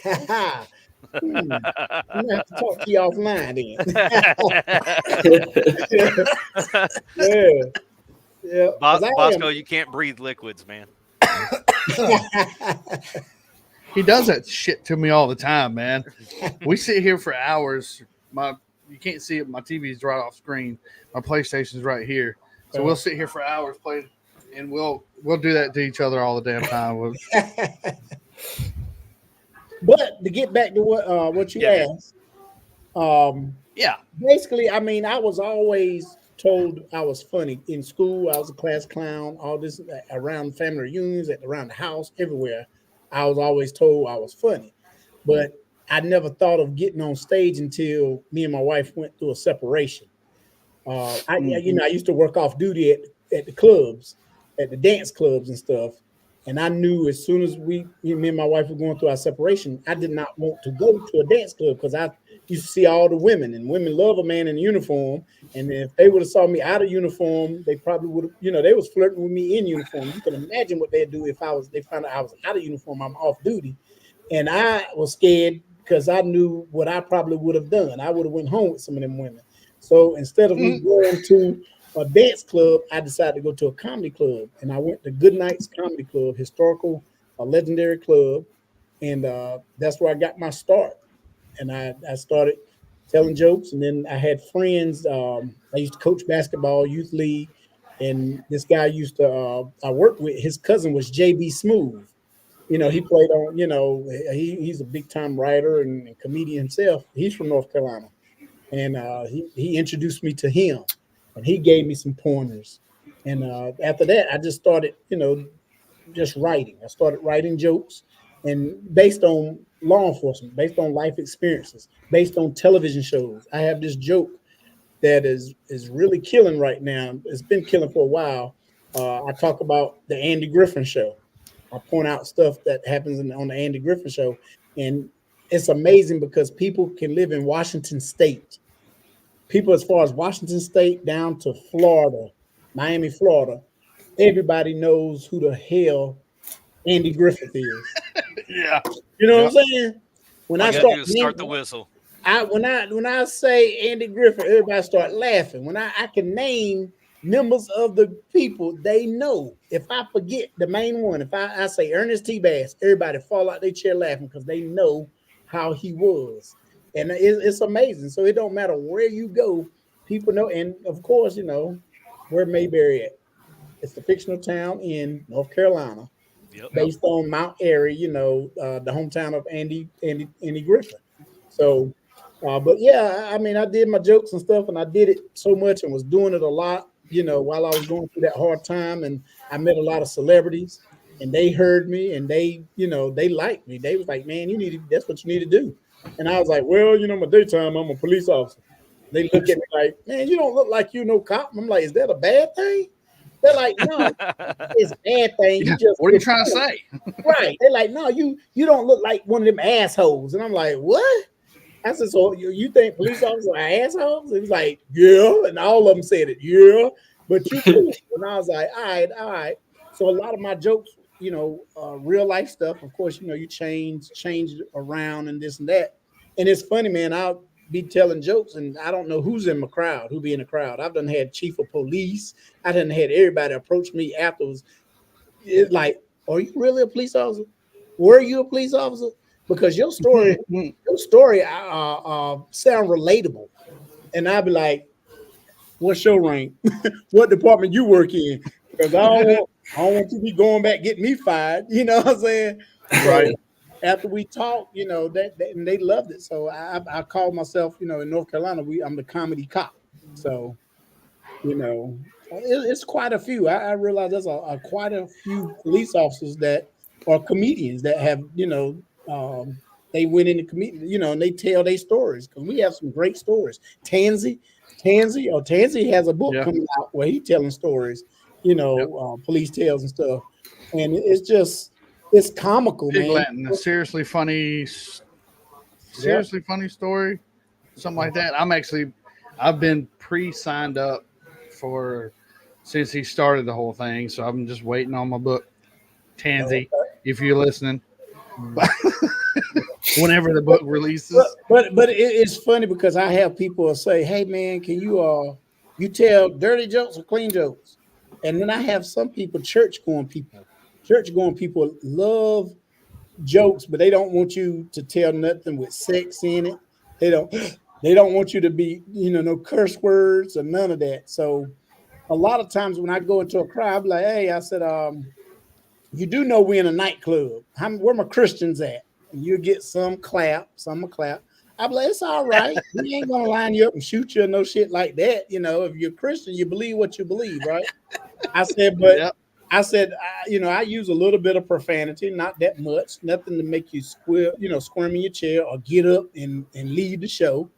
I'm gonna have to talk to you offline then. Yeah. Bosco, you can't breathe liquids, man. He does that shit to me all the time, man. We sit here for hours. You can't see it. My TV's right off screen. My PlayStation's right here. So we'll sit here for hours playing And we'll do that to each other all the damn time. But to get back to what you Yeah, man. asked, um, Yeah. basically, I mean, I was always told I was funny in school. I was a class clown. All this around family reunions, around the house, everywhere. I was always told I was funny, but I never thought of getting on stage until me and my wife went through a separation. I used to work off duty at the clubs, at the dance clubs and stuff. And I knew as soon as me and my wife were going through our separation, I did not want to go to a dance club because I used to see all the women, and women love a man in uniform. And if they would have saw me out of uniform, they probably would have, they was flirting with me in uniform. You can imagine what they'd do if they found out I was out of uniform, I'm off duty. And I was scared because I knew what I probably would have done. I would have went home with some of them women. So instead of me going to a dance club, I decided to go to a comedy club, and I went to Good Nights Comedy Club, historical, a legendary club, and that's where I got my start. And I started telling jokes, and then I had friends. I used to coach basketball, youth league, and this guy used to I worked with. His cousin was JB Smooth. He played on. He's a big time writer and comedian himself. He's from North Carolina, and he introduced me to him, and he gave me some pointers. And after that, I just started, just writing. I started writing jokes, and based on law enforcement, based on life experiences, based on television shows. I have this joke that is really killing right now. It's been killing for a while. I talk about the Andy Griffin show. I point out stuff that happens on the Andy Griffin show, and it's amazing because people can live in Washington State. People as far as Washington State down to Florida, Miami, Florida, everybody knows who the hell Andy Griffith is. Yeah. You know Yep. what I'm saying? When All I you gotta start do is start the whistle. when I say Andy Griffith, everybody start laughing. When I can name members of the people, they know. If I forget the main one, if I say Ernest T. Bass, everybody fall out their chair laughing because they know how he was. And it's amazing. So it don't matter where you go, people know. And of course, where Mayberry at. It's the fictional town in North Carolina, Yep. Yep. based on Mount Airy, the hometown of Andy Griffin. So, but yeah, I mean, I did my jokes and stuff, and I did it so much and was doing it a lot, while I was going through that hard time. And I met a lot of celebrities, and they heard me, and they liked me. They was like, "Man, that's what you need to do." And I was like, "Well, my daytime, I'm a police officer." They look at me like, "Man, you don't look like you no cop." I'm like, "Is that a bad thing?" They're like, "No, it's a bad thing. You Yeah. just What are you trying to say? right." They're like, "No, you don't look like one of them assholes." And I'm like, "What?" I said, "So you think police officers are assholes?" It was like, "Yeah," and all of them said it, "Yeah," but you cool. And I was like, "All right, all right." So a lot of my jokes, real life stuff. Of course, you change it around and this and that. And it's funny, man. I'll be telling jokes, and I don't know who's in my crowd, who be in the crowd. I've done had chief of police. I done had everybody approach me afterwards. It's like, are you really a police officer? Were you a police officer? Because your story sound relatable. And I'd be like, what's your rank? What department you work in? Because I don't want you to be going back getting me fired. You know what I'm saying? Right. So after we talked, and they loved it. So I called myself, in North Carolina, I'm the comedy cop. So it's quite a few. I realize there's quite a few police officers that are comedians that have, they went into comedian, and they tell their stories because we have some great stories. Tansy has a book Yeah. coming out where he telling stories, Yep. police tales and stuff, and it's comical, Pig man. Latin, a Yep. seriously funny story, something like that. I've been pre-signed up for since he started the whole thing, so I'm just waiting on my book, Tansy. If you're listening, whenever the book But releases, it's funny because I have people say, "Hey man, can you tell dirty jokes or clean jokes?" And then I have some people, church going people. Church going people love jokes, but they don't want you to tell nothing with sex in it. They don't they don't want you to be, no curse words or none of that. So a lot of times when I go into a crowd, I'm like, hey, I said, you do know we're in a nightclub. Where my Christians at? And you get some clap, some will clap. I'm like, it's all right. We ain't gonna line you up and shoot you or no shit like that. You know, if you're Christian, you believe what you believe, right? I said, but Yep. I said, I use a little bit of profanity, not that much, nothing to make you squirm in your chair or get up and leave the show.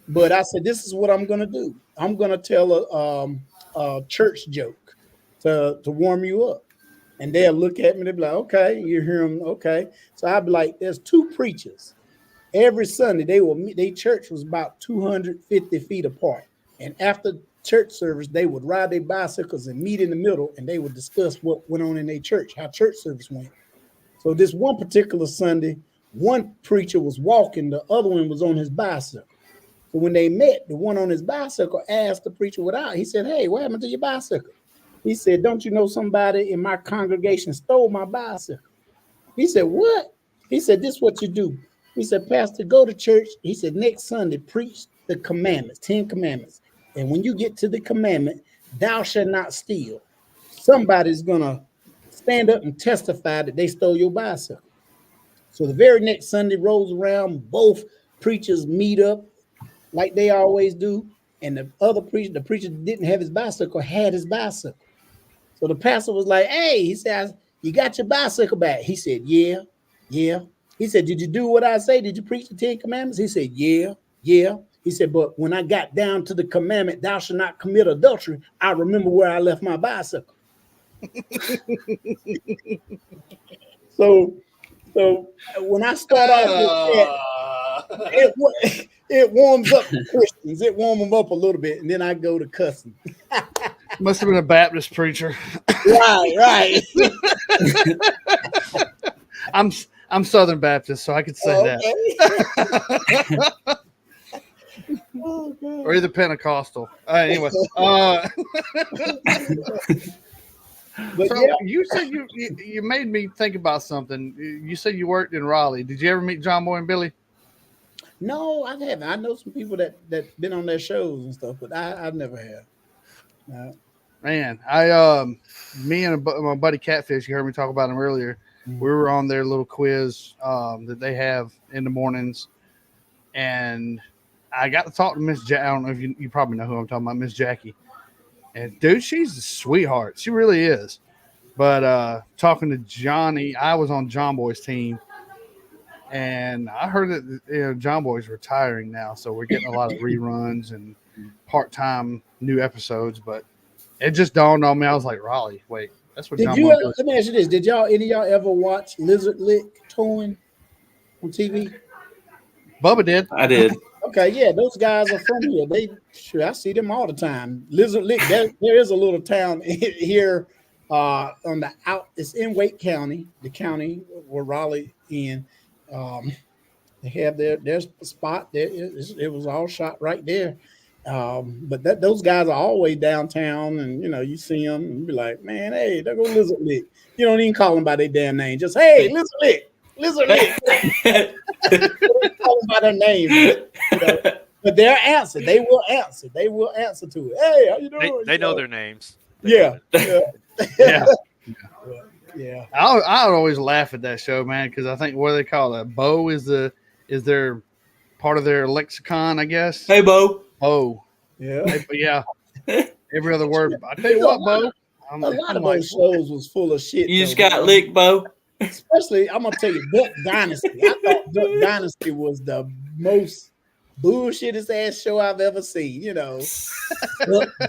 But I said, this is what I'm gonna do. I'm gonna tell a church joke to warm you up. And they'll look at me, they'll be like, okay, you hear them, okay. So I'll be like, there's two preachers. Every Sunday they will meet, their church was about 250 feet apart. And after church service, they would ride their bicycles and meet in the middle and they would discuss what went on in their church, how church service went. So this one particular Sunday, one preacher was walking, the other one was on his bicycle. So when they met, the one on his bicycle asked the preacher without. He said, hey, what happened to your bicycle? He said, don't you know somebody in my congregation stole my bicycle? He said, what? He said, this is what you do. He said, Pastor, go to church. He said, next Sunday, preach the commandments, 10 commandments. And when you get to the commandment, thou shalt not steal. Somebody's going to stand up and testify that they stole your bicycle. So the very next Sunday rolls around, both preachers meet up like they always do. And the preacher didn't have his bicycle, had his bicycle. So the pastor was like, hey, he said, you got your bicycle back? He said, yeah. He said, did you do what I say? Did you preach the 10 commandments? He said, yeah. He said, but when I got down to the commandment, thou shalt not commit adultery, I remember where I left my bicycle. So when I start off with that, it warms up the Christians. It warms them up a little bit, and then I go to cussing. Must have been a Baptist preacher. Right. I'm Southern Baptist, so I could say that. Or either Pentecostal. Anyway, but so yeah. you said you made me think about something. You said you worked in Raleigh. Did you ever meet John Boy and Billy? No, I haven't. I know some people that been on their shows and stuff, but I never have. No. Man, me and my buddy Catfish, you heard me talk about him earlier. Mm-hmm. We were on their little quiz that they have in the mornings, and I got to talk to Miss Jack. I don't know if you probably know who I'm talking about, Miss Jackie. And dude, she's a sweetheart. She really is. But talking to Johnny, I was on John Boy's team, and I heard that John Boy's retiring now, so we're getting a lot of reruns and part-time new episodes. But it just dawned on me. I was like, Raleigh, wait, that's what John Boy does. Let me ask you this: did any of y'all ever watch Lizard Lick towing on TV? Bubba did. I did. Okay, yeah, those guys are from here. I see them all the time. Lizard Lick. There is a little town here on the out. It's in Wake County, the county where Raleigh in. They have there's a spot there. It was all shot right there. But those guys are always downtown, and you see them and you be like, man, hey, there go Lizard Lick. You don't even call them by their damn name. Just hey, Lizard Lick. Call them by their name, but they'll answer. They will answer. They will answer to it. Hey, how you doing? They know their names. Yeah. Yeah. I would always laugh at that show, man, because I think what do they call it? Bo is their part of their lexicon, I guess. Hey, Bo. Oh, yeah. Every other word. I tell you what, Bo. A lot of those shows was full of shit. You just got licked, Bo. Especially, I'm gonna tell you, Duck Dynasty. I thought Duck Dynasty was the most bullshitest ass show I've ever seen. Duck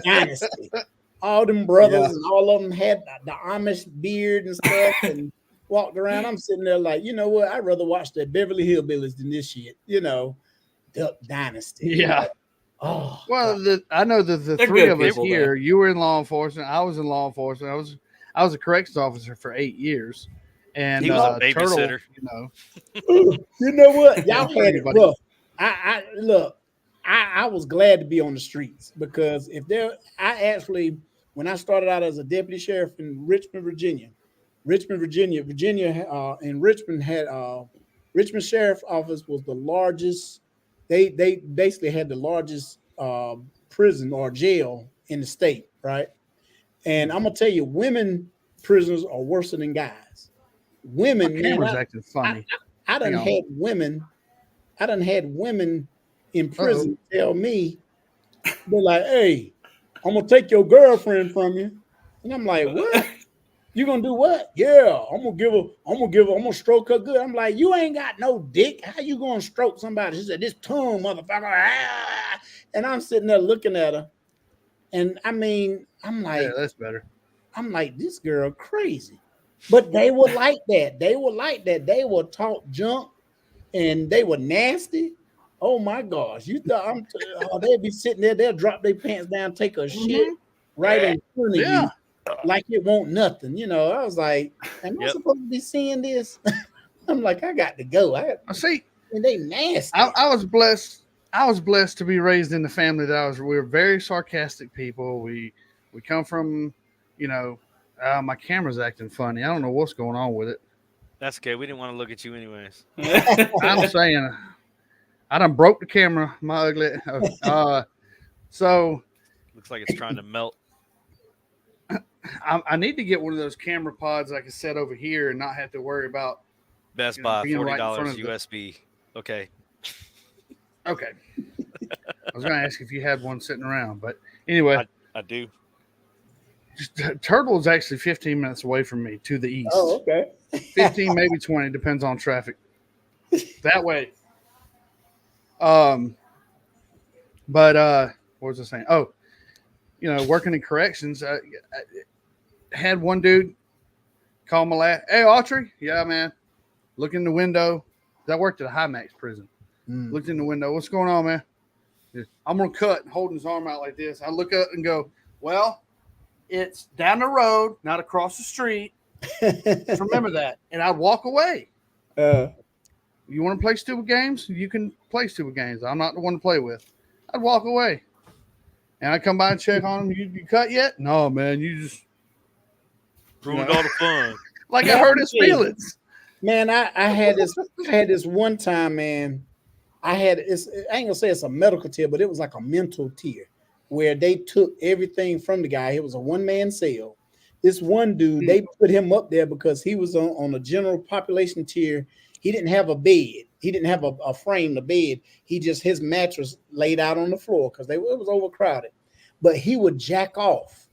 Dynasty. All them brothers and all of them had the Amish beard and stuff and walked around. I'm sitting there like, you know what? I'd rather watch the Beverly Hillbillies than this shit. Duck Dynasty. Yeah. Oh, well, I know that the They're three good of us people, here. though. You were in law enforcement. I was in law enforcement. I was a corrections officer for 8 years. And He was a Turtle, babysitter. you know what? Y'all had it Everybody. rough. I was glad to be on the streets because when I started out as a deputy sheriff in Richmond, Virginia, in Richmond had Richmond Sheriff Office was the largest. They basically had the largest prison or jail in the state, right? And I'm gonna tell you, women prisoners are worse than guys. My Women, man, camera's acting funny. I done Hang on. had women. I done had women in prison tell me, they're like, "Hey, I'm gonna take your girlfriend from you," and I'm like, "What? You gonna do what?" "Yeah, I'm gonna stroke her good." I'm like, "You ain't got no dick. How you gonna stroke somebody?" She said, "This tongue, motherfucker." Ah. And I'm sitting there looking at her, and I mean, Yeah, that's better. I'm like, this girl crazy. But they were like that. They were like that. They were talk junk and they were nasty. Oh my gosh. You thought they'd be sitting there, they'll drop their pants down, take a shit right in front of Yeah. you like it won't nothing. You know, I was like, am I supposed to be seeing this? I'm like, I got to go. I see. And they nasty. I was blessed. I was blessed to be raised in the family that we were very sarcastic people. We come from, you know, my camera's acting funny. I don't know what's going on with it. That's okay. We didn't want to look at you anyways. I'm saying I done broke the camera, my ugly. So Looks like it's trying to melt. I need to get one of those camera pods I can set over here and not have to worry about Best Buy, being $40 right in front of USB. Okay. Okay. I was going to ask if you had one sitting around, but anyway. I do. Turtle is actually 15 minutes away from me to the east. Oh, okay. 15, maybe 20, depends on traffic. That way. But what was I saying? Oh, working in corrections, I had one dude call my last. "Hey, Autry." "Yeah, man." Look in the window. I worked at a high max prison. Looked in the window. "What's going on, man?" "I'm gonna cut," holding his arm out like this. I look up and go, "Well, it's down the road, not across the street. Just remember that." And I'd walk away. You want to play stupid games? You can play stupid games. I'm not the one to play with. I'd walk away. And I'd come by and check on him. You cut yet?" "No, man. You just ruined all the fun." Like I hurt his feelings. Man, I had this one time, man. I ain't gonna say it's a medical tier, but it was like a mental tier where they took everything from the guy. It was a one-man cell. This one dude, they put him up there because he was on a general population tier. He didn't have a bed. He didn't have a frame, the bed. His mattress laid out on the floor because it was overcrowded. But he would jack off.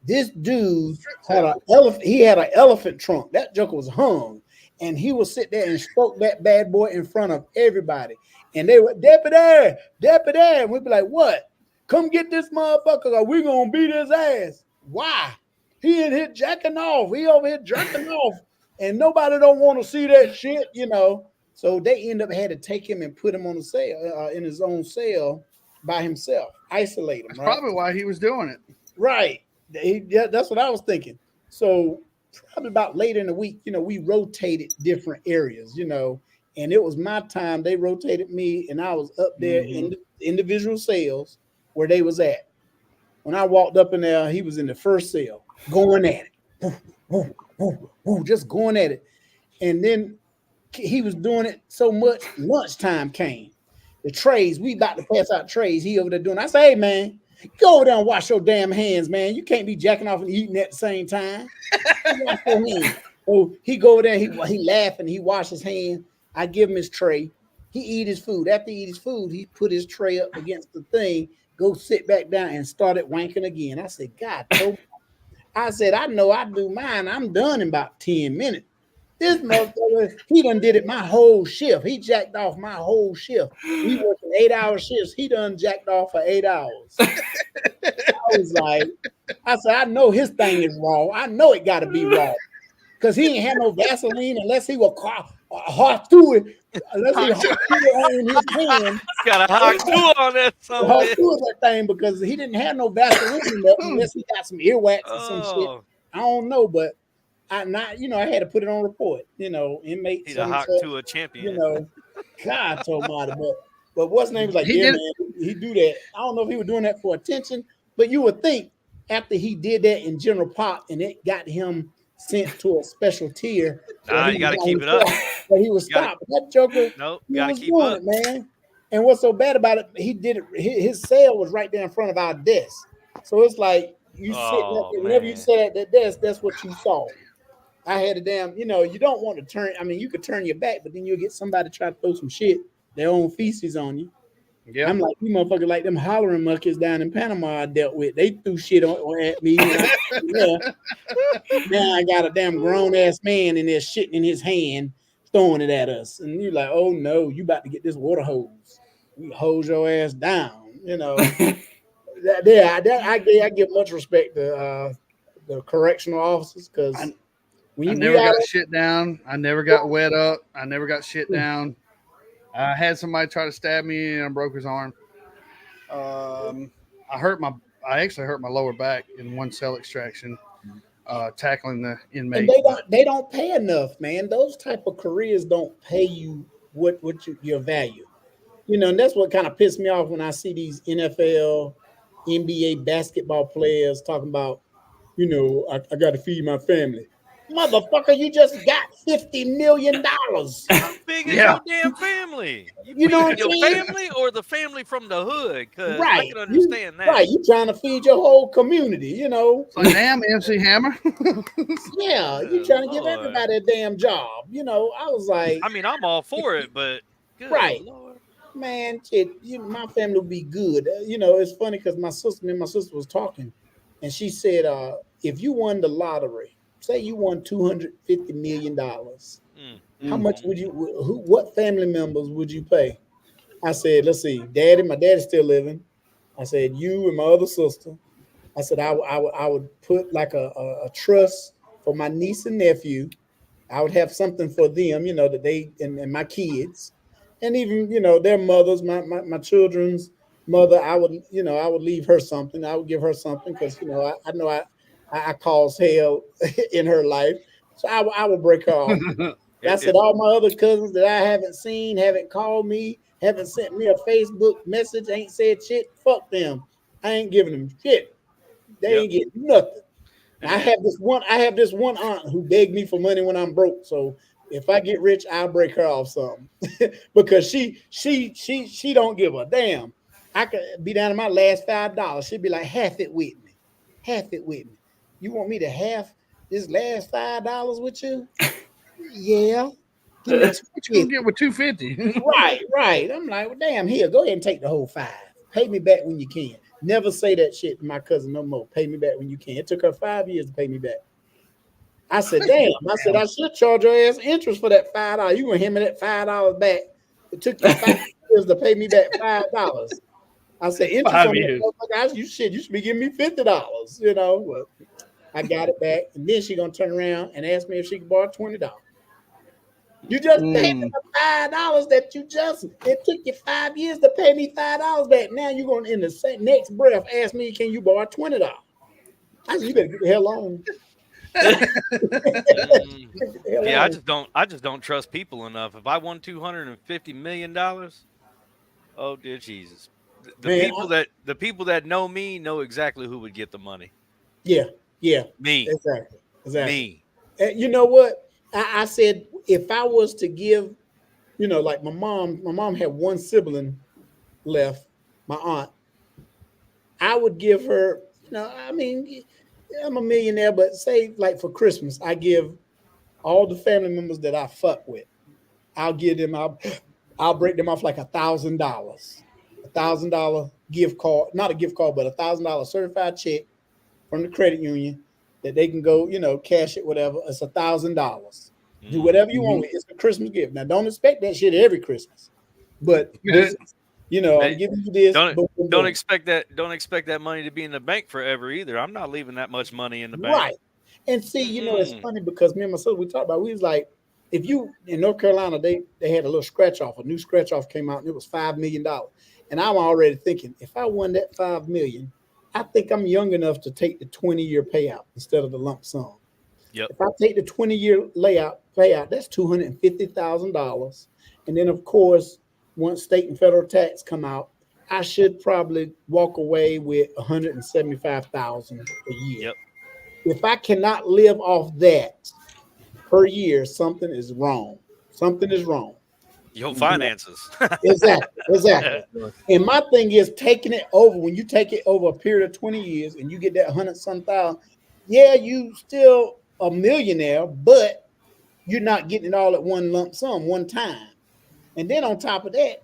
This dude had an elephant. He had an elephant trunk. That joker was hung. And he would sit there and stroke that bad boy in front of everybody. And they would, "Deputy, deputy." And we'd be like, "What? Come get this motherfucker, or we gonna beat his ass." Why? He in here jacking off. He over here jerking off. And nobody don't want to see that shit, So they end up had to take him and put him on a cell, in his own cell by himself, isolate him. That's right? probably why he was doing it. Right. That's what I was thinking. So probably about later in the week, we rotated different areas, and it was my time. They rotated me, and I was up there in the individual cells where they was at. When I walked up in there, he was in the first cell, going at it, just going at it. And then he was doing it so much, lunchtime came. The trays, we about to pass out trays. He over there doing it. I say, "Hey, man, go over there and wash your damn hands, man. You can't be jacking off and eating at the same time." Wash your hands. So he go over there, he laughing, he wash his hands. I give him his tray. He eat his food. After he eat his food, he put his tray up against the thing, go sit back down and started wanking again. I said, "God, I said, I know I do mine. I'm done in about 10 minutes. This motherfucker, he done did it my whole shift. He jacked off my whole shift. We working 8-hour shifts. He done jacked off for 8 hours." I was like, I said, I know his thing is raw. I know it got to be raw. Because he ain't had no Vaseline unless he was hot through it. Unless he hot through it on his hand. Got a hot tool on that. Hot through that thing because he didn't have no Vaseline unless he got some earwax or some shit. I don't know, but I had to put it on report. Inmate. He's a hot to a champion. God almighty. But what's name was like, "Yeah, man, he do that." I don't know if he was doing that for attention, but you would think after he did that in general pop and it got him sent to a special tier. Nah, you got to keep it up. But he was stopped. That joker, nope, he gotta was keep doing up, it, man. And what's so bad about it? He did it. His cell was right there in front of our desk, so it's like you sit Oh whenever you man. sat at that desk, that's what you saw. I had a damn, you don't want to turn. I mean, you could turn your back, but then you'll get somebody to try to throw some shit, their own feces on you. Yep. I'm like, you motherfuckers like them hollering monkeys down in Panama I dealt with. They threw shit at me when I yeah. Now I got a damn grown ass man in there shitting in his hand, throwing it at us. And you're like, oh no, you about to get this water hose. We hose your ass down. I give much respect to the correctional officers because I, I we never out got shit down. I never got wet up. I never got shit down. I had somebody try to stab me and I broke his arm. Um, I hurt my. I actually hurt my lower back in one cell extraction, tackling the and inmate. they don't pay enough, man. Those type of careers don't pay you your value. And that's what kind of pissed me off when I see these NFL, NBA basketball players talking about, I got to feed my family. Motherfucker, you just got $50 million. How big is Yeah. your damn family? You You know what feeding I'm your saying? family or the family from the hood? Cause I Right. can understand that. Right. You trying to feed your whole community. It's like, damn, MC Hammer. Yeah, you Good trying to give Lord. everybody a damn job. I was like, I mean, I'm all for it, but good right. Lord. Man, shit, my family will be good. It's funny because me and my sister was talking, and she said, if you won the lottery, say you won $250 million, Mm, how mm, much mm. would what family members would you pay? I said, let's see, my daddy's still living. I said, you and my other sister. I said, I would put like a trust for my niece and nephew. I would have something for them, that they and my kids, and even their mothers, my children's mother. I would leave her something. I would give her something because I know I caused hell in her life, so I will break her off. I said If all my other cousins that I haven't seen, haven't called me, haven't sent me a Facebook message, ain't said shit. Fuck them. I ain't giving them shit. They yep, ain't getting nothing. and I have this one aunt who begged me for money when I'm broke. So if I get rich, I'll break her off something because she don't give a damn. I could be down to my last $5. She'd be like, half it with me, half it with me. You want me to half this last $5 with you? Yeah, give me What you gonna 250. get with 250? Right, right. I'm like, well, damn, here, go ahead and take the whole five. Pay me back when you can. Never say that shit to my cousin no more. Pay me back when you can. It took her 5 years to pay me back. I said, damn. I said, I should charge your ass interest for that $5. You gonna hand me that $5 back? It took you 5 years to pay me back $5. I said, interest on 5 years. that. You should be giving me $50. Well, I got it back, and then she gonna turn around and ask me if she could borrow $20. You just paid me Mm. the $5 that it took you 5 years to pay me $5 back. Now you're gonna in the next breath ask me, can you borrow $20? I said, you better get the hell on. mm, Get the hell yeah, on. I just don't trust people enough. If I won $250 million, oh dear Jesus, the Man, people that know me know exactly who would get the money. yeah, yeah, Me, exactly. me. And you know what? I said if I was to give, like my mom had one sibling left, my aunt. I would give her, I mean, I'm a millionaire, but say like for Christmas, I give all the family members that I fuck with. I'll give them. I'll break them off like $1,000, $1,000 gift card, not a gift card, but $1,000 certified check from the credit union that they can go, cash it, whatever. It's $1,000. Do Mm. whatever you want with it. It's a Christmas gift. Now, don't expect that shit every Christmas, but this, I'm Hey, giving you this. don't Boom, boom, don't boom. expect that. Don't expect that money to be in the bank forever either. I'm not leaving that much money in the bank. Right. And see, it's Mm-mm. funny because me and my sister, we talked about, we was like, if you in North Carolina, they had a little scratch off, a new scratch off came out and it was $5 million. And I'm already thinking, if I won that 5 million, I think I'm young enough to take the 20-year payout instead of the lump sum. Yep. If I take the 20-year payout, that's $250,000. And then of course, once state and federal tax come out, I should probably walk away with 175,000 a year. Yep. If I cannot live off that per year, something is wrong. Something is wrong. Your finances. Exactly. And my thing is taking it over. When you take it over a period of 20 years and you get that 100-some thousand, yeah, you still a millionaire, but you're not getting it all at one lump sum, one time. And then on top of that,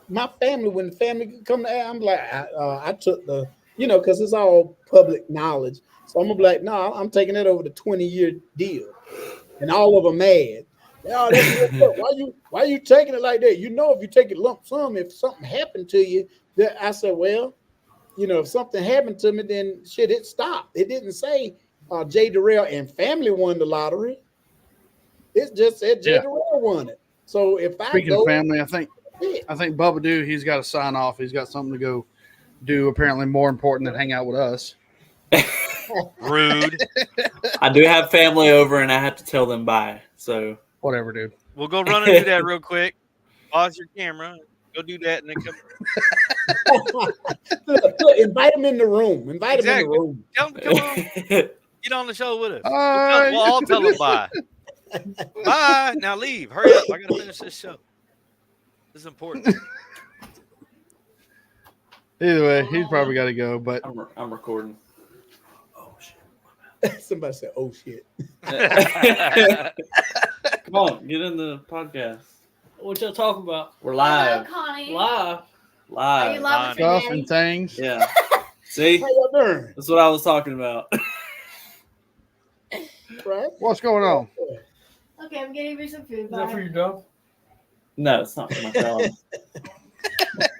my family, when the family come to, I'm like, I took the, because it's all public knowledge. So I'm gonna be like, no, I'm taking it over the 20-year deal, and all of them mad. Oh, that's why you taking it like that? If you take it lump sum, if something happened to you, that I said, well, if something happened to me, then shit, it stopped. It didn't say J Derrel and family won the lottery. It just said J Derrel won it. So if Speaking of family, I think Bubba Doo, he's got to sign off. He's got something to go do, apparently more important than hang out with us. Rude. I do have family over, and I have to tell them bye. So whatever, dude. We'll go run and do that real quick. Pause your camera. Go do that, and then come. Look, invite them in the room. Invite them in the room. Come on. Get on the show with us. We'll all tell them bye. Bye. Now leave. Hurry up. I got to finish this show. This is important. Either way, he's probably got to go. But I'm recording. Oh shit! Somebody said, "Oh shit." Come on, get in the podcast. What y'all talking about? We're live. Hello, Connie. Live. Are you live with your stuff daddy? and things. Yeah. See? How y'all doing? That's what I was talking about. Right? What's going on? Okay, I'm getting you some food. Is that for your dog? No, it's not for my dog.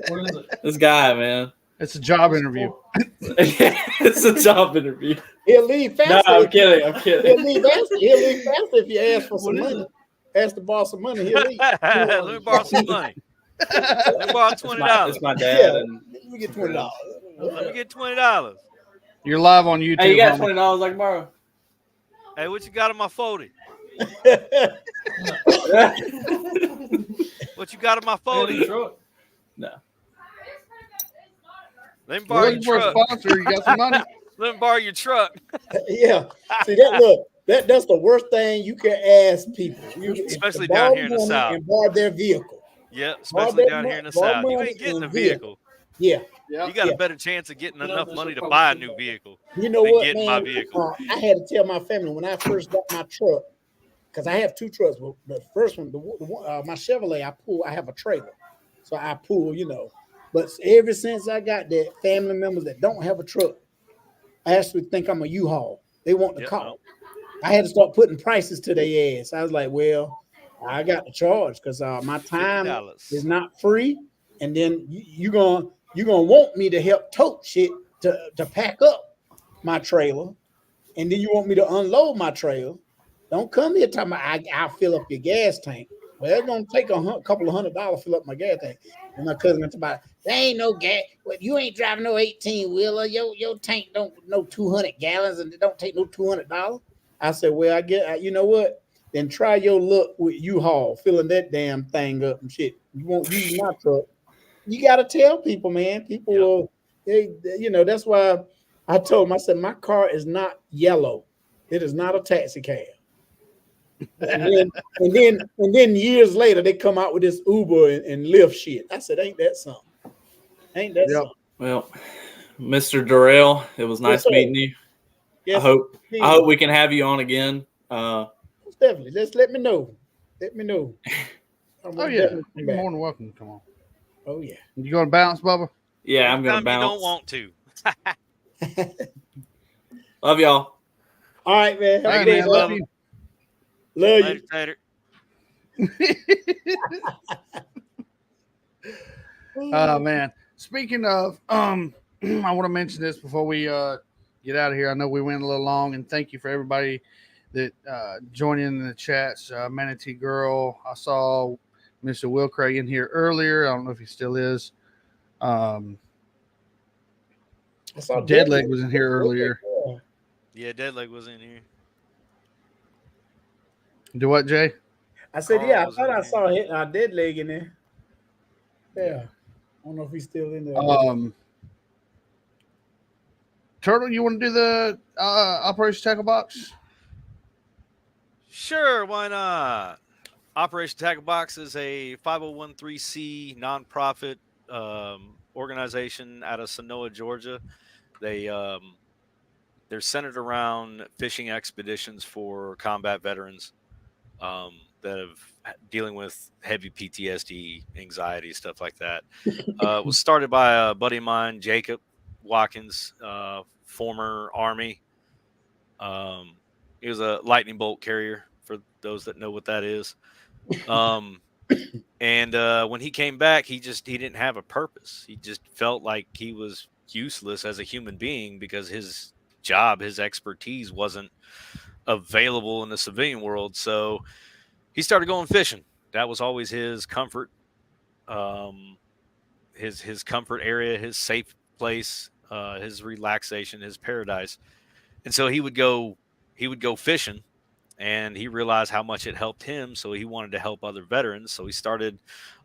What is it? This guy, man. It's a job interview. It's a job interview. He'll leave No, faster. I'm kidding. He'll leave faster if you ask for some money. Ask to borrow some money. He'll leave. Let me borrow some money. Let me borrow $20. It's my dad. And Let me get $20. Let me get $20. You're live on YouTube. hey, you got homie. $20 I can borrow? Hey, what you got in my 40? What you got in my 40? No. Let me You're borrow your looking for a truck. sponsor. You got some money. Let me borrow your truck. Yeah. See that? Look, that's the worst thing you can ask people. Especially to borrow down here in the money South. And borrow their vehicle. Yep, especially down here in the South. You ain't getting a vehicle. Yeah. Yeah. You got a better chance of getting enough money to buy a new vehicle. You know than what, getting man? my vehicle. I had to tell my family when I first got my truck, because I have two trucks. But the first one, my Chevrolet, I have a trailer, so I pull, But ever since I got that, family members that don't have a truck, I actually think I'm a U-Haul. They want the car. No. I had to start putting prices to their ass. I was like, well, I got to charge because my time $50. is not free, and then you're gonna want me to help tote shit to pack up my trailer, and then you want me to unload my trailer. Don't come here talking about I'll fill up your gas tank. Well, it's gonna take a couple of $100 to fill up my gas tank. And my cousin talking about there ain't no gas. Well, you ain't driving no 18-wheeler. Your tank don't no 200 gallons, and it don't take no $200. I said, well, I get you know what? Then try your luck with U-Haul filling that damn thing up and shit. You won't use my truck. You gotta tell people, man. People will. That's why I told them. I said my car is not yellow. It is not a taxi cab. And then years later they come out with this Uber and Lyft shit. I said, ain't that something? Ain't that something? Well, Mr. Derrel, it was nice meeting you. Yes, I hope we can have you on again. Definitely. Let me know. Let me know. Oh yeah, you're more than welcome to come on. Oh yeah. You going to bounce, Bubba? Yeah, I'm gonna bounce. You don't want to. Love y'all. All right, man. Have a Hey, good man, day. love you. Love Later, you. Oh man. Speaking of, I want to mention this before we get out of here. I know we went a little long, and thank you for everybody that joined in the chats. Manatee Girl, I saw Mr. Will Craig in here earlier. I don't know if he still is. I saw Deadleg was in here earlier. Yeah, Deadleg was in here. Do what, Jay? I said, Carl yeah, I was thought in I there. saw Deadleg in there. Yeah. I don't know if he's still in there. Turtle, you want to do the Operation Tackle Box? Sure, why not? Operation Tackle Box is a 501c nonprofit organization out of Sonoa, Georgia. They they're centered around fishing expeditions for combat veterans that have dealing with heavy PTSD, anxiety, stuff like that. It was started by a buddy of mine, Jacob Watkins, former Army. He was a lightning bolt carrier for those that know what that is. Um, and when he came back, he didn't have a purpose. He just felt like he was useless as a human being because his job, his expertise wasn't available in the civilian world. So he started going fishing. That was always his comfort, um, his comfort area, his safe place, his relaxation, his paradise. And so he would go fishing, and he realized how much it helped him. So he wanted to help other veterans. So he started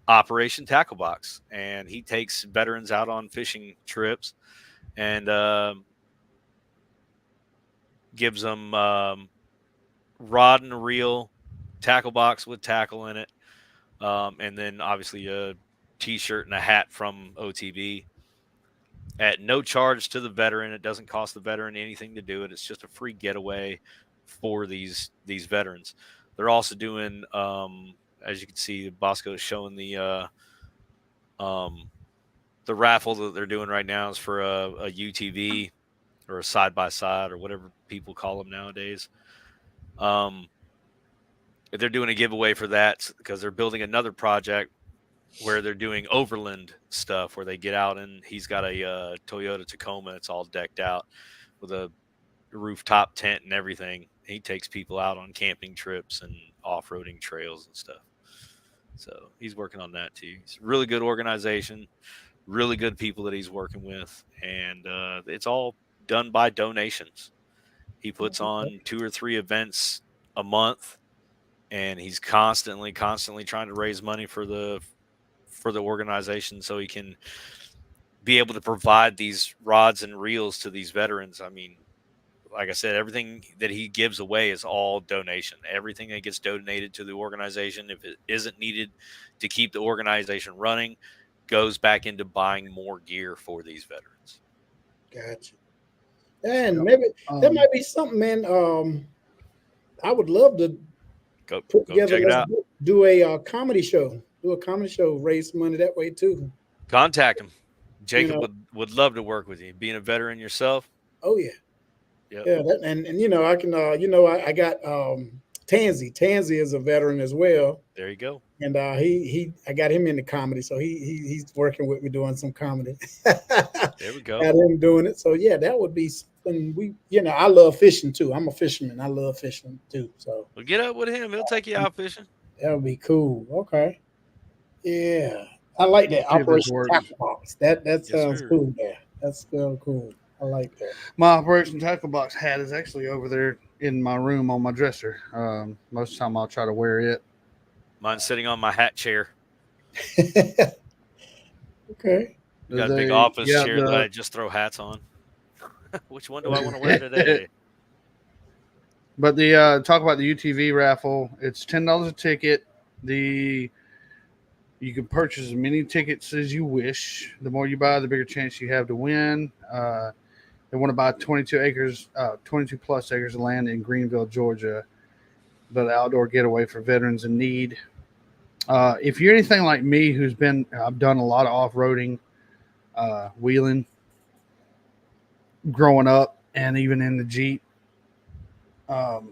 Operation Tackle Box, and he takes veterans out on fishing trips and gives them rod and reel, tackle box with tackle in it, and then obviously a T-shirt and a hat from OTB at no charge to the veteran. It doesn't cost the veteran anything to do it. It's just a free getaway for these veterans. They're also doing, as you can see, Bosco is showing the raffle that they're doing right now is for a UTV or a side by side or whatever people call them nowadays. They're doing a giveaway for that because they're building another project where they're doing overland stuff where they get out, and he's got a Toyota Tacoma. It's all decked out with a rooftop tent and everything. He takes people out on camping trips and off-roading trails and stuff. So he's working on that too. It's a really good organization, really good people that he's working with, and it's all done by donations. He puts on 2 or 3 events a month, and he's constantly trying to raise money for the organization so he can be able to provide these rods and reels to these veterans. I mean, like I said, everything that he gives away is all donation. Everything that gets donated to the organization, if it isn't needed to keep the organization running, goes back into buying more gear for these veterans. Gotcha. And maybe that might be something, man. I would love to Go put check together. it out. Do a comedy show. Do a comedy show. Raise some money that way too. Contact him. Jacob know. would love to work with you. Being a veteran yourself. Oh yeah. Yep. Yeah. That, and I can. I got Tansy. Tansy is a veteran as well. There you go. And I got him into comedy, so he's working with me doing some comedy. There we go. Got him doing it. So yeah, that would be something I love fishing too. I'm a fisherman. I love fishing too. So Well, get up with him. He'll take you out fishing. that would be cool. Okay. Yeah. I like that. Operation Tackle Box. That sounds cool there. That's still cool. I like that. My Operation Tackle Box hat is actually over there in my room on my dresser. Most of the time I'll try to wear it. Mine's sitting on my hat chair. Okay. We got a big office chair that I just throw hats on. Which one do I want to wear today? But the talk about the UTV raffle, it's $10 a ticket. You can purchase as many tickets as you wish. The more you buy, the bigger chance you have to win. They want to buy 22 plus acres of land in Greenville, Georgia, the outdoor getaway for veterans in need. If you're anything like me, I've done a lot of off-roading, wheeling, growing up, and even in the Jeep. It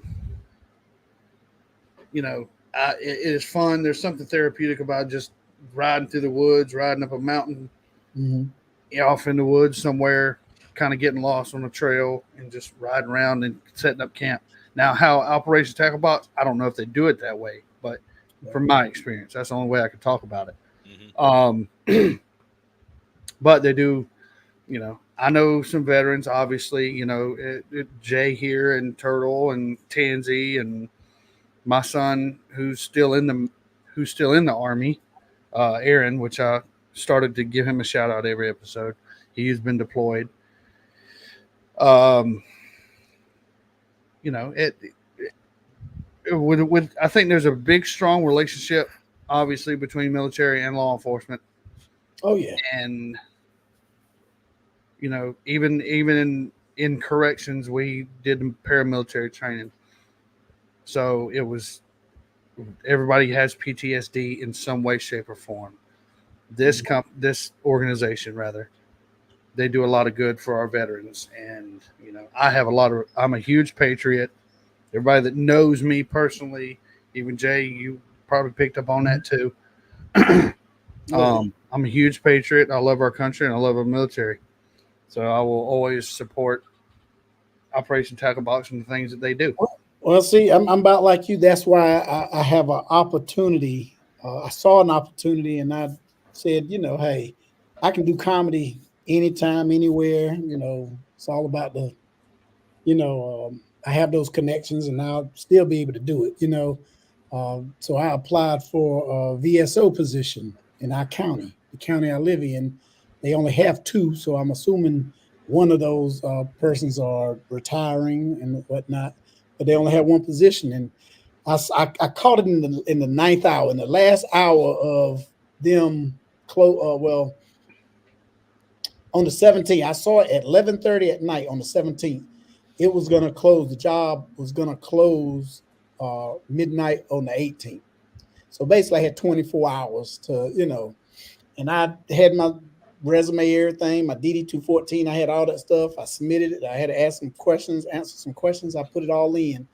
is fun. There's something therapeutic about just riding through the woods, riding up a mountain, off in the woods somewhere, kind of getting lost on a trail and just riding around and setting up camp. Now, how Operation Tackle Box, I don't know if they do it that way, but from my experience, that's the only way I could talk about it. But they do, I know some veterans, obviously, Jay here and Turtle and Tansy and my son who's still in the Army, Aaron, which I started to give him a shout out every episode. He's been deployed. with I think there's a big, strong relationship, obviously, between military and law enforcement, Oh yeah. and even in corrections, we did paramilitary training, so it was everybody has PTSD in some way, shape, or form. This organization, rather, they do a lot of good for our veterans, and I'm a huge patriot. Everybody that knows me personally, even Jay, you probably picked up on that too. I'm a huge patriot. I love our country and I love our military. So I will always support Operation Tackle Box and the things that they do. Well, see, I'm about like you. That's why I have an opportunity. I saw an opportunity, and I said, hey, I can do comedy anytime, anywhere. It's all about I have those connections, and I'll still be able to do it. So I applied for a VSO position in our county, the county I live in. They only have two, so I'm assuming one of those persons are retiring and whatnot. But they only have one position, and I caught it in the ninth hour, in the last hour of them on the 17th. I saw it at 11:30 at night on the 17th. It was going to close. The job was going to close midnight on the 18th. So basically, I had 24 hours to, and I had my resume, everything, my DD-214. I had all that stuff. I submitted it. I had to ask some questions, answer some questions. I put it all in.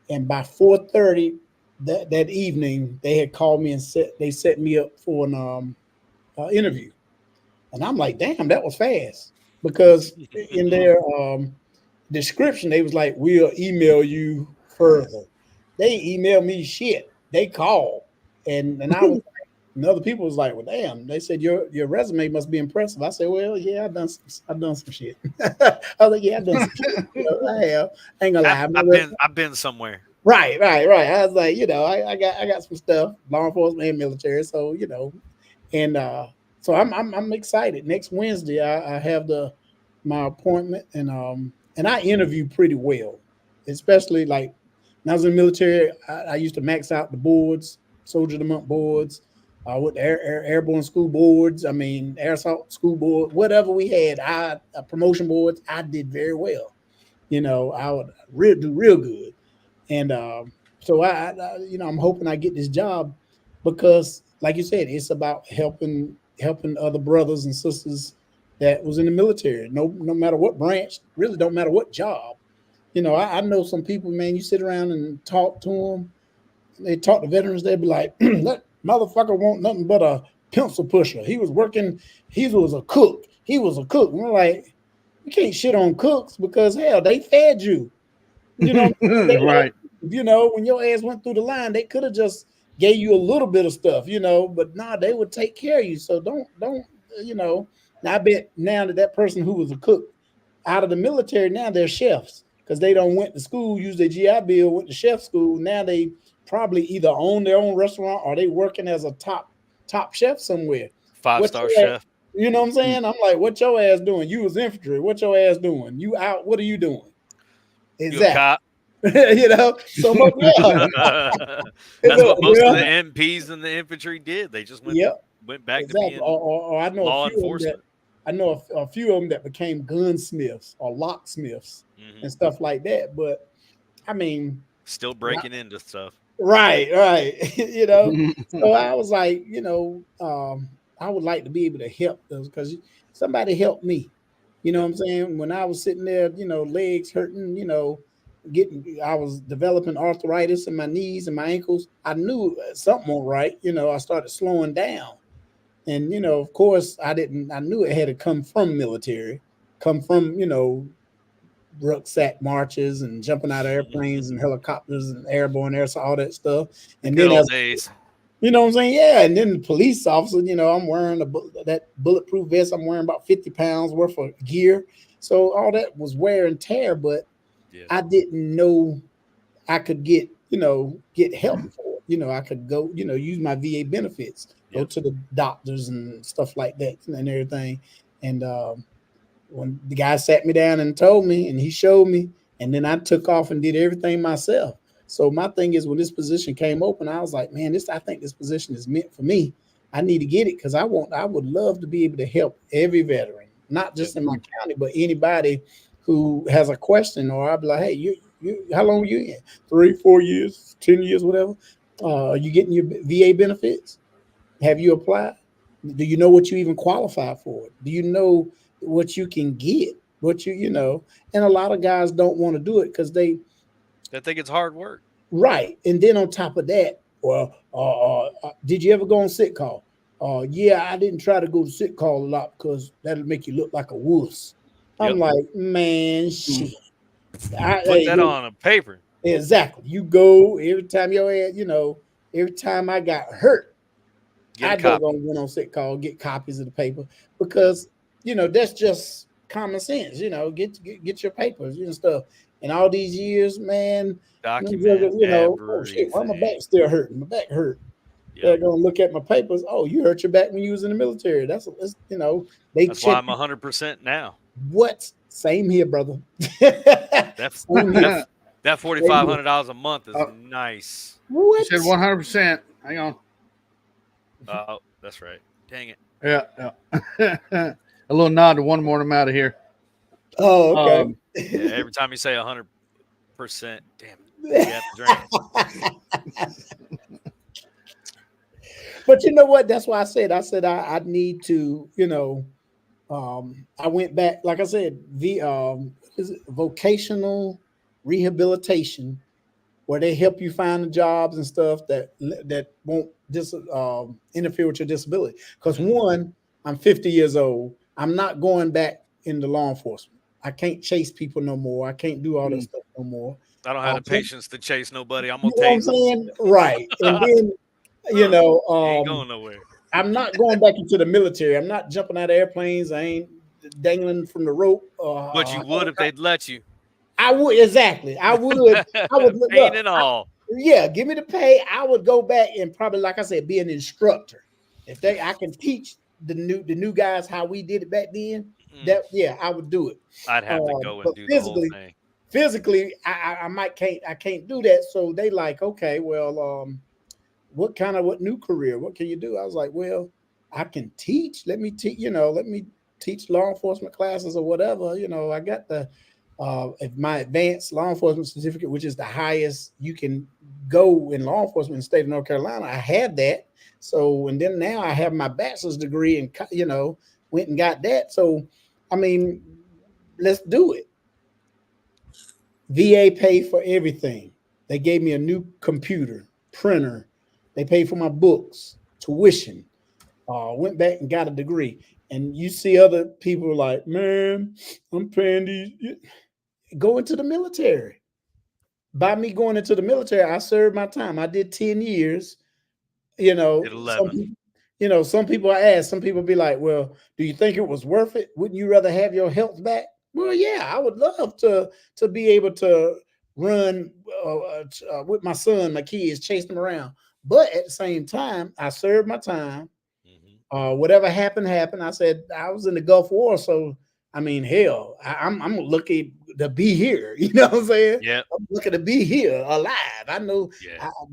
And by 4:30 that evening, they had called me and they set me up for an interview. And I'm like, damn, that was fast. Because in their description, they was like, we'll email you further. They emailed me shit. They called. And I was like, and other people was like, well, damn. They said your resume must be impressive. I said, well, yeah, I've done some shit. I was like, yeah, I've done some shit. I have. I ain't gonna lie. I've been somewhere. Right. I was like, I got some stuff, law enforcement and military. So, and so I'm excited. Next Wednesday, I have my appointment, and I interview pretty well, especially like when I was in the military. I used to max out the boards, soldier of the month boards, with the airborne school boards. I mean, air assault school board, whatever we had. Promotion boards. I did very well. I would do real good, and so I'm hoping I get this job because, like you said, it's about helping other brothers and sisters that was in the military. No matter what branch, really don't matter what job. I know some people, man, you sit around and talk to them. They talk to veterans, they'd be like, that motherfucker want nothing but a pencil pusher. He was working, he was a cook. He was a cook. And we're like, you can't shit on cooks because hell, they fed you. Right. When your ass went through the line, they could have just gave you a little bit of stuff, but they would take care of you. So don't, now I bet now that person who was a cook out of the military, now they're chefs because they don't went to school, used their GI Bill, went to chef school. Now they probably either own their own restaurant or they working as a top chef somewhere. 5-star chef. You know what I'm saying? I'm like, what your ass doing? You was infantry. What your ass doing? You out? What are you doing? Exactly. So yeah. That's what most of the MPs and the infantry did. They just went back to being or I know law enforcement. I know a few of them that became gunsmiths or locksmiths and stuff like that. But I mean, still breaking into stuff. Right. So I was like, I would like to be able to help those because somebody helped me. You know what I'm saying? When I was sitting there, legs hurting, I was developing arthritis in my knees and my ankles. I knew something wasn't right. I started slowing down. And, of course, I knew it had to come from military, come from, rucksack marches and jumping out of airplanes and helicopters and airborne air, all that stuff. And good old days. You know what I'm saying? Yeah. And then the police officer, I'm wearing that bulletproof vest. I'm wearing about 50 pounds worth of gear. So all that was wear and tear, but I didn't know I could get help for it. I could go, use my VA benefits, go to the doctors and stuff like that and everything. And when the guy sat me down and told me and he showed me, and then I took off and did everything myself. So my thing is, when this position came open, I was like, man, I think this position is meant for me. I need to get it because I would love to be able to help every veteran, not just in my county, but anybody who has a question. Or I'd be like, hey, how long are you in? 3, 4 years, 10 years, whatever. Are you getting your VA benefits? Have you applied? Do you know what you even qualify for? Do you know what you can get? And a lot of guys don't want to do it because they think it's hard work. right. And then on top of that, well, did you ever go on sick call? Yeah, I didn't try to go to sick call a lot because that'll make you look like a wuss. I'm like, man, shit. Put that on a paper. Exactly. You go every time every time I got hurt, I don't went on sick call, get copies of the paper because that's just common sense. Get your papers and stuff. And all these years, man, document. Oh shit, why my back still hurting? My back hurt. Yep. They're gonna look at my papers. Oh, you hurt your back when you was in the military. That's why I'm 100% now. What? Same here, brother. that $4,500 a month is nice. What? You said 100%. Hang on. Oh, that's right. Dang it. Yeah. A little nod to one more, I'm out of here. Oh, okay. Every time you say 100%, damn it. You have to drink. But you know what? That's why I said I need to, I went back, like I said, vocational rehabilitation, where they help you find the jobs and stuff that won't interfere with your disability. Because one, I'm 50 years old. I'm not going back into law enforcement. I can't chase people no more. I can't do all that stuff no more. I don't have the patience to chase nobody. I'm gonna tase them. Right. And then ain't going nowhere. I'm not going back into the military. I'm not jumping out of airplanes. I ain't dangling from the rope. But you would if they'd let you. I would, exactly. I would. Pain and all. Yeah, give me the pay. I would go back and probably, like I said, be an instructor. If I can teach the new guys how we did it back then. I would do it. I'd have to go and do the whole thing. Physically, I can't do that. So they like, okay, well, what new career? What can you do? I was like, well, I can teach. Let me teach law enforcement classes or whatever. I got the my advanced law enforcement certificate, which is the highest you can go in law enforcement in the state of North Carolina. I had that. So, and then now I have my bachelor's degree and, went and got that. So, I mean, let's do it. VA paid for everything. They gave me a new computer, printer. They paid for my books, tuition. Went back and got a degree. And you see other people like, man, I'm paying these. Go into the military. By me going into the military, I served my time. I did 10 years. Did 11. Some people I ask, some people be like, well, do you think it was worth it? Wouldn't you rather have your health back? Well, yeah, I would love to be able to run with my son, my kids, chase them around. But at the same time, I served my time. Whatever happened. I said I was in the Gulf War, so I mean, hell, I'm lucky to be here. You know what I'm saying? Yeah, I'm lucky to be here alive. I know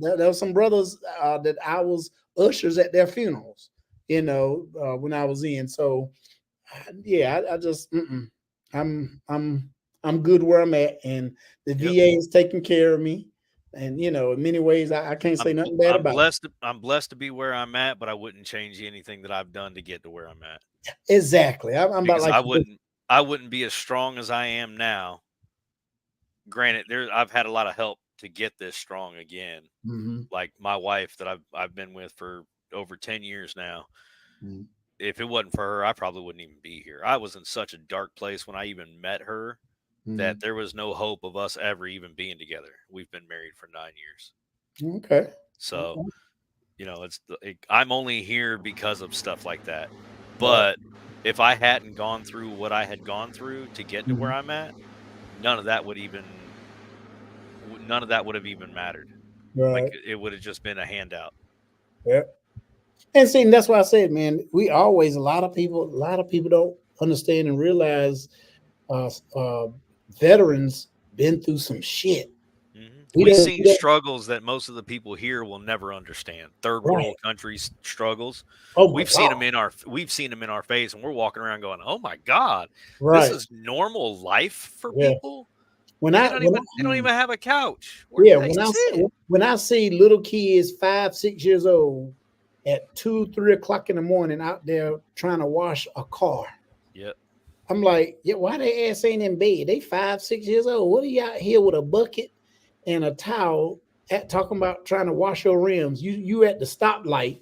there were some brothers that I was ushers at their funerals. When I was in. So, I just I'm good where I'm at, and the VA is taking care of me. And in many ways, I can't say nothing bad about it. I'm blessed to be where I'm at, but I wouldn't change anything that I've done to get to where I'm at. Exactly. I'm about like I wouldn't be as strong as I am now. Granted, I've had a lot of help to get this strong again. Like my wife that I've been with for over 10 years now. If it wasn't for her, I probably wouldn't even be here. I was in such a dark place when I even met her that there was no hope of us ever even being together. We've been married for 9 years. Okay. So, I'm only here because of stuff like that. But if I hadn't gone through what I had gone through to get to where I'm at, none of that would have even mattered. Right. Like it would have just been a handout. Yeah. And see, that's why I said, man, a lot of people don't understand and realize veterans been through some shit. we've seen struggles that most of the people here will never understand. Third Right. world countries struggles. Oh my We've seen them in our face, and we're walking around going, "Oh my God, Right. this is normal life for Yeah. people." When They I don't even have a couch. Where yeah, do they sit? when I see little kids 5, 6 years old at 2, 3 o'clock in the morning out there trying to wash a car, Yep. I'm like, yeah, why they ass ain't in bed? They 5, 6 years old. What are you out here with a bucket and a towel talking about trying to wash your rims? You at the stoplight.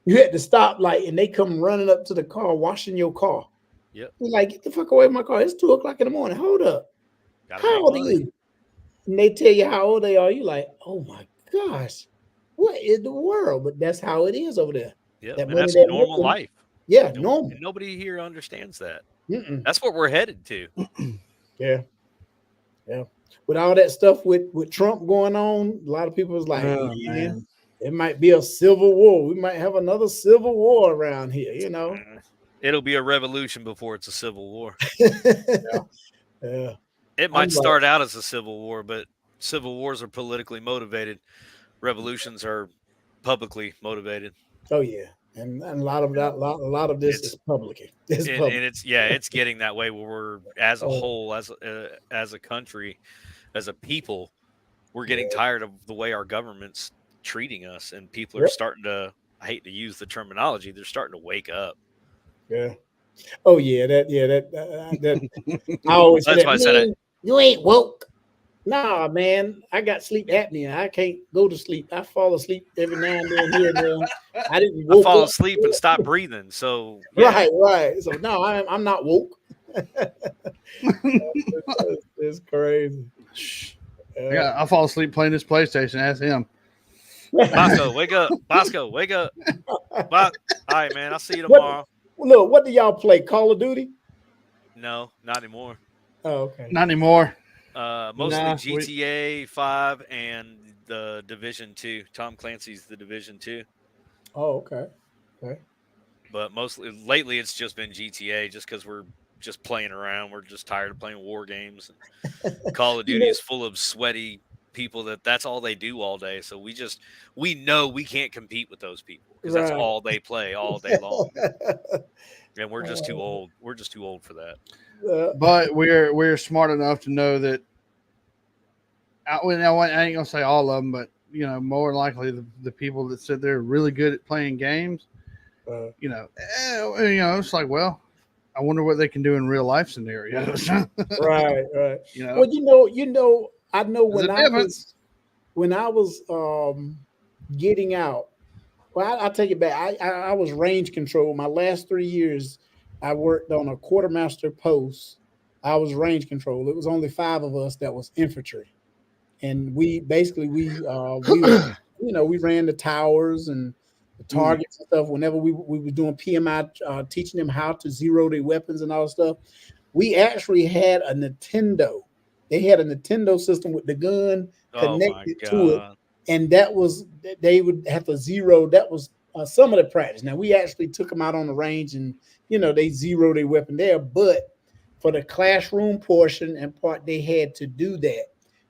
You at the stoplight and they come running up to the car, washing your car. Yep. You're like, get the fuck away from my car. It's 2 o'clock in the morning. Hold up. Gotta How make old are money. you? And they tell you how old they are. You like, oh my gosh, what is the world? But that's how it is over there. Yep. That And money, that's that normal making, life. yeah, normal. And nobody here understands that. Mm-mm. That's what we're headed to. Yeah, yeah. With all that stuff with Trump going on, a lot of people was like, man, it might be a civil war. We might have another civil war around here. You know, It'll be a revolution before it's a civil war. Yeah. It might start out as a civil war, but civil wars are politically motivated. Revolutions are publicly motivated. Oh yeah, and a lot of that, a lot of this is public. It's public. And it's getting that way where we're as a whole, as a country, as a people, we're getting tired of the way our government's treating us, and people are starting to. I hate to use the terminology. They're starting to wake up. Yeah. Oh yeah, that I always say That's that, why I said it. You ain't woke. Nah, man, I got sleep apnea. I can't go to sleep. I fall asleep every now and then here and there. I didn't I fall asleep and stop breathing. So yeah. Right. So no, I'm not woke. It's crazy. I fall asleep playing this PlayStation. Ask him. Bosco, wake up. Bosco, wake up. All right, man. I'll see you tomorrow. Look, what do y'all play? Call of Duty? No, not anymore. Oh, okay. Not anymore. Mostly GTA 5 and the Division 2. Tom Clancy's the Division 2. Oh, okay. Okay. But mostly lately it's just been GTA just because we're just playing around. We're just tired of playing war games. And Call of Duty is full of sweaty people that's all they do all day. So we know we can't compete with those people because that's all they play all day long. And we're just too old. We're just too old for that. But we're smart enough to know that. I ain't gonna say all of them, but more likely the people that sit there are really good at playing games. It's like, well, I wonder what they can do in real life scenarios. Right. Well, I know when I was getting out. Well, I'll take it back. I was range control. My last 3 years, I worked on a quartermaster post. I was range control. It was only 5 of us that was infantry, and we ran the towers and the targets and stuff. Whenever we were doing PMI, teaching them how to zero their weapons and all that stuff, we actually had a Nintendo. They had a Nintendo system with the gun connected to it. And that was, they would have to zero. That was some of the practice. Now, we actually took them out on the range and, they zeroed their weapon there. But for the classroom portion and part, they had to do that.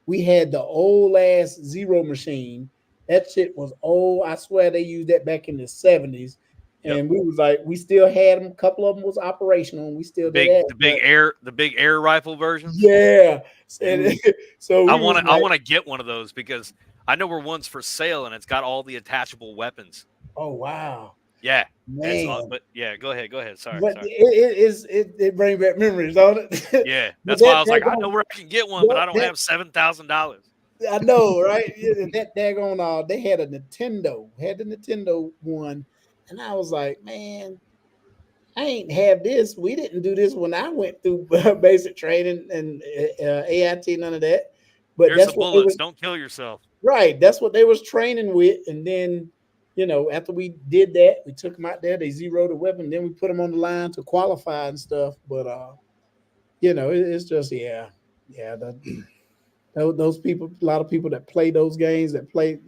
We had the old ass zero machine. That shit was old. I swear they used that back in the 70s. And we was like, we still had them. A couple of them was operational. And we still did that. The big air rifle version. Yeah. So I want to get one of those because I know where one's for sale and it's got all the attachable weapons. Oh wow! Yeah, man. But yeah, go ahead. Sorry. But it brings back memories, don't it? Yeah, that's why I was like, I know where I can get one, but I don't have $7,000. I know, right? That daggone they had the Nintendo one, and I was like, man, I ain't have this. We didn't do this when I went through basic training and AIT, none of that. But there's the bullets. Don't kill yourself. Right. That's what they was training with. And then, after we did that, we took them out there. They zeroed the weapon. Then we put them on the line to qualify and stuff. But, it's just, those people, a lot of people that play those games that play,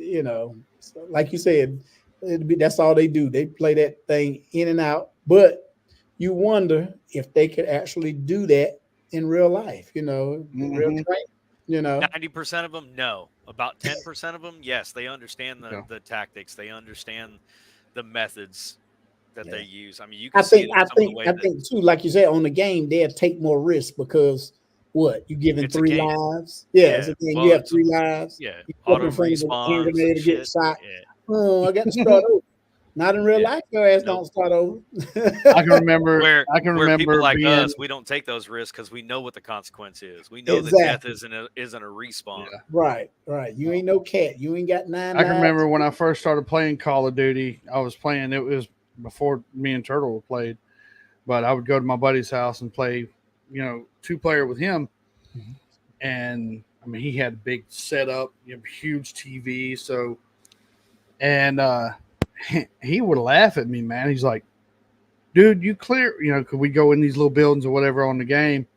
like you said, that's all they do. They play that thing in and out. But you wonder if they could actually do that in real life, real time. 90% of them, no. About 10% of them, yes, they understand Yeah. the tactics. They understand the methods that they Yeah. use. I mean, you can see it in some of the way I that think too, like you said, on the game, they'll take more risk because what you giving it's a 3 game. lives? Yeah, it's Yeah. a game. You Well, have it's 3 lives. yeah, You up auto in front of a hand respawns grenade and to get shit. shot. Yeah. Oh, I got to start over. Not in real Yeah. life, your ass Nope. don't start over. I can remember. Where I can where people remember like being. us, we don't take those risks because we know what the consequence is. We know that death Exactly. isn't a respawn. Yeah. Right, right. You ain't no cat. You ain't got 9 I can lives. remember when I first started playing Call of Duty. I was playing. It was before me and Turtle played, but I would go to my buddy's house and play. 2-player with him, Mhm. and I mean he had a big setup, huge TV. So, and he would laugh at me, man. He's like, "Dude, you clear?" Could we go in these little buildings or whatever on the game?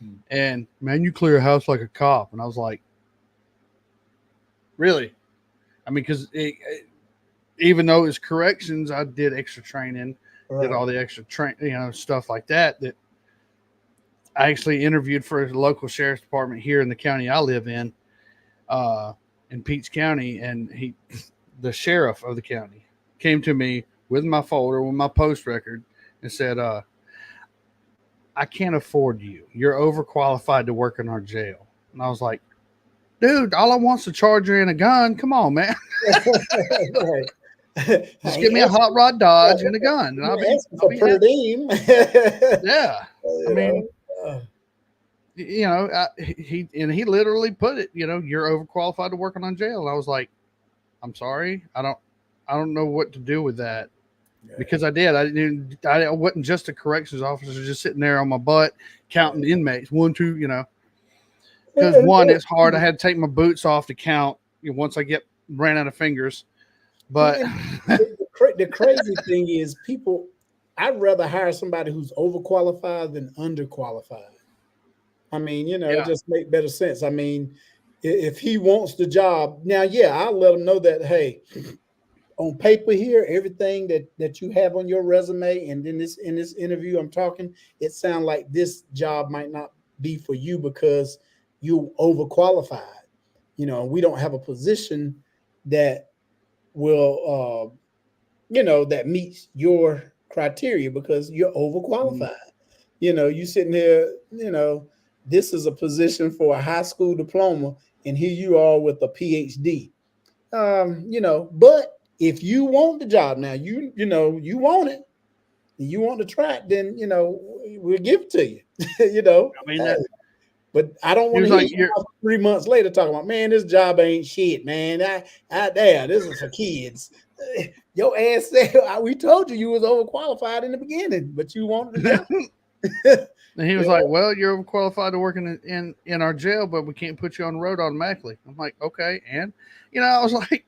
Hmm. And man, you clear a house like a cop. And I was like, really? I mean, because even though it's corrections, I did extra training, did Right. all the extra stuff like that. That I actually interviewed for a local sheriff's department here in the county I live in Peach County, and the sheriff of the county, came to me with my folder with my post record and said, "I can't afford you. You're overqualified to work in our jail." And I was like, "Dude, all I want's a charger and a gun. Come on, man." Right. I Just give ain't me a hot rod Dodge and a gun, and asking I'll for be per happy. diem. Yeah, I You mean, know. he literally put it. You're overqualified to work on jail. And I was like, I'm sorry, I don't know what to do with that Yeah. because I did. I didn't. I wasn't just a corrections officer just sitting there on my butt counting inmates. One, two, because one, it's hard. I had to take my boots off to count. Once I ran out of fingers, but And the crazy thing is, people. I'd rather hire somebody who's overqualified than underqualified. I mean, it yeah, just make better sense. I mean, if he wants the job, now, yeah, I'll let him know that. Hey, on paper here, everything that you have on your resume, and then in this interview, I'm talking. It sounds like this job might not be for you because you overqualified. We don't have a position that will that meets your criteria because you're mm, overqualified. You sitting here, this is a position for a high school diploma, and here you are with a PhD. But if you want the job now, you want it, and you want the track, then we'll give it to you. I mean Hey, that. but I don't He want was to hear like, you "You're." 3 months later talking about, man, this job ain't shit, man. There, this is for kids. Your ass said we told you was overqualified in the beginning, but you wanted the job. And he was Yeah, like, "Well, you're qualified to work in our jail, but we can't put you on the road automatically." I'm like, "Okay," and I was like,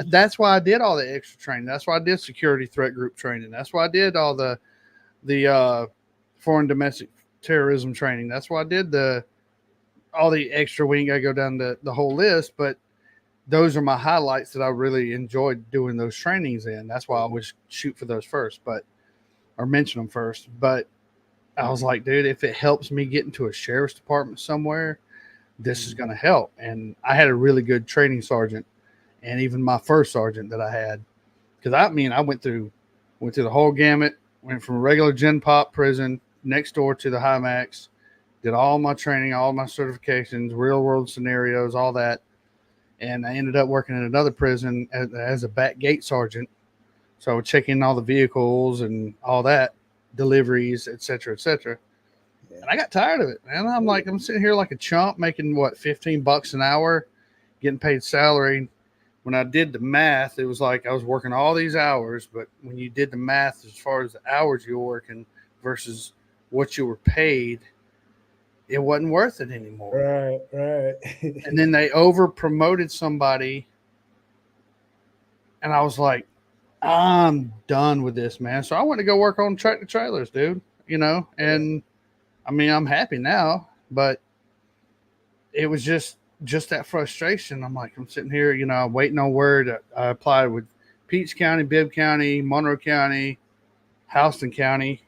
"That's why I did all the extra training. That's why I did security threat group training. That's why I did all the foreign domestic terrorism training. That's why I did all the extra. We ain't got to go down the whole list, but those are my highlights that I really enjoyed doing those trainings in. That's why I always shoot for those first, or mention them first, but." I was like, dude, if it helps me get into a sheriff's department somewhere, this is going to help. And I had a really good training sergeant, and even my first sergeant that I had, because I went through the whole gamut, went from regular Gen Pop prison next door to the High Max, did all my training, all my certifications, real world scenarios, all that, and I ended up working in another prison as a back gate sergeant. So I would check in all the vehicles and all that, deliveries, et cetera, et cetera. yeah. And I got tired of it, man. I'm sitting here like a chump making what, $15 an hour, getting paid salary. When I did the math, it was like I was working all these hours, but when you did the math as far as the hours you were working versus what you were paid, it wasn't worth it anymore. Right, right. And then they over promoted somebody, and I was like, I'm done with this, man. So I went to go work on tractor trailers, dude. And I mean, I'm happy now, but it was just that frustration. I'm like, I'm sitting here, waiting on word. I applied with Peach County, Bibb County, Monroe County, Houston County,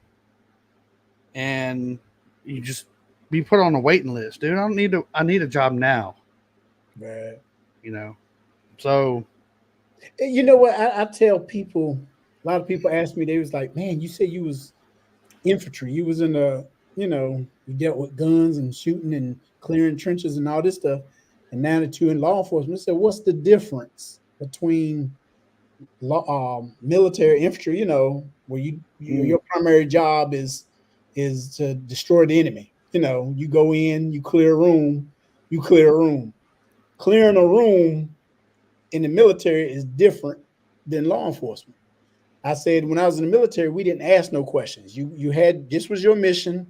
and you just be put on a waiting list, dude. I need a job now. Right. So You know what? I tell people, a lot of people ask me, they was like, man, you said you was infantry. You was in the, you dealt with guns and shooting and clearing trenches and all this stuff. And now that you're in law enforcement, I said, what's the difference between military infantry, where your primary job is to destroy the enemy. You go in, you clear a room, you clear a room. Clearing a room in the military is different than law enforcement. I said when I was in the military, we didn't ask no questions. You had this was your mission,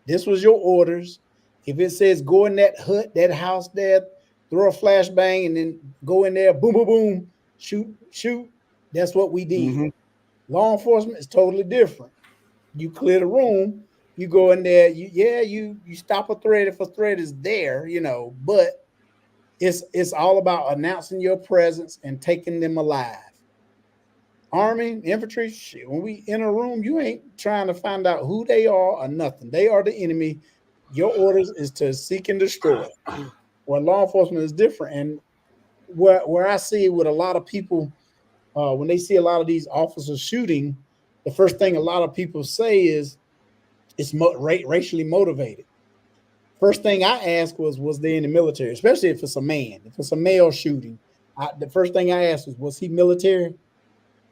this was your orders. If it says go in that hut, that house there, throw a flashbang, and then go in there, boom, boom, boom, shoot, shoot. That's what we did. Law enforcement is totally different. You clear the room, you go in there, you stop a threat if a threat is there, but it's all about announcing your presence and taking them alive. Army, infantry, shit, when we in a room, you ain't trying to find out who they are or nothing. They are the enemy. Your orders is to seek and destroy. Well, law enforcement is different. And where I see with a lot of people, when they see a lot of these officers shooting, the first thing a lot of people say is it's racially motivated. First thing I asked was they in the military, especially if it's a man, if it's a male shooting. The first thing I asked was he military?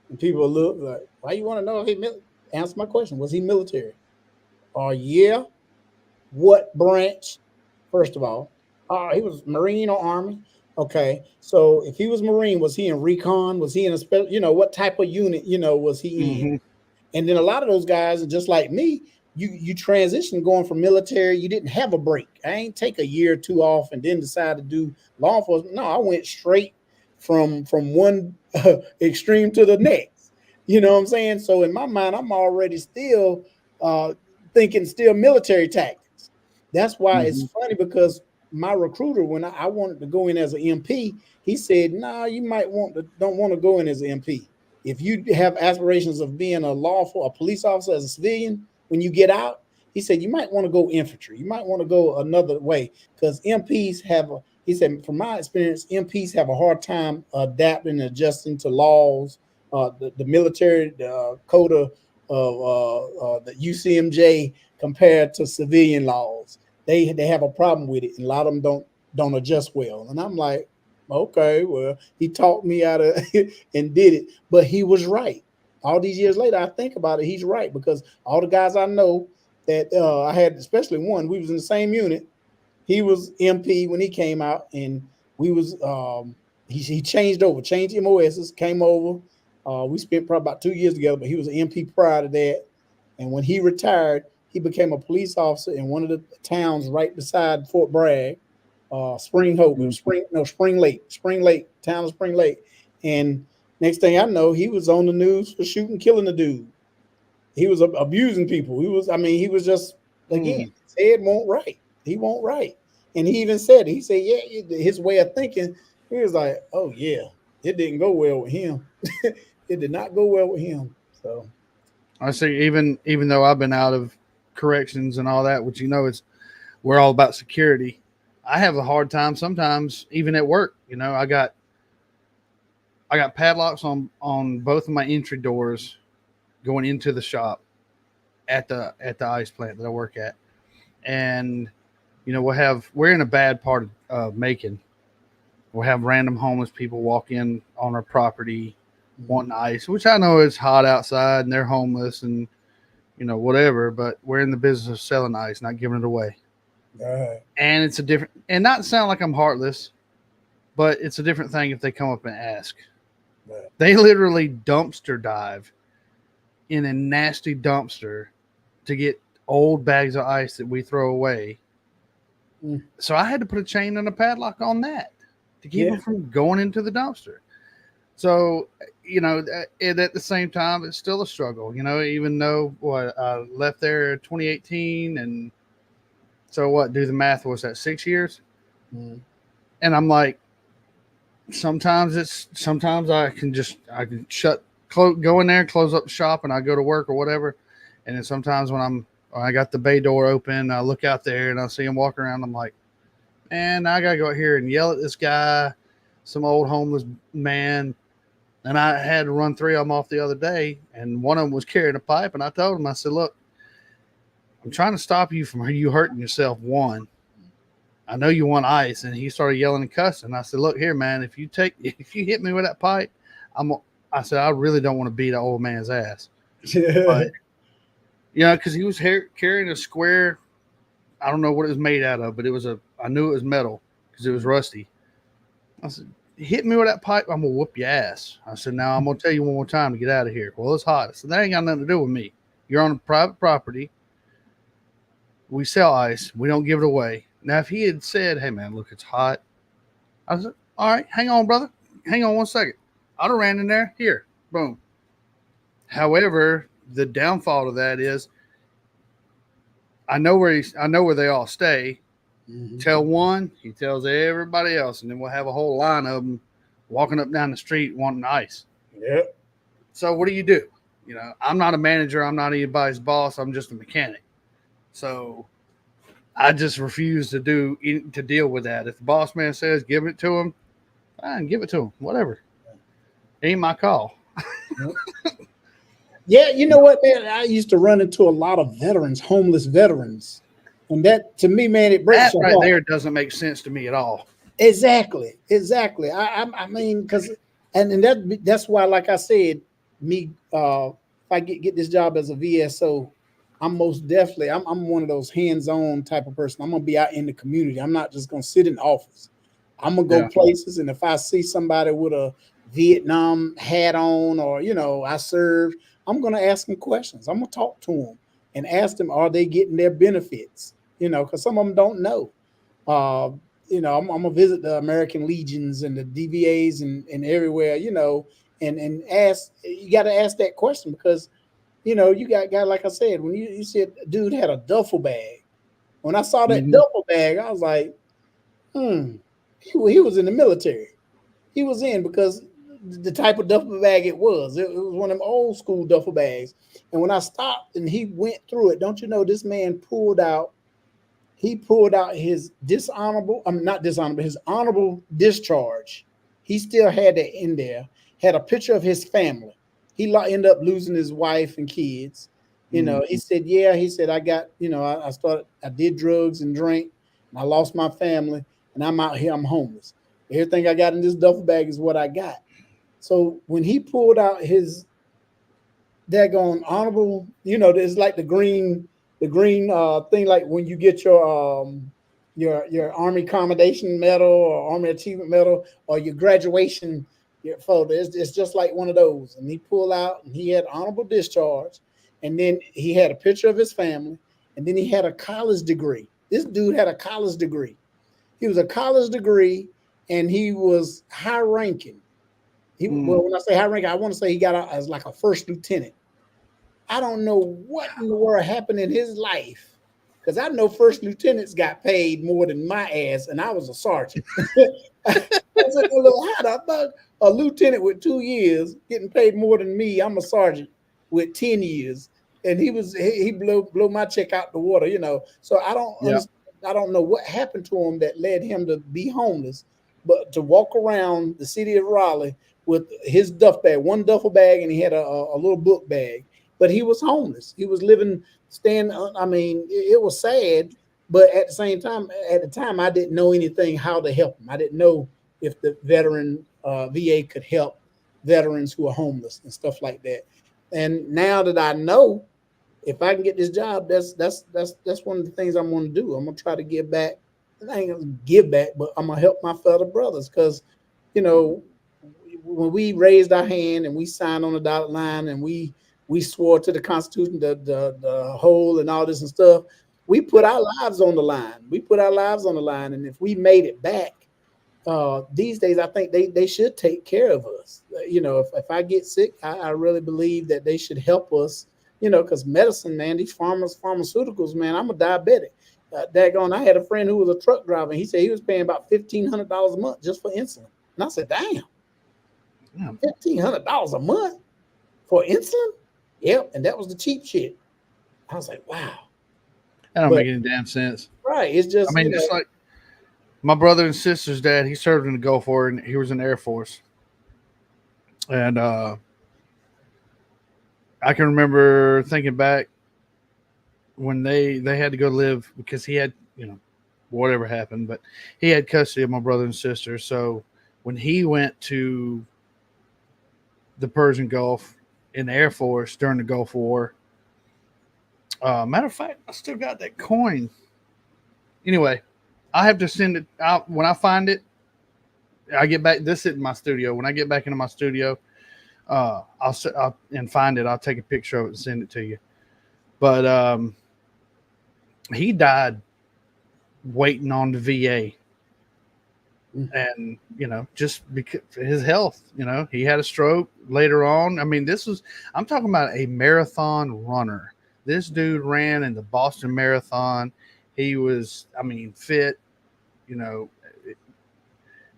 And people look like, why you want to know if he answer my question? Was he military? Yeah. What branch? First of all, he was Marine or Army. Okay, so if he was Marine, was he in recon? Was he in a special? What type of unit? Was he in? And then a lot of those guys, just like me, you transition going from military. You didn't have a break. I ain't take a year or two off and then decide to do law enforcement. No, I went straight from one extreme to the next. You know what I'm saying? So in my mind, I'm already still thinking still military tactics. That's why it's funny because my recruiter, when I wanted to go in as an MP, he said, "Nah, you might don't want to go in as an MP. If you have aspirations of being a police officer as a civilian, when you get out," he said, "you might want to go infantry. You might want to go another way because MPs have." He said, "From my experience, MPs have a hard time adapting and adjusting to laws, the military code of the UCMJ compared to civilian laws. They have a problem with it, and a lot of them don't adjust well." And I'm like, okay, well, he talked me out of and did it, but he was right. All these years later, I think about it, he's right because all the guys I know that I had, especially one, we was in the same unit. He was MP when he came out, and we was he changed MOSs, came over. We spent probably about 2 years together, but he was an MP prior to that. And when he retired, he became a police officer in one of the towns right beside Fort Bragg, Spring Hope, Spring Lake, town of Spring Lake. And next thing I know, he was on the news for killing the dude. He was abusing people. He was just, again, his head won't right. He won't right. And he even said, yeah, his way of thinking, he was like, oh yeah, it didn't go well with him. It did not go well with him. So I see, even though I've been out of corrections and all that, which we're all about security. I have a hard time sometimes, even at work. I got padlocks on both of my entry doors going into the shop at the ice plant that I work at, and we're in a bad part of Macon. We'll have random homeless people walk in on our property wanting ice, which I know it's hot outside and they're homeless and whatever, but we're in the business of selling ice, not giving it away. And it's a different, and not sound like I'm heartless, but it's a different thing if they come up and ask. They literally dumpster dive in a nasty dumpster to get old bags of ice that we throw away. So I had to put a chain and a padlock on that to keep them from going into the dumpster. So, and at the same time, it's still a struggle, even though I left there in 2018. And so do the math, was that 6 years? And I'm like, sometimes I can go in there and close up the shop and I go to work or whatever. And then sometimes when I got the bay door open, I look out there and I see him walking around. I'm like, man, I got to go out here and yell at this guy some old homeless man, and I had to run 3 of them off the other day, and one of them was carrying a pipe, and I told him, I said, look, I'm trying to stop you from you hurting yourself. One, I know you want ice. And he started yelling and cussing. I said, look here, man, if you hit me with that pipe, I said, I really don't want to beat an old man's ass. But, because he was carrying a square, I don't know what it was made out of, but I knew it was metal because it was rusty. I said, hit me with that pipe, I'm going to whoop your ass. I said, now I'm going to tell you one more time to get out of here. Well, it's hot. I said, that ain't got nothing to do with me. You're on private property. We sell ice. We don't give it away. Now, if he had said, hey, man, look, it's hot. I said, all right, hang on, brother. Hang on 1 second. I'd have ran in there. Here, boom. However, the downfall of that is I know where they all stay. Mm-hmm. Tell one, he tells everybody else, and then we'll have a whole line of them walking up down the street wanting ice. Yep. So what do you do? I'm not a manager. I'm not anybody's boss. I'm just a mechanic. So I just refuse to deal with that. If the boss man says give it to him, fine, give it to him. Whatever. It ain't my call. Yeah, you know what, man? I used to run into a lot of veterans, homeless veterans. And that, to me, man, it breaks that your right heart. There doesn't make sense to me at all. Exactly. I mean, because that's why, like I said, me, if I get this job as a VSO, I'm most definitely, I'm one of those hands-on type of person. I'm going to be out in the community. I'm not just going to sit in the office. I'm going to go places, and if I see somebody with a Vietnam hat on or, I served, I'm going to ask them questions. I'm going to talk to them and ask them, are they getting their benefits? Because some of them don't know. I'm going to visit the American Legions and the DVAs and everywhere, and ask, you got to ask that question because, you got like I said, when you said dude had a duffel bag. When I saw that duffel bag, I was like, he was in the military. He was in because the type of duffel bag it was. It was one of them old school duffel bags. And when I stopped and he went through it, don't you know, this man pulled out his his honorable discharge. He still had that in there, had a picture of his family. He ended up losing his wife and kids. He said, I got, I did drugs and drank, and I lost my family, and I'm out here, I'm homeless. Everything I got in this duffel bag is what I got. So when he pulled out his daggone honorable, it's like the green thing, like when you get your Army Commendation Medal or Army Achievement Medal or your graduation photo. It's just like one of those. And he pulled out and he had honorable discharge, and then he had a picture of his family, and then he had a college degree. This dude had a college degree. He was a college degree, and he was high ranking. Well, when I say high ranking, I want to say he got out as like a first lieutenant. I don't know what in the world happened in his life, because I know first lieutenants got paid more than my ass, and I was a sergeant. I was a little hot. I thought a lieutenant with 2 years getting paid more than me. I'm a sergeant with 10 years, and he blew my check out the water, So I don't understand. I don't know what happened to him that led him to be homeless, but to walk around the city of Raleigh with his one duffel bag, and he had a little book bag. But he was homeless. He was it was sad, but at the same time, I didn't know anything how to help him. I didn't know if the veteran VA could help veterans who are homeless and stuff like that. And now that I know, if I can get this job, that's one of the things I'm going to do. I'm going to try to give back. I ain't going to give back, but I'm going to help my fellow brothers because, when we raised our hand and we signed on the dotted line and we swore to the Constitution, the whole and all this and stuff, we put our lives on the line. And if we made it back, these days, I think they should take care of us. If I get sick, I really believe that they should help us, because medicine, man, these pharmaceuticals, man, I'm a diabetic. I had a friend who was a truck driver, and he said he was paying about $1,500 a month just for insulin. And I said, damn, $1,500 a month for insulin? Yep, and that was the cheap shit. I was like, wow. That don't make any damn sense. Right. It's just, just like My brother and sister's dad, he served in the Gulf War, and he was in the Air Force. And I can remember thinking back when they had to go live because he had, whatever happened, but he had custody of my brother and sister. So when he went to the Persian Gulf in the Air Force during the Gulf War, matter of fact, I still got that coin. Anyway, I have to send it out when I find it. I get back. This is in my studio. When I get back into my studio, I'll and find it. I'll take a picture of it and send it to you. But he died waiting on the VA, and just because his health. He had a stroke later on. I mean, I'm talking about a marathon runner. This dude ran in the Boston Marathon. He was, fit.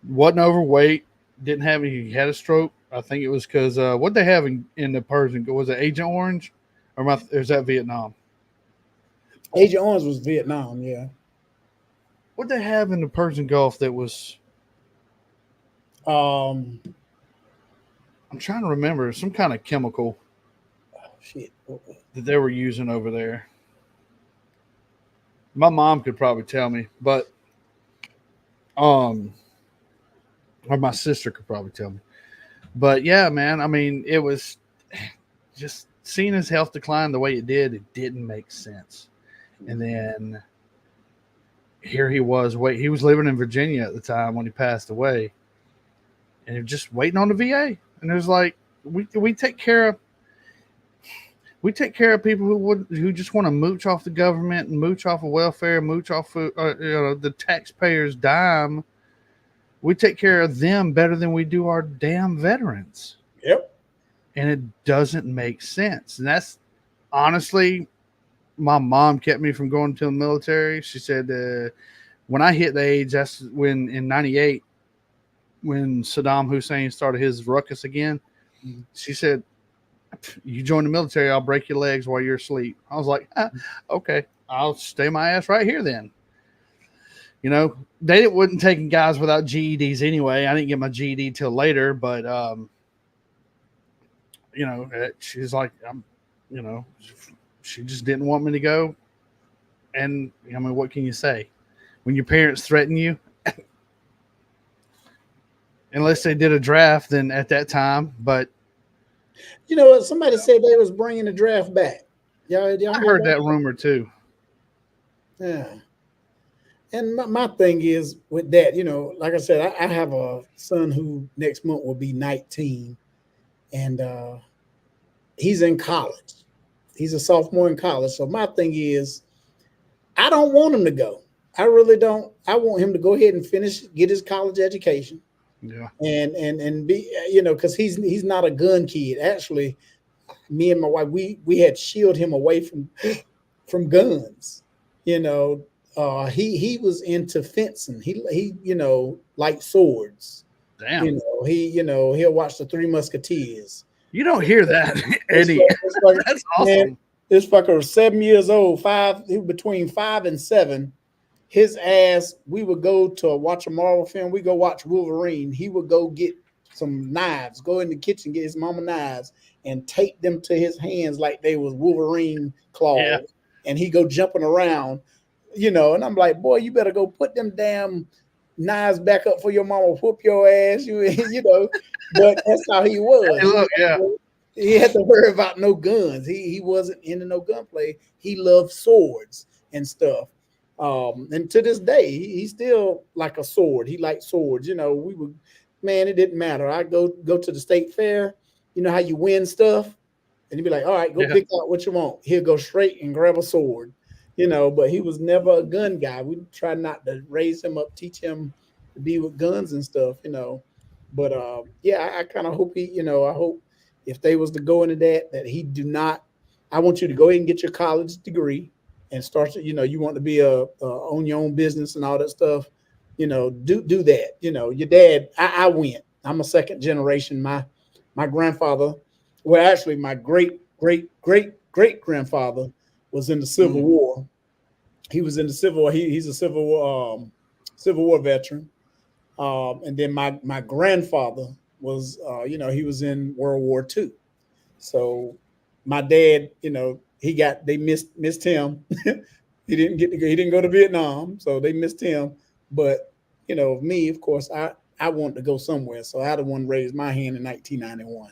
Wasn't overweight. Didn't have any. He had a stroke. I think it was because what they have in the Persian, was it Agent Orange, or is that Vietnam? Agent Orange was Vietnam, yeah. What they have in the Persian Gulf that was? I'm trying to remember some kind of chemical. Shit. That they were using over there. My mom could probably tell me, but or my sister could probably tell me. But yeah, man, it was just seeing his health decline the way it did. It didn't make sense. And then here he was. He was living in Virginia at the time when he passed away, and he was just waiting on the VA. And it was like we take care of. We take care of people who just want to mooch off the government and mooch off of welfare, mooch off the taxpayers' dime. We take care of them better than we do our damn veterans. Yep. And it doesn't make sense. And that's honestly, my mom kept me from going to the military. She said when I hit the age, that's when in 98, when Saddam Hussein started his ruckus again, she said, "You join the military, I'll break your legs while you're asleep." I was like, okay, I'll stay my ass right here then. They wasn't taking guys without GEDs anyway. I didn't get my GED till later, but she's like, she just didn't want me to go. And what can you say when your parents threaten you? Unless they did a draft, then at that time, but. You know what? Somebody said they was bringing the draft back. Y'all I heard that rumor too. Yeah. And my thing is with that, like I said, I have a son who next month will be 19, and he's in college. He's a sophomore in college. So my thing is, I don't want him to go. I really don't. I want him to go ahead and get his college education. Yeah. And be, because he's not a gun kid. Actually, me and my wife, we had shielded him away from guns. He was into fencing. He liked swords. Damn. He'll watch the Three Musketeers. You don't hear that, Eddie. That's awesome. Man, this fucker was 7 years old, between 5 and 7. His ass, we would go to watch a Marvel film. We go watch Wolverine. He would go get some knives, go in the kitchen, get his mama knives, and tape them to his hands like they was Wolverine claws. Yeah. And he go jumping around, and I'm like, boy, you better go put them damn knives back up for your mama, whoop your ass, But that's how he was. Hey, look, yeah. He had to worry about no guns. He wasn't into no gunplay. He loved swords and stuff. And to this day, he's still like a sword. He liked swords. It didn't matter. I go to the state fair. You know how you win stuff? And he'd be like, all right, go pick out what you want. He'll go straight and grab a sword, but he was never a gun guy. We try not to raise him up, teach him to be with guns and stuff, But I kind of hope I hope if they was to go into that he do not. I want you to go ahead and get your college degree and start. You want to be own your own business and all that stuff. Do that. Your dad. I went. I'm a second generation. My grandfather. Well, actually, my great grandfather was in the Civil War. He was in the Civil War. He's a Civil War Civil War veteran. And then my grandfather was, he was in World War II. So my dad, they missed him. He didn't go to Vietnam, so they missed him. But me, of course, I wanted to go somewhere, so I had the one raised my hand in 1991.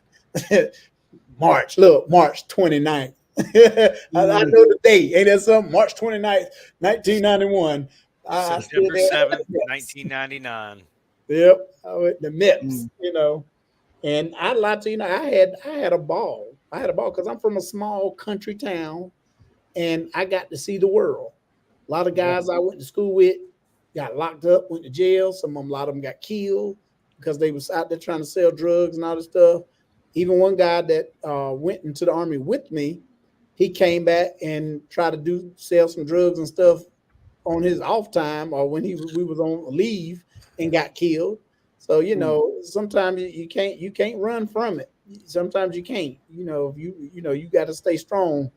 March 29th. I know the date. Ain't that something? March 29th, 1991. September 7th, 1999. Yep, I went to MIPS, and I lied to you, I had a ball. I had a ball because I'm from a small country town, and I got to see the world. A lot of guys I went to school with got locked up, went to jail. A lot of them got killed because they was out there trying to sell drugs and all this stuff. Even one guy that went into the army with me, he came back and tried to sell some drugs and stuff on his off time or when we was on leave and got killed. So sometimes you can't run from it. Sometimes you can't. You got to stay strong.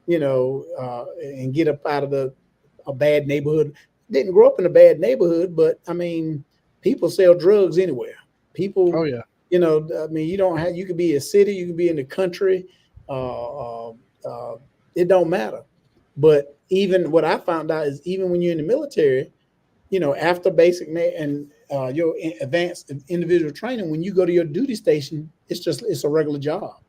And get up out of a bad neighborhood. Didn't grow up in a bad neighborhood, but I mean, people sell drugs anywhere. People. Oh yeah. You don't have. You could be in a city. You could be in the country. It don't matter. But even what I found out is even when you're in the military, after basic and your advanced individual training, when you go to your duty station, it's a regular job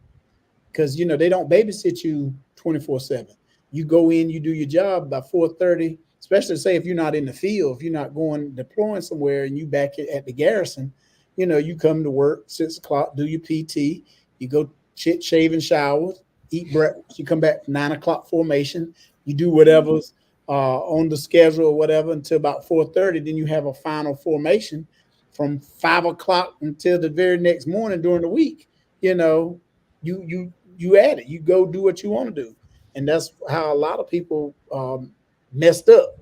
because they don't babysit you 24/7. You go in, you do your job by 4:30. Especially say if you're not in the field, if you're not deploying somewhere, and you back at the garrison, you come to work 6 o'clock, do your PT, you go shave and shower, eat breakfast, you come back 9 o'clock formation, you do whatever's on the schedule or whatever until about 4:30. Then you have a final formation from 5 o'clock until the very next morning during the week. You at it. You go do what you want to do, and that's how a lot of people messed up.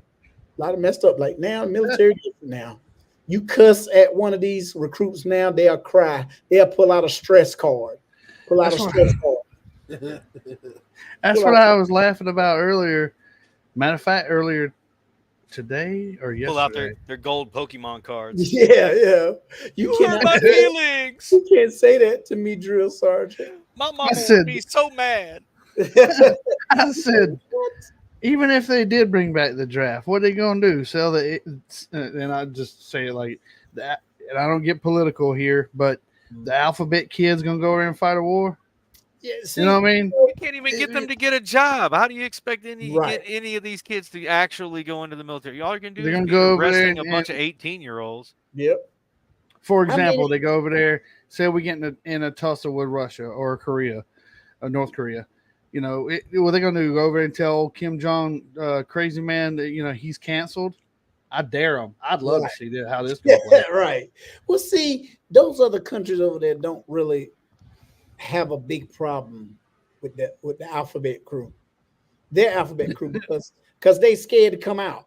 A lot of messed up. Like now, military now, you cuss at one of these recruits now, they'll cry. They'll pull out a stress card. That's what I was laughing about earlier. Matter of fact, earlier today or yesterday. Pull out their gold Pokemon cards. Yeah. You hurt my feelings. You can't say that to me, drill sergeant. My mama would be so mad. I said, even if they did bring back the draft, what are they going to do? Sell the? And I just say it like that. And I don't get political here, but the alphabet kid's going to go over and fight a war. Yeah, see, you know what I mean? You can't even get them to get a job. How do you expect get any of these kids to actually go into the military? All you can do is be arresting a bunch of 18-year-olds. Yep. For example, they go over there, say we get in a tussle with Russia or Korea or North Korea. What they're going to do? Go over and tell Kim Jong, crazy man, that he's canceled. I dare them. I'd love to see how this goes. Right. Well, see, those other countries over there don't really have a big problem with the alphabet crew. Their alphabet crew because they scared to come out.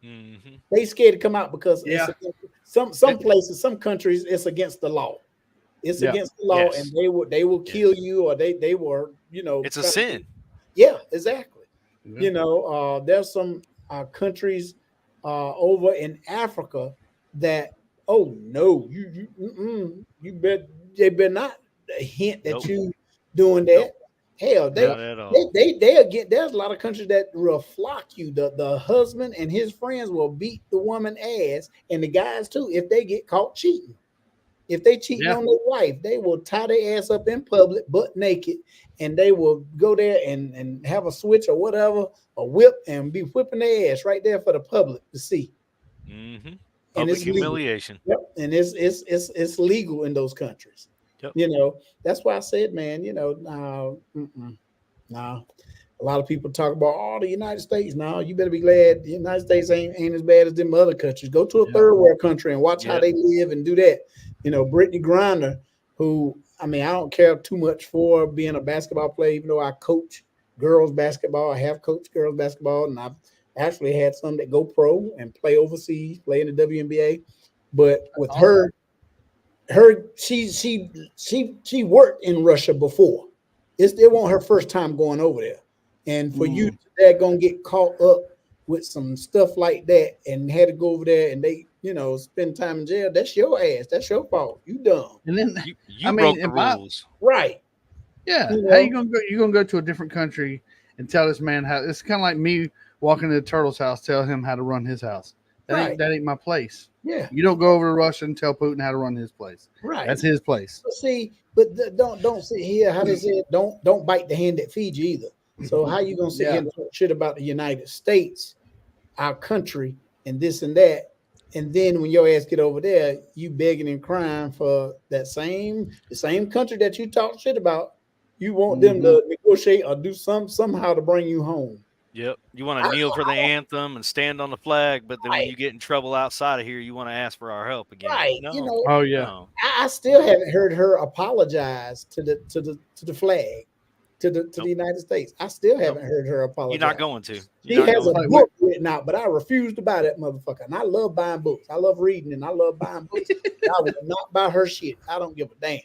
Mm-hmm. They scared to come out because some places, some countries, it's against the law. It's against the law, and they will kill you, or they were, it's a sin. Yeah, exactly. Yeah. There's some countries over in Africa that you bet they better not hint that you doing that. Hell, they again. There's a lot of countries that will flock you. The husband and his friends will beat the woman ass, and the guys too if they get caught cheating. If they cheating on their wife, they will tie their ass up in public, butt naked, and they will go there and have a switch or whatever, a whip, and be whipping their ass right there for the public to see. Mm-hmm. And it's humiliation. Yep. And it's legal in those countries. Yep. That's why I said, man, nah. A lot of people talk about the United States. No, you better be glad the United States ain't as bad as them other countries. Go to a third world country and watch how they live and do that. Brittany Griner, who, I don't care too much for being a basketball player, even though I coach girls basketball. I have coached girls basketball, and I've actually had some that go pro and play overseas, play in the WNBA. But with her, she worked in Russia before. It wasn't her first time going over there. And for you, they're gonna get caught up with some stuff like that and had to go over there and they, spend time in jail, that's your ass. That's your fault. You dumb. And then, You broke the rules. Right. Yeah. You How know? you gonna go? You gonna go to a different country and tell this man how? It's kind of like me walking to the turtle's house, tell him how to run his house. That ain't my place. Yeah. You don't go over to Russia and tell Putin how to run his place. Right. That's his place. But see, don't sit here. How they say don't bite the hand that feeds you either. So how you gonna sit here and talk shit about the United States, our country, and this and that, and then when your ass get over there, you begging and crying for the same country that you talk shit about. You want them to negotiate or do somehow to bring you home. Yep. You want to kneel for the anthem and stand on the flag, but then when you get in trouble outside of here, you want to ask for our help again. Right. No. Oh yeah. No. I still haven't heard her apologize to the flag, to the United States. I still haven't heard her apologize. You're not going to. She has a book written out, but I refuse to buy that motherfucker. And I love buying books. I love reading and I love buying books. I will not buy her shit. I don't give a damn.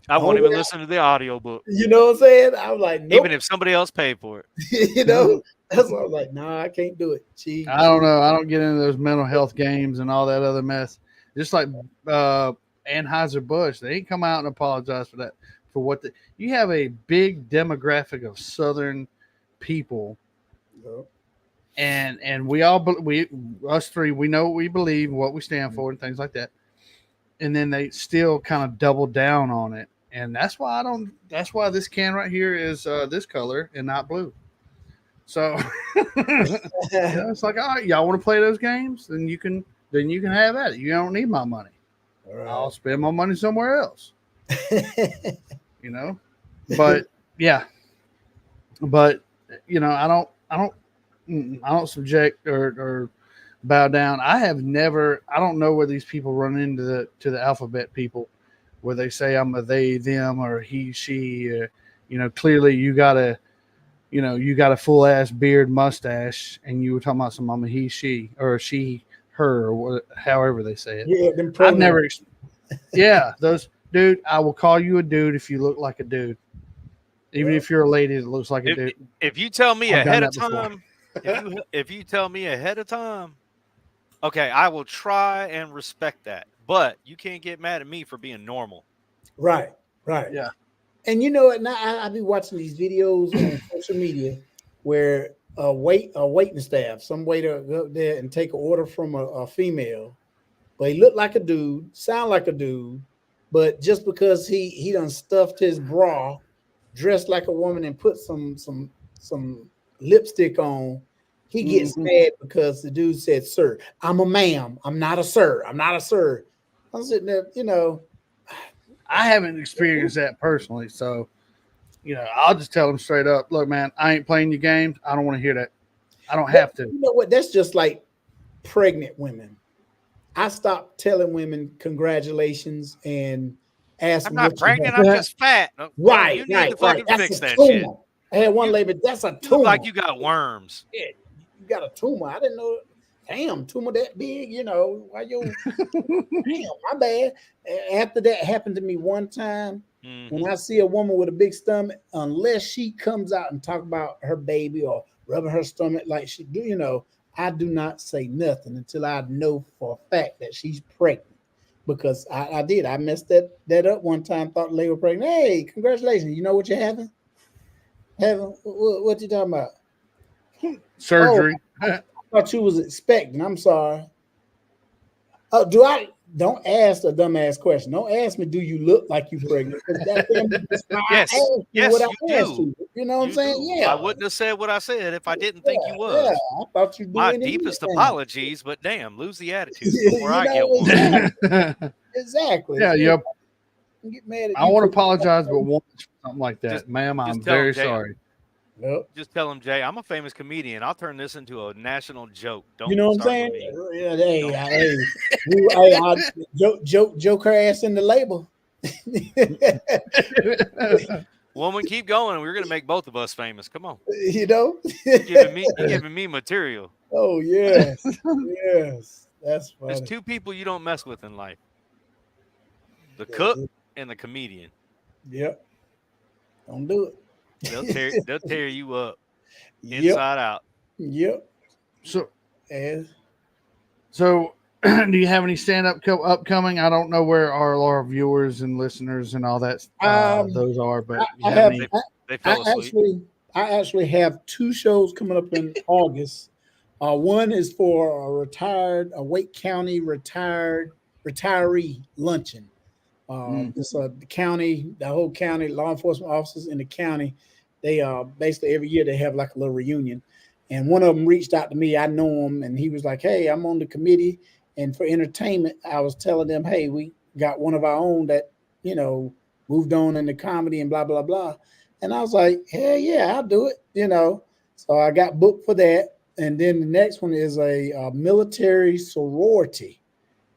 I won't even listen to the audiobook. You know what I'm saying? I was like, nope. Even if somebody else paid for it. That's why I was like, nah, I can't do it. I don't know. I don't get into those mental health games and all that other mess. Just like Anheuser-Busch, they ain't come out and apologize for that. For what you have a big demographic of Southern people, and we us three, we know what we believe, what we stand for, and things like that. And then they still kind of double down on it, and that's why this can right here is this color and not blue. So it's like, all right, y'all want to play those games? Then you can have at it. You don't need my money. Right. I'll spend my money somewhere else. But yeah, but I don't subject or bow down. I don't know where these people run into the alphabet people, where they say I'm a they, them, or he, she. Clearly you got a full ass beard, mustache, and you were talking about I'm a he, she, or she, her, or however they say it. Yeah, I've never. Yeah, those dude. I will call you a dude if you look like a dude, even if you're a lady that looks like a dude. If you tell me ahead of time, if you tell me ahead of time, okay, I will try and respect that. But you can't get mad at me for being normal. Right. Yeah. And you know what? Now I be watching these videos on social media where a waiting staff, some waiter go up there and take an order from a female, but he looked like a dude, sound like a dude, but just because he done stuffed his bra, dressed like a woman, and put some lipstick on, he gets mad because the dude said, "Sir, I'm a ma'am. I'm not a sir. I'm not a sir." I'm sitting there, I haven't experienced that personally, so I'll just tell them straight up, look, man, I ain't playing your games. I don't want to hear that. I don't have to. You know what? That's just like pregnant women. I stopped telling women congratulations and ask I'm them. not pregnant. I'm just fat. Right. You need to fucking That's fix that tumor. shit. I had one lady, that's a You tumor. look like you got worms. Yeah, you got a tumor. I didn't know. Damn, tumor that big, why you damn, my bad. After that happened to me one time, when I see a woman with a big stomach, unless she comes out and talk about her baby or rubbing her stomach like she do, I do not say nothing until I know for a fact that she's pregnant. Because I did. I messed that up one time, thought the lady was pregnant. Hey, congratulations. You know what you're having? What you talking about? Surgery. I thought you was expecting. I'm sorry. Don't ask a dumbass question. Don't ask me, do you look like you pregnant? Yes, what I you asked do. You know what I'm saying? Do. Yeah. I wouldn't have said what I said if I didn't think you was. Yeah, I thought you did. My deepest apologies, but damn, lose the attitude before I get one. Exactly. Exactly. Yeah, yep. Get mad at I want to apologize, but once something like that, ma'am, I'm very sorry. Yep. Just tell him, Jay, I'm a famous comedian. I'll turn this into a national joke. Don't you know what I'm saying? Joke her ass in the label. Woman, keep going. We're gonna make both of us famous. Come on. You're giving me material. Oh yes, yes. That's funny. There's two people you don't mess with in life: the cook and the comedian. Yep. Don't do it. They'll tear you up inside out. Yep. So, And so do you have any stand up upcoming? I don't know where our viewers and listeners and all that those are, but you I have have any? They I fell asleep. actually have 2 shows coming up in August. One is for a Wake County retiree luncheon. It's the whole county, law enforcement officers in the county. They basically every year they have like a little reunion. And one of them reached out to me. I know him, and he was like, "Hey, I'm on the committee, and for entertainment, I was telling them, hey, we got one of our own that you know moved on into comedy and blah blah blah." And I was like, "Hell yeah, I'll do it." So I got booked for that. And then the next one is a military sorority.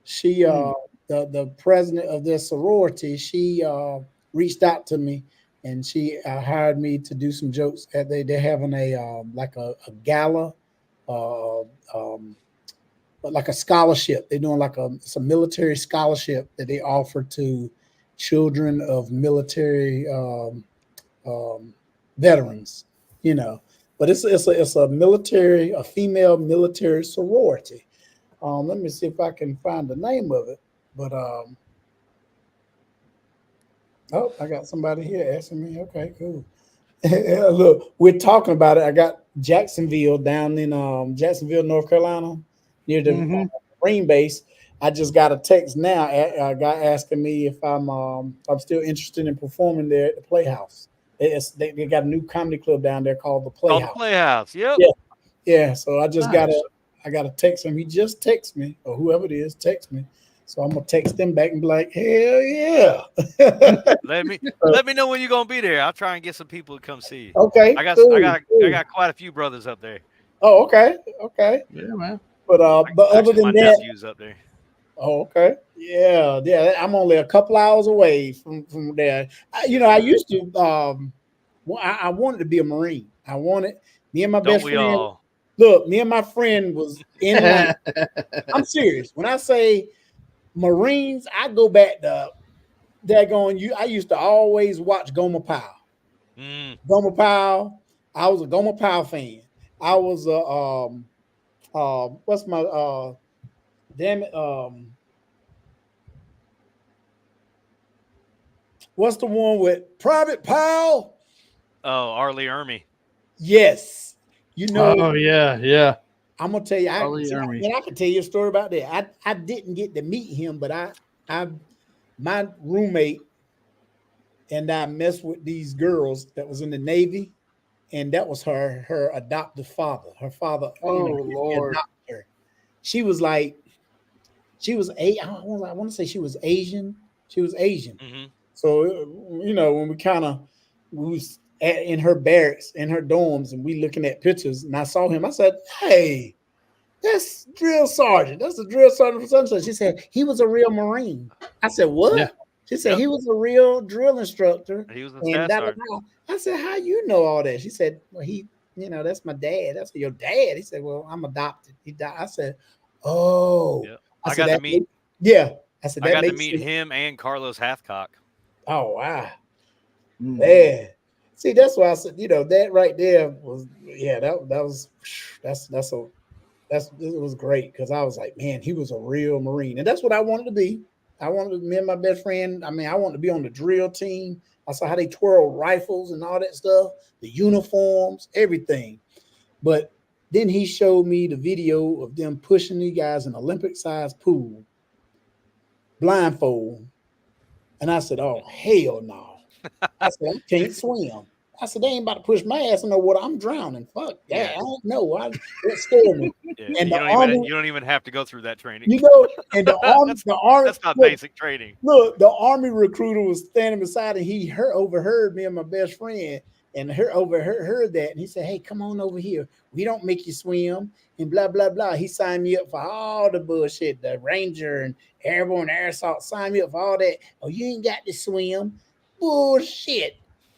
She the president of this sorority, she reached out to me and she hired me to do some jokes. They're having a like a gala, uh, um, but like a scholarship. They're doing like it's a military scholarship that they offer to children of military veterans. You know, but it's a military, a female military sorority. Let me see if I can find the name of it. But oh, I got somebody here asking me. Okay, cool. Look, we're talking about it. I got Jacksonville down in Jacksonville, North Carolina, near the Mm-hmm. Marine base. I just got a text now. A guy asking me if I'm still interested in performing there at the Playhouse. They got a new comedy club down there called the Called the Playhouse. Playhouse. Yep. Yeah, yeah. So Nice. I got to text him. He just texted me, or whoever it is, text me. So I'm gonna text them back and be like, hell yeah. Let me know when you're gonna be there. I'll try and get some people to come see you. Okay, I got cool, I cool. got quite a few brothers up there. Oh, okay, okay. Yeah, man. But other Actually, my than that, nephew's up there. oh, okay, yeah, yeah. I'm only a couple hours away from there. Yes, I sir. used to. I wanted to be a Marine. I wanted me and my Don't best we friend. all? Look, me and my friend was in line. I'm serious. When I say Marines, I go back to daggone you. I used to always watch Gomer Pyle. Mm. Gomer Pyle. I was a Gomer Pyle fan. I was a what's my damn it what's the one with Private Pyle? Oh, Arlie Ermy. Yes. You know, Oh yeah, yeah. I'm gonna tell you. Charlie Ermy. I can tell you a story about that. I didn't get to meet him, but I my roommate and I messed with these girls that was in the Navy, and that was her adoptive father. Her father, Oh he Lord. adopted her. She was like, she was I want to say she was Asian. She was Asian. Hmm. So when we was in her barracks, in her dorms, and we looking at pictures, and I saw him. I said, "Hey, that's drill sergeant. That's the drill sergeant for Sunshine." She said he was a real Marine. I said, Yeah. "What?" She said Yep. he was a real drill instructor. He was a And staff da, da, sergeant. da. I said, "How you know all that?" She said, "Well, that's my dad." I said, "Your dad?" He said, "Well, I'm adopted." He died. I said, "Oh." Yep. I said that. Yeah. I said I that got to makes meet sense. him and Carlos Hathcock. Oh wow. Mm. Man, see, that's why I said, that right there was, yeah, that was, it was great because I was like, man, he was a real Marine, and that's what I wanted to be. Me and my best friend. I mean, I wanted to be on the drill team. I saw how they twirl rifles and all that stuff, the uniforms, everything. But then he showed me the video of them pushing these guys in an Olympic-sized pool, blindfold, and I said, oh hell no. I said, I can't swim. I said, they ain't about to push my ass in the water. I'm drowning. Fuck that. Yeah. I don't know. That scared me. Yeah. And the army, You don't even have to go through that training. and the army, That's not look, basic training. the army recruiter was standing beside and he overheard me and my best friend and heard that. And he said, hey, come on over here. We don't make you swim and blah, blah, blah. He signed me up for all the bullshit, the Ranger and Airborne Air Assault, signed me up for all that. Oh, you ain't got to swim. Bullshit.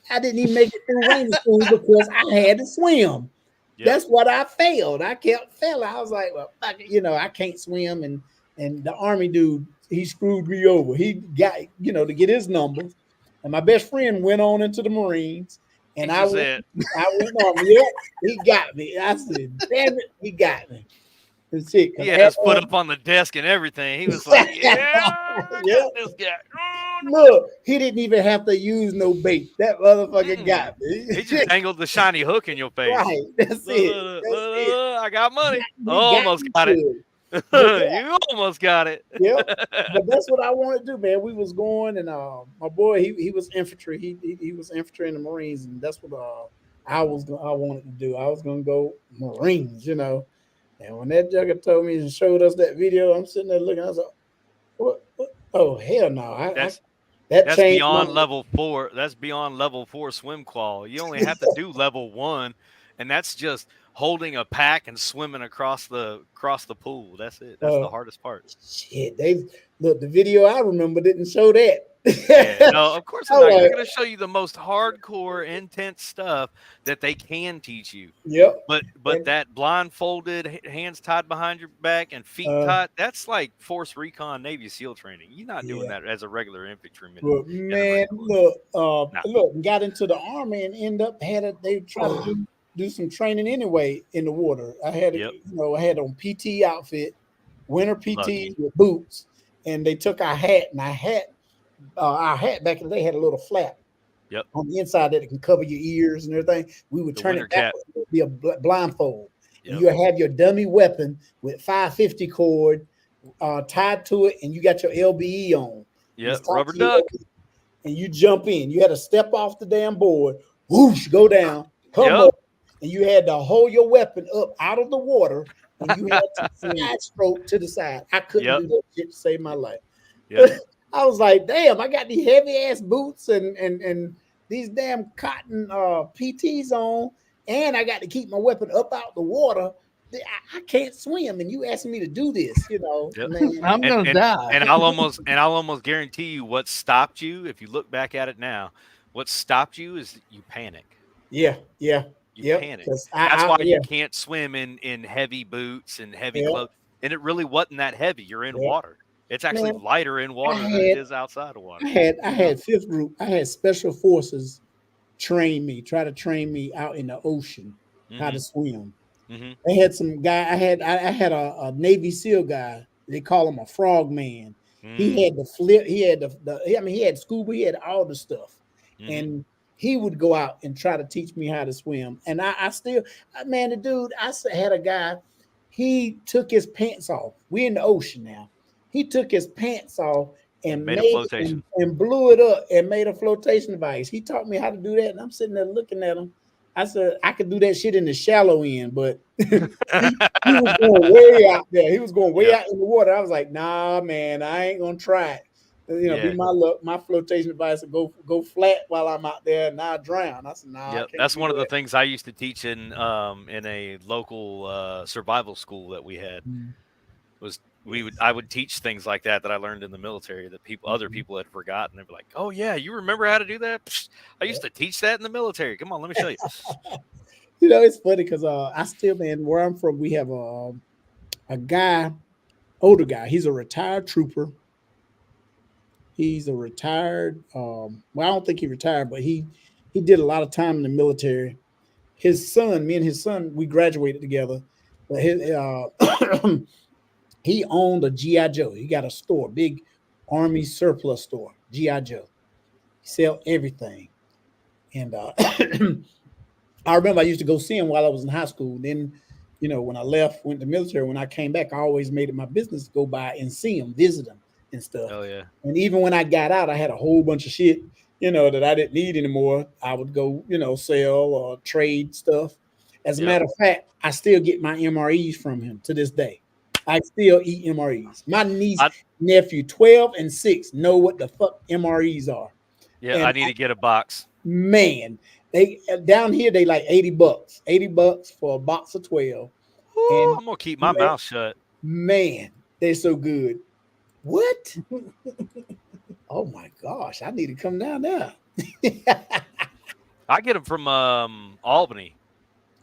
I didn't even make it through Ranger school because I had to swim. Yep. That's what I failed. I kept failing. I was like, well, fuck it, I can't swim. And the army dude, he screwed me over. He got, to get his numbers. And my best friend went on into the Marines. And He just said, I went on. Yeah, he got me. I said, "Damn it, he got me." That's it. he had his foot up on the desk and everything. He was like, "Yeah, I Yeah. got this guy." Look, he didn't even have to use no bait. That motherfucker Mm-mm. got me. He just dangled the shiny hook in your face. Right. That's Look, it. look, look, That's look, it. look, I got money. He got Almost me got it. good. But yeah, You almost got it. yeah. But that's what I want to do, man. We was going, and my boy, he was infantry. He was infantry in the Marines, and that's what I wanted to do. I was gonna go Marines, you know. And when that jugger told me and showed us that video, I'm sitting there looking. I was like, what? Oh hell no! That's That that's changed my. beyond level 4. That's beyond level 4 swim qual. You only have to do level 1, and that's just holding a pack and swimming across the pool. That's it. That's Uh, the hardest part. Shit, they look. The video I remember didn't show that. Yeah, no, of course they're I was not. They're like, going to show you the most hardcore, intense stuff that they can teach you. yep. But And that blindfolded, hands tied behind your back and feet uh, tied, that's like Force Recon Navy SEAL training. You're not doing yeah. that as a regular infantryman But in the Marine man, Corps. look, Nah. look, got into the army and end up they tried to do some training anyway in the water. Yep. I had on PT outfit, winter PT Lucky. with boots, and they took our hat, and our hat back in the day had a little flap Yep. on the inside that it can cover your ears and everything. We would The turn winter it cap. backwards. It would be a blindfold. And Yep. you have your dummy weapon with 550 cord tied to it, and you got your LBE on. Yep. It's tied Rubber to your duck. LBE, and you jump in. You had to step off the damn board, whoosh, go down, come Yep. up, and you had to hold your weapon up out of the water, and you had to side stroke to the side. I couldn't Yep. do that shit to save my life. Yep. I was like, damn, I got these heavy ass boots and these damn cotton PTs on, and I got to keep my weapon up out the water. I can't swim, and you asking me to do this, Yep. man. I'm gonna die. And I'll almost guarantee you what stopped you, if you look back at it now, what stopped you is you panic. Yeah. You panic. That's why you can't swim in heavy boots and heavy clothes. And it really wasn't that heavy. You're in water. It's actually Man, lighter in water than it is outside of water. I had fifth group. I had special forces try to train me out in the ocean how to swim. Mm-hmm. They had some guy. I had a Navy SEAL guy. They call him a frog man. He had the flip. He had he had scuba. He had all the stuff, and he would go out and try to teach me how to swim. And I still, man, the dude. Had a guy. He took his pants off. We're in the ocean now. He took his pants off and made a flotation and blew it up and made a flotation device. He taught me how to do that, and I'm sitting there looking at him. I said I could do that shit in the shallow end, but he was going way out there. He was going way out in the water. I was like, nah, man, I ain't gonna try it. Be my luck. My flotation device will go flat while I'm out there, and I drown. I said, nah. Yep. That's one of the things I used to teach in a local survival school that we had. Was I would teach things like that I learned in the military that other people had forgotten. They'd be like, "Oh yeah, you remember how to do that? Psh, I used to teach that in the military. Come on, let me show you." It's funny because I still, man, where I'm from, we have a guy, older guy. He's a retired trooper. He's a retired. Well, I don't think he retired, but he did a lot of time in the military. His son, me and his son, we graduated together. But he owned a GI Joe. He got a store, big Army surplus store, GI Joe. He sell everything, and I remember I used to go see him while I was in high school. Then, when I went to the military, when I came back, I always made it my business to go by and see him, visit him and stuff. Oh yeah. And even when I got out, I had a whole bunch of shit, that I didn't need anymore. I would go, sell or trade stuff. As a matter of fact, I still get my MREs from him to this day. I still eat MREs. My nephew, 12 and 6, know what the fuck MREs are. Yeah, and I need to get a box. Man, they down here they like $80. $80 for a box of 12. Ooh, And I'm gonna keep my mouth shut. Man, they're so good. What? Oh my gosh, I need to come down there. I get them from Albany,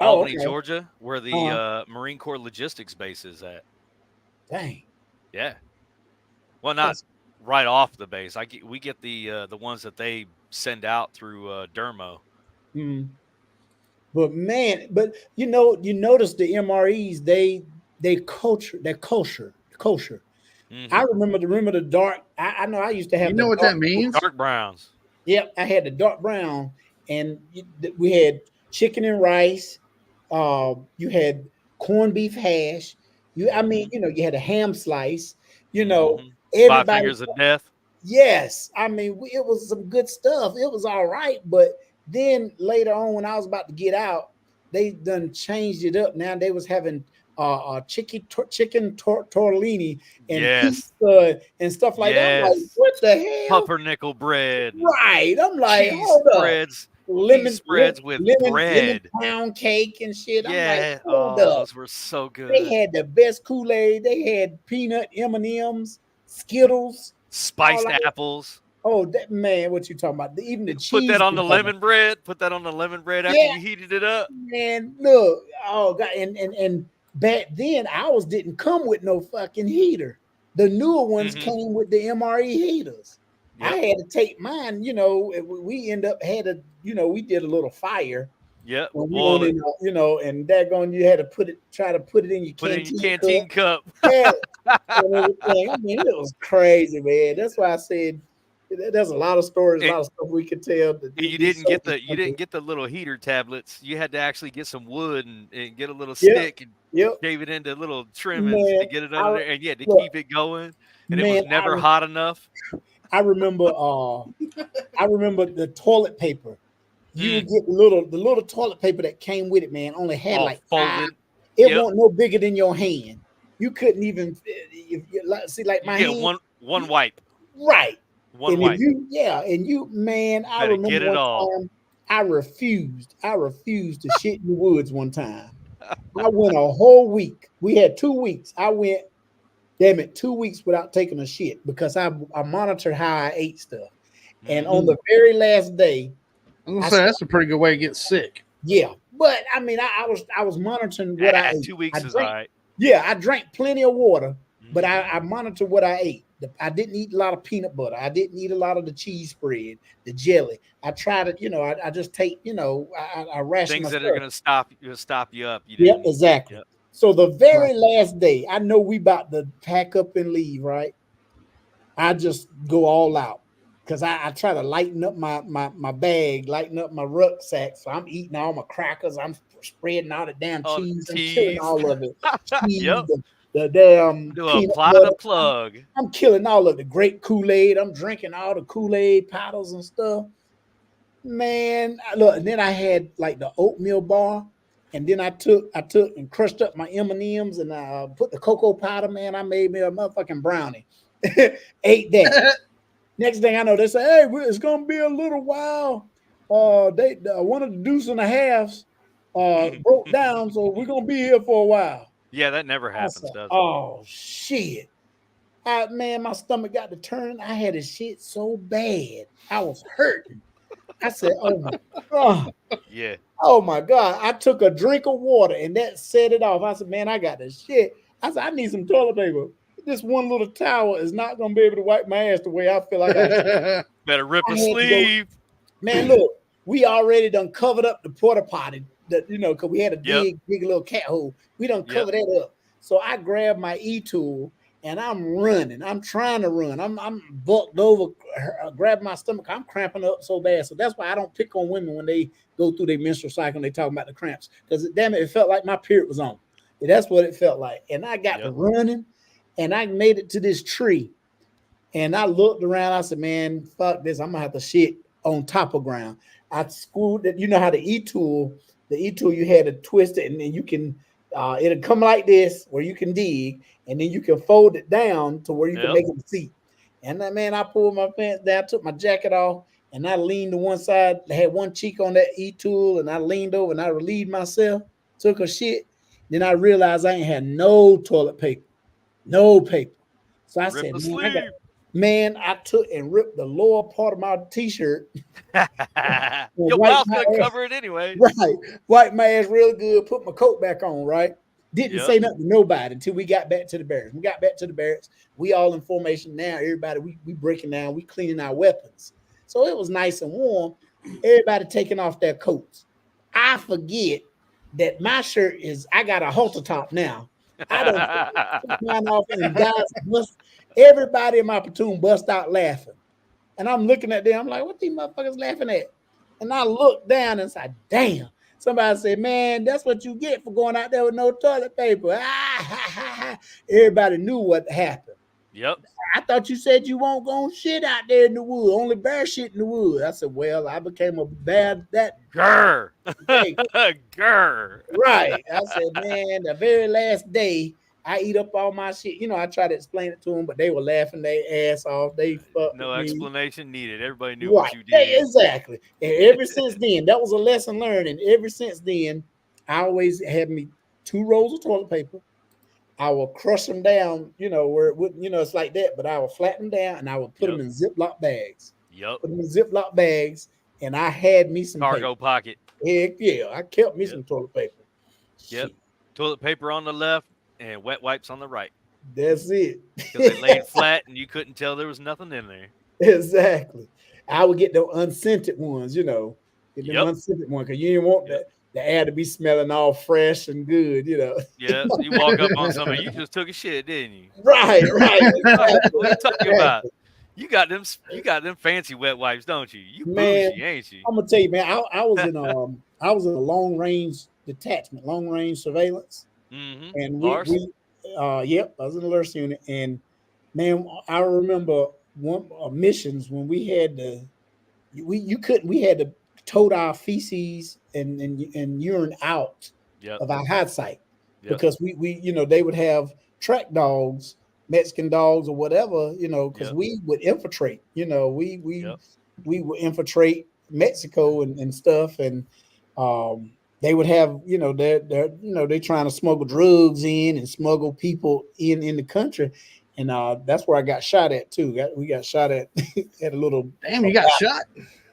okay. Georgia, where the Marine Corps logistics base is at. Dang. Yeah. Well, not right off the base. We get the ones that they send out through Dermo. Mm. But man, but you notice the MREs, they culture. I Hmm. remember the dark. I know I used to You have the know what dark. that means? Dark browns. Yep, I had the dark brown, and we had chicken and rice. You had corned beef hash. I mean, Hmm. you had a ham slice. You know, Hmm. Five everybody. fingers of death. Yes, I mean, it was some good stuff. It was all right, but then later on, when I was about to get out, they done changed it up. Now they was having chicken tortellini and Yes. pizza and stuff like that. I'm like, Yes. what the hell? Pumpernickel bread. Right. I'm like, Cheese hold up. spreads. Cheese spreads with Lemon bread. pound cake and shit. I'm like, Yeah. hold Oh, up. those were so They good. had the best Kool-Aid. They had peanut M&Ms, Skittles, all Spiced that. apples. Oh, that man, what you talking about? Even the Put that cheese on was the better. lemon bread. Put that on the lemon bread after Yeah, you heated it up. man. Look, oh god, and back then ours didn't come with no fucking heater. The newer ones Hmm. came with the MRE heaters. I Yep. had to take mine. We end up had a, we did a little fire Yep. when we went Boiled it. in, and daggone, you had to try to put it in your Put it in your canteen cup. canteen cup. Yeah, and everything. I mean, it was crazy, man. That's why I said there's a lot of stories, a And lot of stuff we could tell. and you These didn't get soldiers. the little heater tablets. You had to actually get some wood and get a little Yep, stick and yep, shave it into little trimmings man. to get it under I there. And you had to look, keep it going. And it man. was never hot enough. I remember. I remember the toilet paper. You Mm, would get the little toilet paper that came with it, man. Only had all like five. folded. It Yep. wasn't no bigger than your hand. You couldn't even see like You my get hand. one wipe. Right. One And if wipe. man, You I better remember get it one all. time I refused to shit in the woods one time. I went a whole week. We had 2 weeks. I went, damn it, 2 weeks without taking a shit because I monitored how I ate stuff. And on Hmm. the very last day, I'm gonna I say said, that's a pretty good way to get sick. yeah. But I mean, I was monitoring what I ate. 2 weeks I is all drank, right. yeah, I drank plenty of water, but I, Hmm. I monitored what I ate. I didn't eat a lot of peanut butter. I didn't eat a lot of the cheese spread, the jelly. I tried to, I just take, I ration Things my that are stuff. gonna stop you up. You Yep, didn't eat. exactly. Yep. So the Right. very last day, I know we about to pack up and leave, right? I just go all out because I try to lighten up my bag, lighten up my rucksack. So I'm eating all my crackers. I'm spreading all the damn Oh, cheese. I'm killing cheese. all of it. Cheese, Yep. the damn Do a peanut plot and a butter. plug. I'm killing all of the great Kool-Aid. I'm drinking all the Kool-Aid powders and stuff. Man, look, and then I had like the oatmeal bar, and then I took and crushed up my M&Ms and put the cocoa powder. Man, I made me a motherfucking brownie. Ate that. Next thing I know, they say, "Hey, it's gonna be a little while. They one of the deuce and a halves broke down, so we're gonna be here for a while." Yeah, that never I happens, said, does it? "Oh shit!" Man, my stomach got to turn. I had a shit so bad, I was hurting. I said, "Oh my god." Yeah. Oh my God. I took a drink of water and that set it off. I said, man, I got the shit. I said, I need some toilet paper. This one little towel is not going to be able to wipe my ass the way I feel like I should. Better rip I a had to go, sleeve. man, look, we already done covered up the porta potty that, because we had a Yep. big little cat hole. We done Yep. covered that up. So I grabbed my e-tool and I'm running. I'm trying to run. I'm bucked over, grabbing my stomach. I'm cramping up so bad. So that's why I don't pick on women when they go through their menstrual cycle and they talk about the cramps. Because damn it felt like my period was on. And that's what it felt like. And I got to Yep. running and I made it to this tree. And I looked around. I said, man, fuck this. I'm gonna have to shit on top of ground. I screwed it. You know how the e-tool you had to twist it and then you can it'll come like this where you can dig and then you can fold it down to where you can Yep. make it a seat. And then, man, I pulled my pants down, took my jacket off, and I leaned to one side, I had one cheek on that e-tool, and I leaned over and I relieved myself, took a shit. Then I realized I ain't had no toilet paper, no paper. So I Rip said, a man, sleeve. I took and ripped the lower part of my t-shirt and Your wiped mouth my couldn't ass, cover it anyways. right, wiped my ass real good, put my coat back on, right? Didn't Yep. say nothing to nobody until we got back to the barracks. We got back to the barracks. We all in formation now. Everybody, we breaking down, we cleaning our weapons. So it was nice and warm. everybody taking off their coats. I forget that my shirt is, I got a halter top now. I don't took mine off and guys bust, everybody in my platoon bust out laughing. And I'm looking at them, I'm like, what these motherfuckers laughing at? And I looked down and said, damn. Somebody said, man, that's what you get for going out there with no toilet paper. Everybody knew what happened. Yep. I thought you said you won't go shit out there in the wood, only bear shit in the wood. I said, well, I became a bear that Grr. day. Grr. Right. I said, man, the very last day I eat up all my shit. You know, I tried to explain it to them, but they were laughing their ass off. They fucked No with me. explanation needed. Everybody knew Right. what you did. Exactly. And ever since then, that was a lesson learned. And ever since then, I always had me 2 rolls of toilet paper. I will crush them down, you know, where it wouldn't, you know, it's like that, but I will flatten them down and I would put them in Ziploc bags. Yep. Put them in Ziploc bags, and I had me some Cargo paper. pocket. Heck yeah, I kept me some toilet paper. Yep. Shit, Toilet paper on the left and wet wipes on the right. that's it. Because they laid flat and you couldn't tell there was nothing in there. Exactly. I would get the unscented ones, you know, get them Yep. unscented ones because you didn't want the air to be smelling all fresh and good, you know. Yeah. You walk up on somebody, you just took a shit, didn't you? Right. Exactly. What are you talking about? You got them fancy wet wipes, don't you? You Man, bougie, ain't you? I'm gonna tell you, man. I was in I was in a long range detachment, long range surveillance, Mm-hmm. and Lars? yep, I was in the Lurs unit, and man, I remember one missions when we had to, we had to tote our feces and urine out Yep. of our hot site Yep. because we you know they would have track dogs, Mexican dogs or whatever, you know, because Yep. we would infiltrate, you know, we Yep. would infiltrate Mexico and stuff, and they would have, you know, they're trying to smuggle drugs in and smuggle people in the country, and that's where I got shot at too. We got shot at at a little. Damn, you got shot.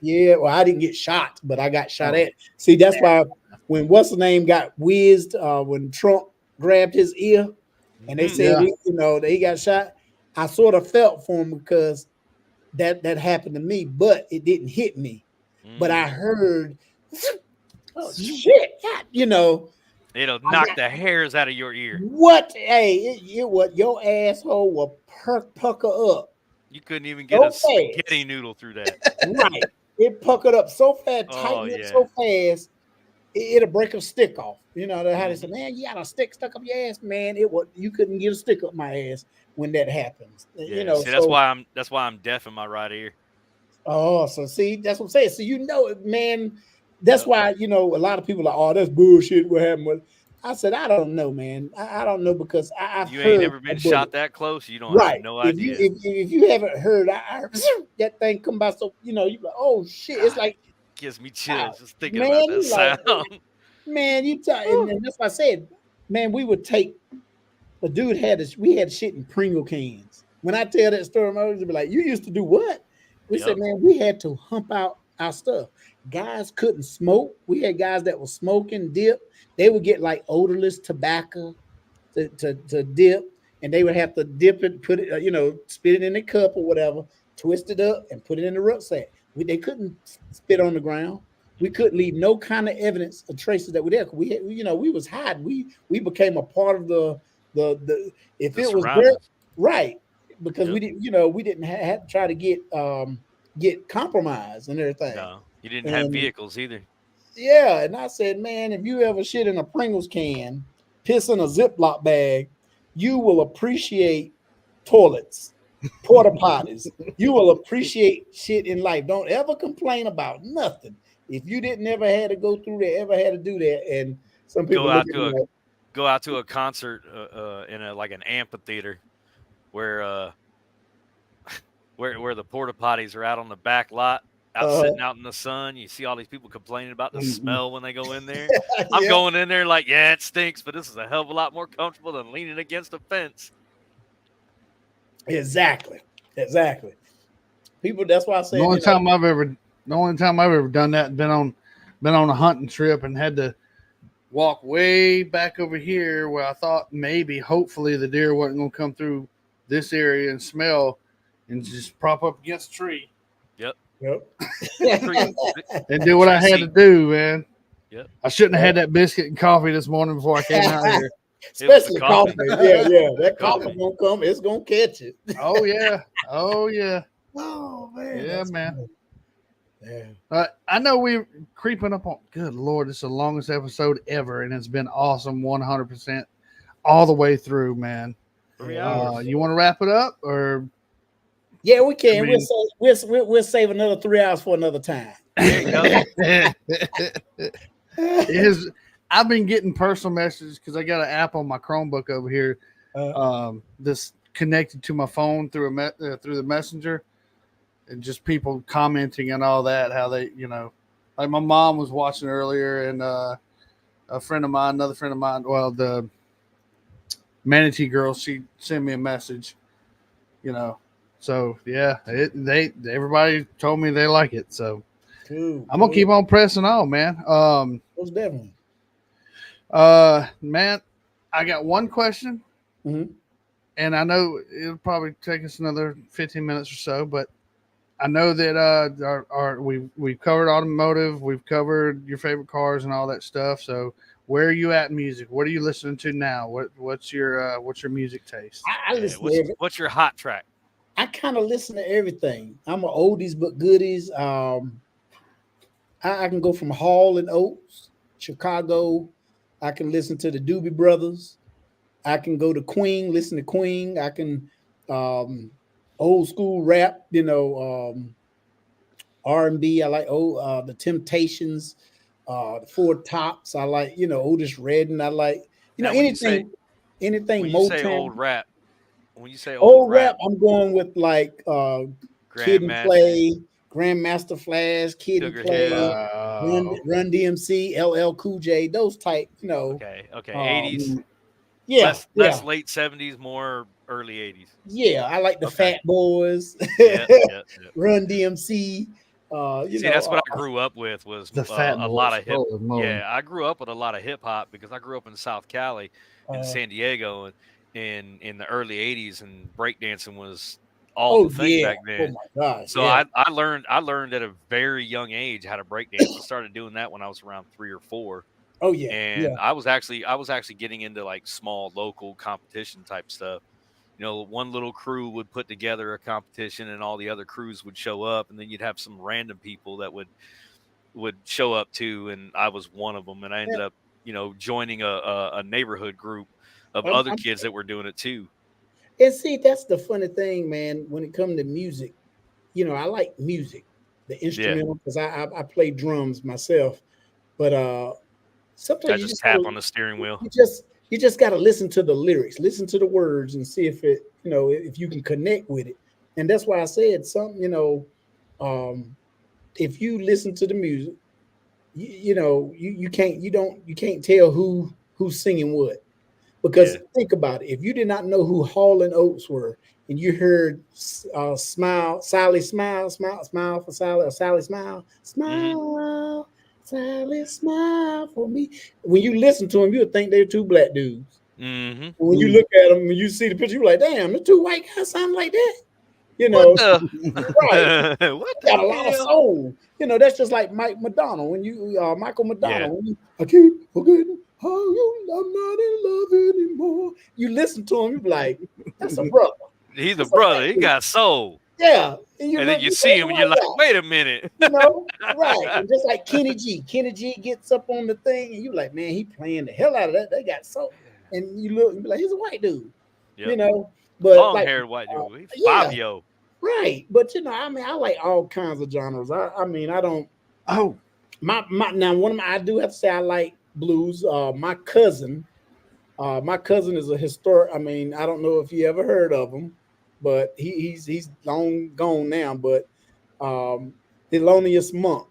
Yeah, well, I didn't get shot, but I got shot at. See, that's why when what's the name got whizzed, when Trump grabbed his ear, and they said, you know, that he got shot. I sort of felt for him because that happened to me, but it didn't hit me. But I heard, oh shit, God, you know, It'll knock the hairs out of your ear. what? Hey, it what your asshole will pucker up. You couldn't even get a spaghetti noodle through that. Right. It puckered up so fast, tightened up so fast, it'll break a stick off. You know, how they say, man, you got a stick stuck up your ass, man. You couldn't get a stick up my ass when that happens. Yeah, you know, see, that's why I'm deaf in my right ear. Oh, so see, that's what I'm saying. So you know, man, that's why, you know, a lot of people are like, oh, that's bullshit. What happened with? I said, I don't know, man. I don't know because I've You heard ain't never been shot that close. You don't have no if idea. If you haven't heard, I that thing come by, so you know, you like, oh shit, it's like gives me chills just thinking man, about that like, sound. man, and that's why I said, man, we would take a dude we had shit in Pringle cans. When I tell that story, my would be like, you used to do what? We said, man, we had to hump out our stuff. Guys couldn't smoke. We had guys that were smoking dip. They would get like odorless tobacco to dip, and they would have to dip it, put it, you know, spit it in a cup or whatever, twist it up, and put it in the rucksack. They couldn't spit on the ground. We couldn't leave no kind of evidence or traces that were there. We had, you know, we was hiding. We became a part of the if The it was there, surroundings. right, because we didn't, you know, we didn't have to try to get compromised and everything. No, you didn't have vehicles either. Yeah, and I said, man, if you ever shit in a Pringles can, piss in a Ziploc bag, you will appreciate toilets, porta potties. You will appreciate shit in life. Don't ever complain about nothing. If you didn't ever had to go through that, ever had to do that, and some people go out to a concert in like an amphitheater where where the porta potties are out on the back lot, sitting out in the sun. You see all these people complaining about the smell when they go in there. I'm going in there like, yeah, it stinks, but this is a hell of a lot more comfortable than leaning against a fence. Exactly. People, that's why I say the only time I've ever done that, been on a hunting trip and had to walk way back over here where I thought hopefully the deer wasn't going to come through this area and smell and just prop up against a tree. Yep. Yep. and do what I had to do, man. Yep. I shouldn't have had that biscuit and coffee this morning before I came out here. Especially coffee. Yeah. That Coffee. coffee gonna come. It's gonna catch it. Oh yeah. Oh yeah. Oh man. Yeah, man. Funny. Yeah. I know we're creeping up on. Good Lord, it's the longest episode ever, and it's been awesome, 100% all the way through, man. 3 hours. You want to wrap it up, or? Yeah, we can. I mean- We'll save another 3 hours for another time. There you go. I've been getting personal messages because I got an app on my Chromebook over here, this connected to my phone through through the messenger, and just people commenting and all that. How they, like my mom was watching earlier, and another friend of mine, well, the Manatee girl, she sent me a message, So yeah, everybody told me they like it, so. Cool. I'm gonna keep on pressing on, man. Most definitely. Man, I got one question, Mm-hmm. and I know it'll probably take us another 15 minutes or so, but I know that we've covered automotive, we've covered your favorite cars and all that stuff. So where are you at in music? What are you listening to now? What's your music taste? I listen to What's your hot track? I kind of listen to everything. I'm an oldies but goodies. I can go from Hall and Oates, Chicago. I can listen to the Doobie Brothers. I can go to Queen, listen to Queen. I can old school rap, R&B. I like the Temptations, the Four Tops. I like, Otis Redding. I like, Now, anything when you Motown. say old rap, when you say Old rap, I'm going with like Kid and Grandmaster, Play, Grandmaster Flash, Kid and Sugar Play, Hill. Run DMC, LL Cool J, those type, Okay. 80s. Yeah, Less late 70s, more early 80s. Yeah, I like the Fat Boys, Yeah. Run DMC. That's what I grew up with was the Fat a Boys. lot of hip. Oh, Yeah, I grew up with a lot of hip hop because I grew up in South Cali, in San Diego, and in the early 80s, and breakdancing was all the thing back then. Oh my gosh! So I learned at a very young age how to breakdance. I started doing that when I was around 3 or 4. Oh yeah, and I was actually getting into like small local competition type stuff. One little crew would put together a competition, and all the other crews would show up, and then you'd have some random people that would show up too, and I was one of them, and I ended up joining a neighborhood group of other kids that were doing it too. And see, that's the funny thing, man. When it comes to music, I like music, the instrumental, because I play drums myself, but sometimes I just tap on the steering wheel. You just got to listen to the lyrics, listen to the words, and see if it, if you can connect with it. And that's why I said something, if you listen to the music, you can't tell who's singing what. Because think about it, if you did not know who Hall and Oates were, and you heard Smile, Sally Smile for Sally, or Sally Smile, Smile, Sally Smile for me. When you listen to them, you would think they're two black dudes. Mm-hmm. When you look at them and you see the picture, you're like, damn, the two white guys sound like that. Right? What Got a lot of soul. That's just like Michael McDonald. When you I keep forgetting how I'm not in love anymore. You listen to him, you be like, that's a brother. He's a brother. He got soul. Yeah. And then you see him and you're like, wait a minute. Right. And just like Kenny G. Kenny G gets up on the thing and you're like, man, he playing the hell out of that. They got soul. And you look and be like, he's a white dude. But long-haired white dude. He's Fabio. Right. But I like all kinds of genres. I don't. Oh. I do have to say I like blues. My cousin is a historic. I don't know if you ever heard of him, but he's long gone now. But Thelonious Monk.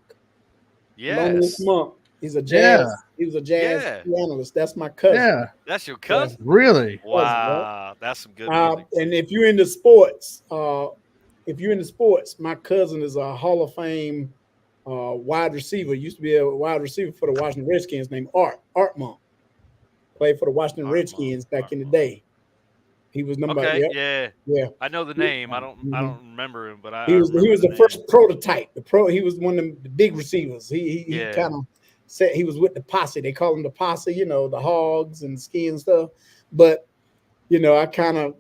Yes. Thelonious Monk. He's a jazz. Yeah. He was a jazz pianist. That's my cousin. Yeah. That's your cousin? Really? Wow. That's some good music. And if you're into sports, my cousin is a Hall of Fame wide receiver. Used to be a wide receiver for the Washington Redskins named Art Monk. Played for the Washington Redskins back in the day. He was number. Okay, Yeah, yeah. yeah. I know the name. I Mhm. don't remember him, but I He was remember the the name. first prototype. He was one of the big receivers. He Yeah. kind of said he was with the posse. They call him the posse, the hogs and ski and stuff. But I kind of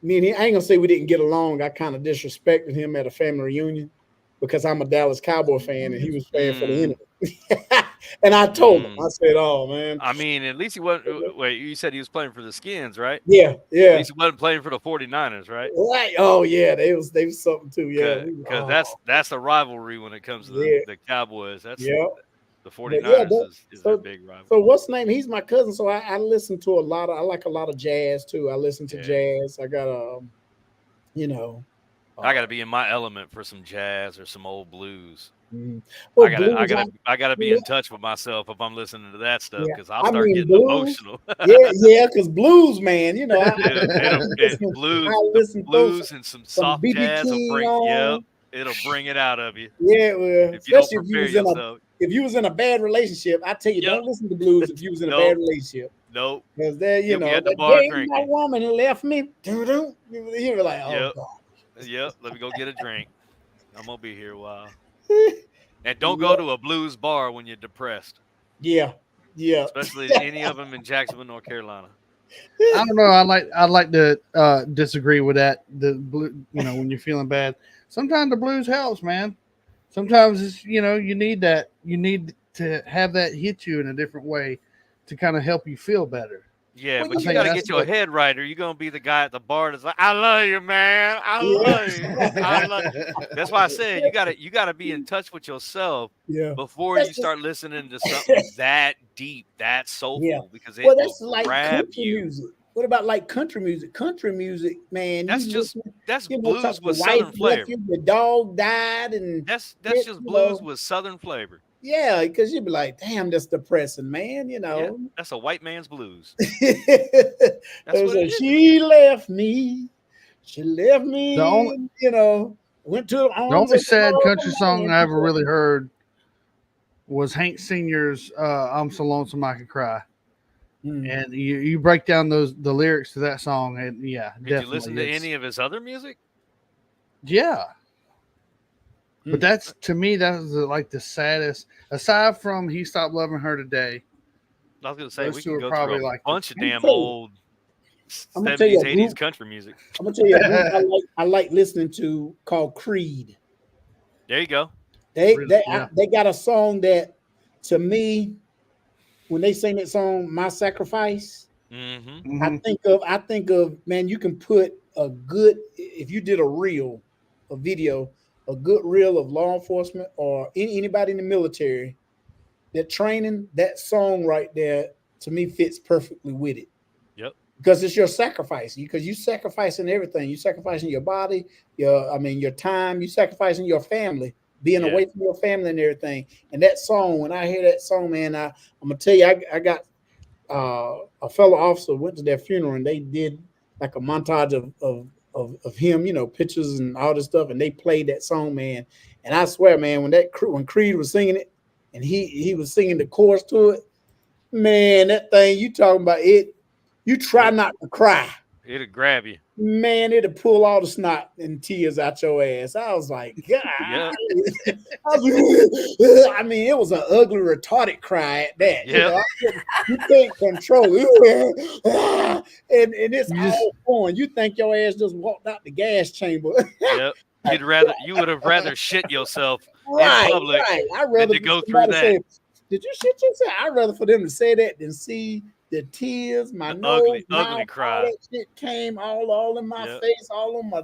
I ain't gonna say we didn't get along. I kind of disrespected him at a family reunion because I'm a Dallas Cowboy fan and he was playing for the Mm, enemy. And I told him, mm. I said, "Oh man, I mean, at least he wasn't. Wait, you said he was playing for the Skins, right? yeah, At yeah, least he wasn't playing for the 49ers, right? right. Oh yeah, they was something too. Yeah, Because that's a rivalry when it comes to yeah, the Cowboys. That's yeah. the But yeah, 49ers is their so big rival. so what's the name? He's my cousin, so I listen to a lot of. I like a lot of jazz too. I listen to Yeah. jazz. I got you know, I got to be in my element for some jazz or some old blues. mm, well, blues. I gotta be in touch with myself if I'm listening to that stuff Yeah, because I'll I start mean getting blues. emotional. Yeah, because blues, man. The Listen, throw blues and some some soft BB jazz will King bring. Yep, on. it'll bring it out of you Yeah, well, if you don't especially if you prepare was in a yourself. if you was in a bad relationship. I tell you, Yep. don't listen to blues if you was in a bad Nope. relationship. Nope. Because there, You'll be at the that bar day my drinking. woman left me. Doo-doo. You were like, oh Yep. god. Yep. Let me go get a drink. I'm gonna be here a while. And don't go to a blues bar when you're depressed, Yeah, yeah. especially any of them in Jacksonville, North Carolina. I don't know. I'd like to disagree with that. The blue, when you're feeling bad, sometimes the blues helps, man. Sometimes it's you need that. You need to have that hit you in a different way to kind of help you feel better. Yeah, Well, but I you think got to that's get your what. head right, or you're gonna be the guy at the bar that's like, "I love you, man. I love you. I love." That's why I said you gotta be in touch with yourself yeah. before That's you just, start listening to something that deep, that yeah. soulful, because it Well, will that's like grab country you. music. What about like country music? Country music, man. That's You just listen, that's talk blues your with wife Southern left flavor. you, the dog died, and That's just blues with Southern flavor. yeah, because you'd be like, damn, that's depressing, man. Yeah, that's a white man's blues. It That's was what it like, is. she left me. She left The only me, went to the the arms only of sad country another song man. I ever really heard was Hank Senior's "I'm So Lonesome I Could Cry." Hmm. And you break down the lyrics to that song, and yeah, Did you listen definitely, to any of his other music? yeah. But Hmm. that's to me that's like the saddest. Aside from "He Stopped Loving Her Today," I was gonna say we those two can are go through probably a like bunch of I'm gonna damn tell you, old I'm gonna tell you 70s, a 80s group. country music. I'm gonna tell you a group I like listening to called Creed. There you go. really, yeah. They got a song that, to me, when they sing that song, "My Sacrifice," Mm-hmm. Mm-hmm. I think of man, you can put a good if you did a video, a good reel of law enforcement or anybody in the military, that training, that song right there to me fits perfectly with it. Yep. Because it's your sacrifice. Because you sacrificing everything. You sacrificing your body, your time, you sacrificing your family, being Yeah. away from your family and everything. And that song, when I hear that song, man, I'm gonna tell you, I got a fellow officer went to their funeral and they did like a montage of him, pictures and all this stuff, and they played that song, man. And I swear, man, when Creed was singing it, and he was singing the chorus to it, man, that thing you talking about it, you try It, not to cry. it'll grab you. Man, it'll pull all the snot and tears out your ass. I was like, God. Yep. I mean, it was an ugly, retarded cry at that. Yep. You can't control it. and it's You just all fun. You think your ass just walked out the gas chamber. Yep. You would have rather shit yourself in Right, public right. I'd than rather to go through somebody that. say, did you shit yourself? I'd rather for them to say that than see the tears, my The nose, ugly mouth, all cry. that shit came all in my Yep. face, all on my.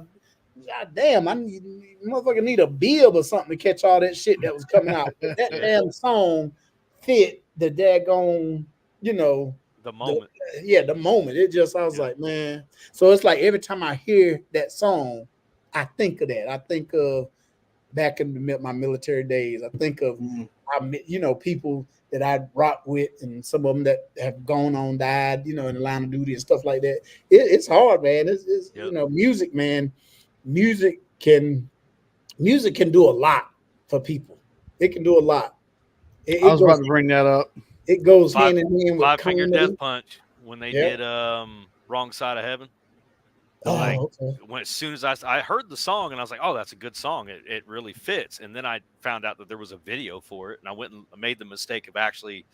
God damn, motherfucker need a bib or something to catch all that shit that was coming out. But that damn song fit the daggone, The moment. the moment. I was Yep. like, man. So it's like every time I hear that song, I think of that. I think of back in my military days. I think of people that I rocked with, and some of them that have gone on, died, in the line of duty and stuff like that. It's hard, man. It's Yep. music, man. Music can do a lot for people. It can do a lot. I was about to bring that up. It goes Five hand in hand with Five Finger comedy. Death Punch when they Yep. did Wrong Side of Heaven. Like okay. when as soon as I heard the song and I was like, oh, that's a good song. It really fits. And then I found out that there was a video for it, and I went and made the mistake of actually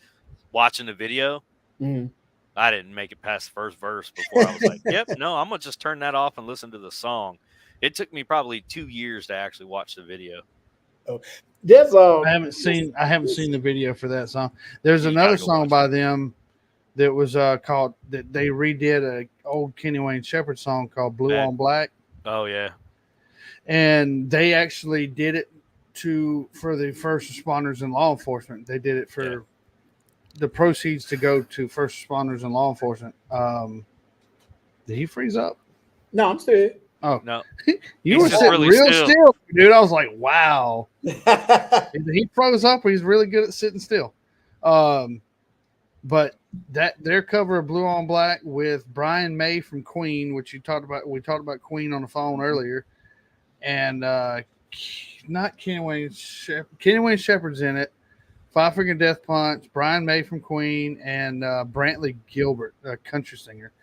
watching the video. Mm. I didn't make it past the first verse before I was like, yep, no, I'm gonna just turn that off and listen to the song. It took me probably 2 years to actually watch the video. There's I haven't seen the video for that song. There's You another gotta go song watch by it. them that was called that they redid a old Kenny Wayne Shepherd song called Blue Bad. on Black, Oh yeah, and they actually did it for the first responders and law enforcement. They did it for the proceeds to go to first responders and law enforcement. Did he freeze up? no, I'm still. Oh, no, you he's were just sitting really real still. still, dude. I was like, wow. Either he froze up or he's really good at sitting still. But that their cover of Blue on Black with Brian May from Queen, which we talked about Queen on the phone earlier, and not Kenny Wayne Shepherd. Kenny Wayne Shepherd's in it. Five Finger Death Punch, Brian May from Queen, and Brantley Gilbert, a country singer.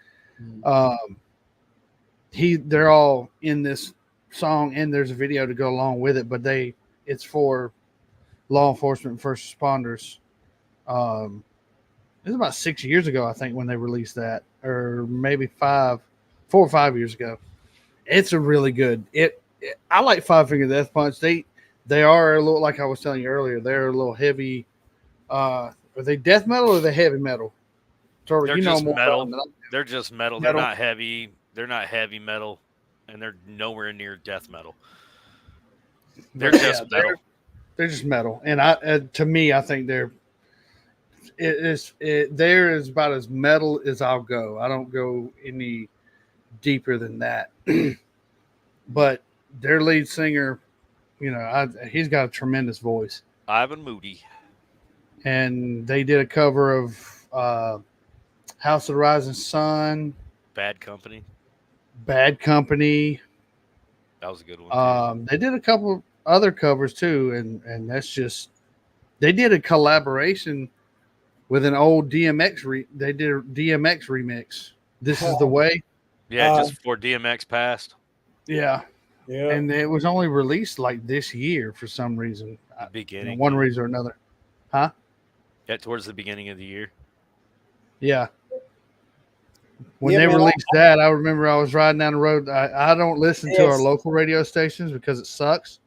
They're all in this song, and there's a video to go along with it, but it's for law enforcement and first responders. It was about 6 years ago, I think, when they released that, or maybe 4 or 5 years ago. It's a really good. I like Five Finger Death Punch. They are a little, like I was telling you earlier, they're a little heavy. Are they death metal or are they heavy metal? Tori, they're you know just more metal. about them. They're just metal. Metal. They're not heavy. They're not heavy metal, and they're nowhere near death metal. They're just metal. They're just metal, and to me, I think they're about as metal as I'll go. I don't go any deeper than that. But their lead singer, he's got a tremendous voice. Ivan Moody. And they did a cover of House of the Rising Sun, Bad Company. Bad Company. That was a good one. They did a couple other covers too, and that's just they did a collaboration with an old DMX. They did a DMX remix. This is the way. Yeah, just before DMX passed. Yeah. Yeah. And it was only released like this year for some reason. Beginning. One reason or another. Huh? Yeah, towards the beginning of the year. Yeah. When they released that, I remember I was riding down the road. I don't listen to our local radio stations because it sucks.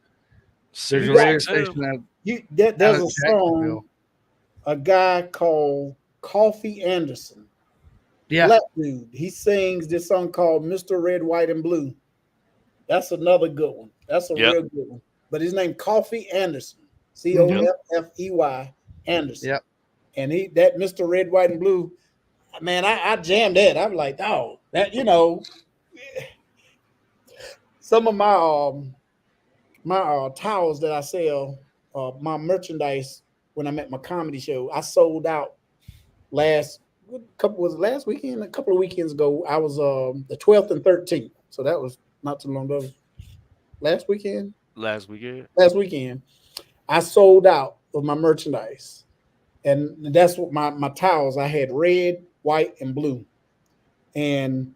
There's a radio station there's a song, a guy called Coffee Anderson. Yeah. Black dude. He sings this song called Mr. Red, White, and Blue. That's another good one. That's a real good one. But his name Coffee Anderson. Coffey Anderson. Yep. And that Mr. Red, White, and Blue, man, I jammed that. I'm like, oh, that, some of my towels that I sell, my merchandise when I'm at my comedy show, I sold out last weekend, a couple of weekends ago. I was the 12th and 13th. So that was not too long ago. Last weekend, I sold out of my merchandise. And that's what my towels, I had red, white, and blue. And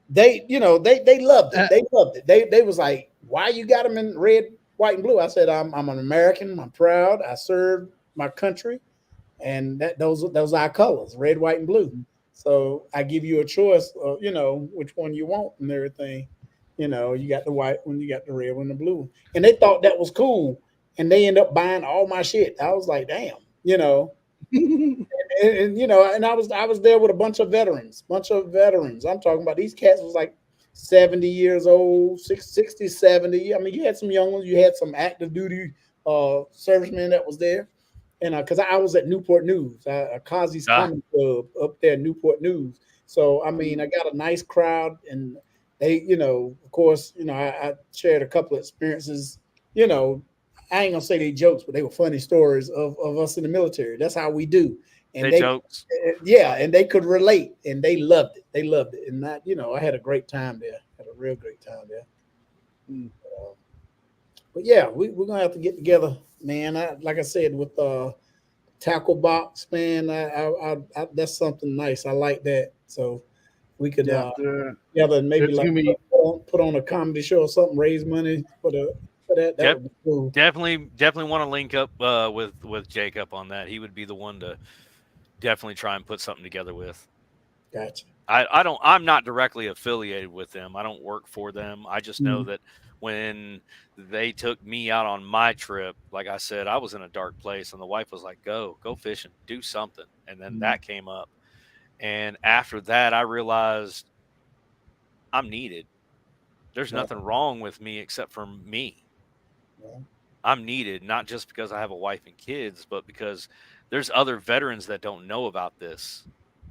they loved it. They loved it. They was like, why you got them in red, white, and blue? I said, I'm an American. I'm proud. I served my country. And those are our colors, red, white, and blue. So I give you a choice of, which one you want and everything. You got the white one, you got the red one, the blue one. And they thought that was cool. And they end up buying all my shit. I was like, damn, and I was there with a bunch of veterans. I'm talking about these cats was like 70 years old, 60, 70. I mean, you had some young ones, you had some active duty servicemen that was there. And because I was at Newport News, Kazi's Comedy Club up there at Newport News. So, I mean, I got a nice crowd, and they, of course, I shared a couple of experiences, I ain't gonna say they jokes, but they were funny stories of us in the military. That's how we do. And they jokes. Yeah, and they could relate, and they loved it. And that, I had a great time there. Had a real great time there. But yeah, we're gonna have to get together, man. Like I said, with Tackle Box, man, I that's something nice. I like that. So we could Yeah. together and maybe It's like gonna be put on a comedy show or something, raise money for that. That Def- would be cool. definitely want to link up with Jacob on that. He would be the one to definitely try and put something together with. Gotcha. I'm not directly affiliated with them. I don't work for them. I just know Mm. that when they took me out on my trip, like I said, I was in a dark place and the wife was like, go fishing, do something. And then that came up. And after that, I realized I'm needed. There's Right. nothing wrong with me except for me. Right. I'm needed, not just because I have a wife and kids, but because there's other veterans that don't know about this.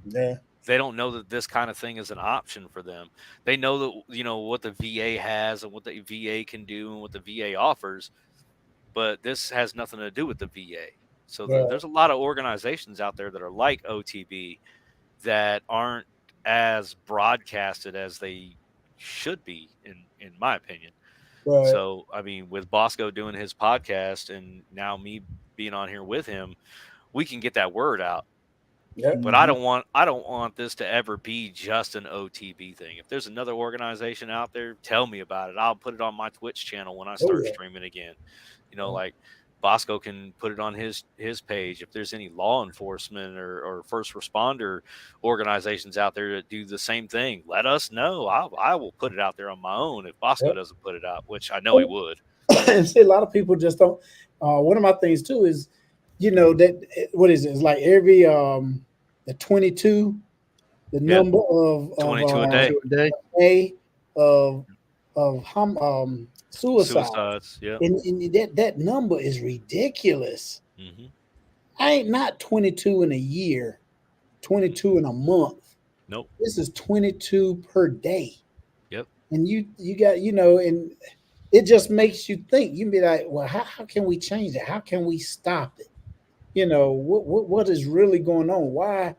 Yeah. They don't know that this kind of thing is an option for them. They know that, what the VA has and what the VA can do and what the VA offers, but this has nothing to do with the VA. So Right. there's a lot of organizations out there that are like OTB that aren't as broadcasted as they should be, in my opinion. Right. So, I mean, with Bosco doing his podcast and now me being on here with him, we can get that word out. Yep. But I don't want this to ever be just an OTB thing. If there's another organization out there, tell me about it. I'll put it on my Twitch channel when I Oh start yeah. streaming again. Yeah. Like Bosco can put it on his page. If there's any law enforcement or first responder organizations out there that do the same thing, let us know. I will put it out there on my own if Bosco Yep. doesn't put it out, which I know he would. And see, a lot of people just don't. One of my things too is, that what is it? It's like every the 22, the Yep. number of 22 a day. a day. day of suicide, Suicides. Yep. and that number is ridiculous. Hmm. I ain't not 22 in a year, 22 in a month. Nope. This is 22 per day. Yep. And you got, and it just makes you think. You be like, well, how can we change it? How can we stop it? What is really going on? Why,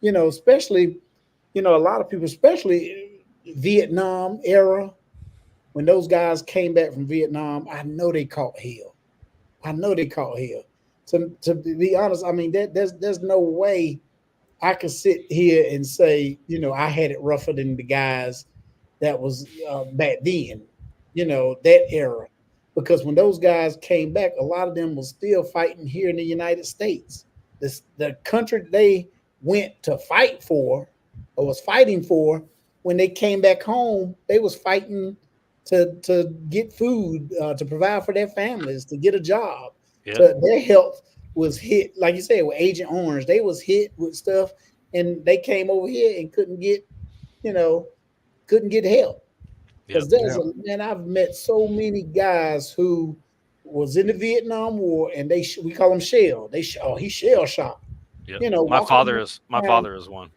especially, a lot of people, especially Vietnam era, when those guys came back from Vietnam, I know they caught hell. I know they caught hell. To be honest, I mean, there's no way I could sit here and say, I had it rougher than the guys that was back then, that era. Because when those guys came back, a lot of them was still fighting here in the United States. The country they went to fight for or was fighting for, when they came back home, they was fighting to get food, to provide for their families, to get a job. Yep. So their health was hit, like you said, with Agent Orange. They was hit with stuff, and they came over here and couldn't get help. Because man, I've met so many guys who was in the Vietnam War, and we call them shell. He shell shocked. Yep. My Walk father around, is one.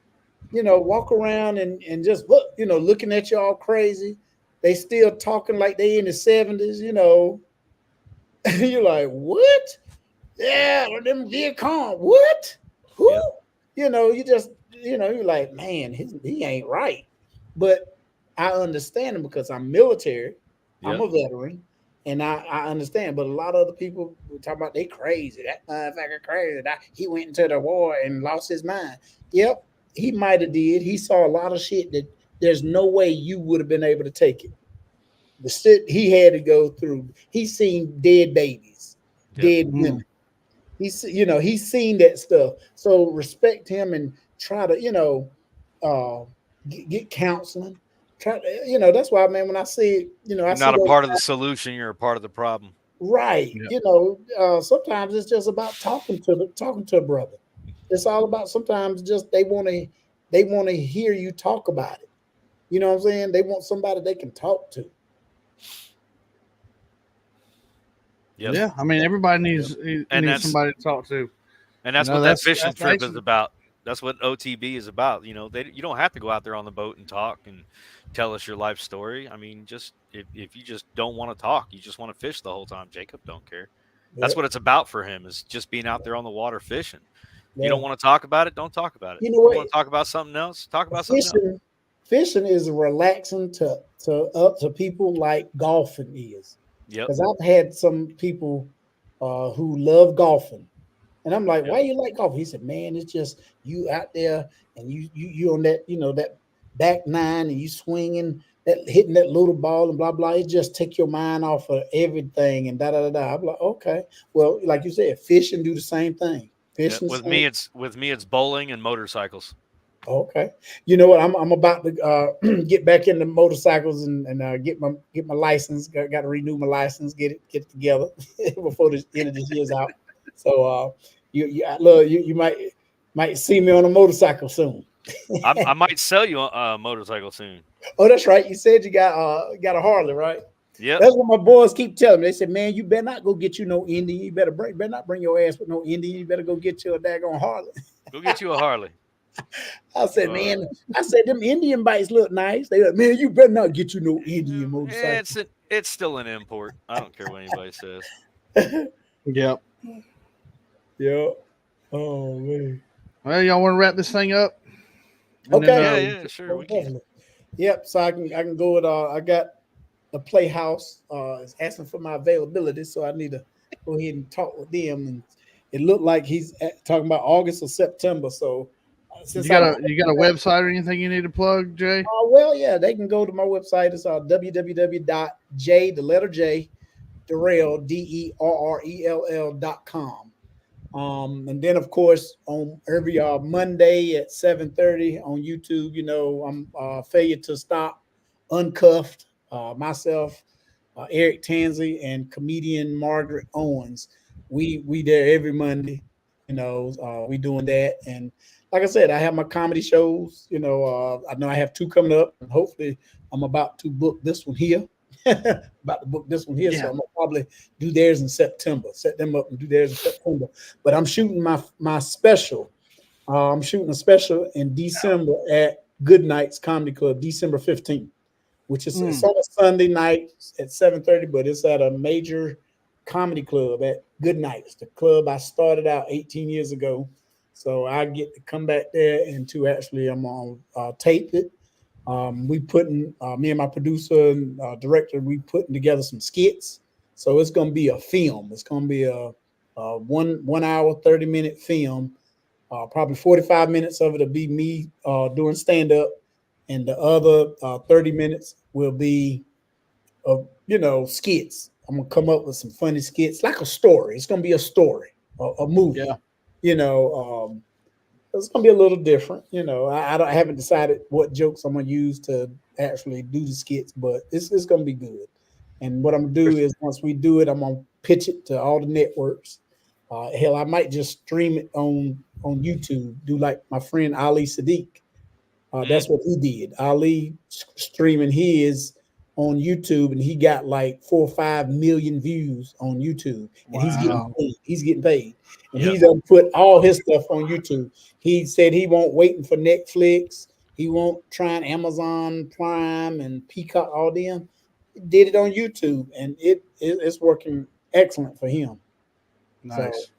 walk around and just look, looking at you all crazy. They still talking like they in the 70s. You're like, what? Yeah, them Viet Cong. What? Who? Yep. You just, you're like, man, he ain't right. But I understand him because I'm military. Yep. I'm a veteran, and I understand. But a lot of other people talk about they crazy. That motherfucker crazy. He went into the war and lost his mind. Yep, he might have did. He saw a lot of shit that there's no way you would have been able to take it. The shit he had to go through. He's seen dead babies, dead women. He's seen that stuff. So respect him and try to get counseling. Try to, that's why, man, when I see You're not a part of the solution. You're a part of the problem. Right. Yep. Sometimes it's just about talking to a brother. It's all about sometimes just they want to hear you talk about it. You know what I'm saying? They want somebody they can talk to. Yep. Yeah, I mean, everybody needs somebody to talk to, and that's what that fishing trip is about. That's what OTB is about. You don't have to go out there on the boat and talk and tell us your life story. I mean, just if you just don't want to talk, you just want to fish the whole time. Jacob don't care. Yep. That's what it's about for him, is just being out there on the water fishing. Yeah. You don't want to talk about it, don't talk about it. You want to talk about something else? Talk about something else. Fishing is relaxing to people like golfing is. Yep. Because I've had some people who love golfing, and I'm like, "Why you like golf?" He said, "Man, it's just you out there, and you on that back nine and you swinging that hitting that little ball and blah blah. It just take your mind off of everything and da da da da. I'm like, okay, well, like you said, fishing do the same thing. Yeah, Fishing, with me it's bowling and motorcycles. okay. You know what? I'm about to get back into motorcycles and get my license. Got to renew my license. Get it together before the end of this year's out. So you might see me on a motorcycle soon. I might sell you a motorcycle soon. Oh, that's right. You said you got a Harley, right? Yep. That's what my boys keep telling me. They said, "Man, you better not go get you no Indian. You better not bring your ass with no Indian. You better go get you a daggone Harley." Go get you a Harley. I said, "Man," I said, "them Indian bikes look nice." They like, "Man, you better not get you no Indian motorcycle." It's still an import. I don't care what anybody says. Yep. Yeah. Oh man. Well, y'all want to wrap this thing up? And Okay. then, Yeah, sure. We can. Yep. So I can go with I got the Playhouse is asking for my availability, so I need to go ahead and talk with them. And it looked like he's talking about August or September. So since you got a website or anything you need to plug, Jay? well, yeah, they can go to my website. It's www.j the letter J Derrel DERRELL.com. And then of course on every Monday at 7:30 on YouTube, you know, I'm Failure to Stop, Uncuffed, myself, Eric Tansey, and comedian Margaret Owens. We there every Monday, you know, we doing that. And like I said, I have my comedy shows, you know, I know I have two coming up, and hopefully I'm about to book this one here. About to book this one here, so I'm gonna probably do theirs in September. Set them up and do theirs in September. But I'm shooting my special. I'm shooting a special in December at Good Nights Comedy Club, December 15th, which is it's on a Sunday night at 7:30, but it's at a major comedy club at Good Nights, the club I started out 18 years ago. So I get to come back there and to actually I'm on tape it. We putting me and my producer and director, we putting together some skits. So it's gonna be a film. It's gonna be a 1 hour 30-minute film. Probably 45 minutes of it will be me doing stand up, and the other 30 minutes will be you know, skits. I'm gonna come up with some funny skits, like a story. It's gonna be a story, a movie. Yeah. You know, it's gonna be a little different. You know, I haven't decided what jokes I'm gonna use to actually do the skits, but it's gonna be good. And what I'm gonna do is once we do it, I'm gonna pitch it to all the networks. Hell, I might just stream it on YouTube. Do like my friend Ali Sadiq. That's what he did. Ali streaming his on YouTube, and he got like 4 or 5 million views on YouTube, and he's getting paid. He's getting paid, and he's gonna put all his stuff on YouTube. He said he won't waiting for Netflix. He won't trying Amazon Prime and Peacock, all them. He did it on YouTube, and it's working excellent for him. Nice.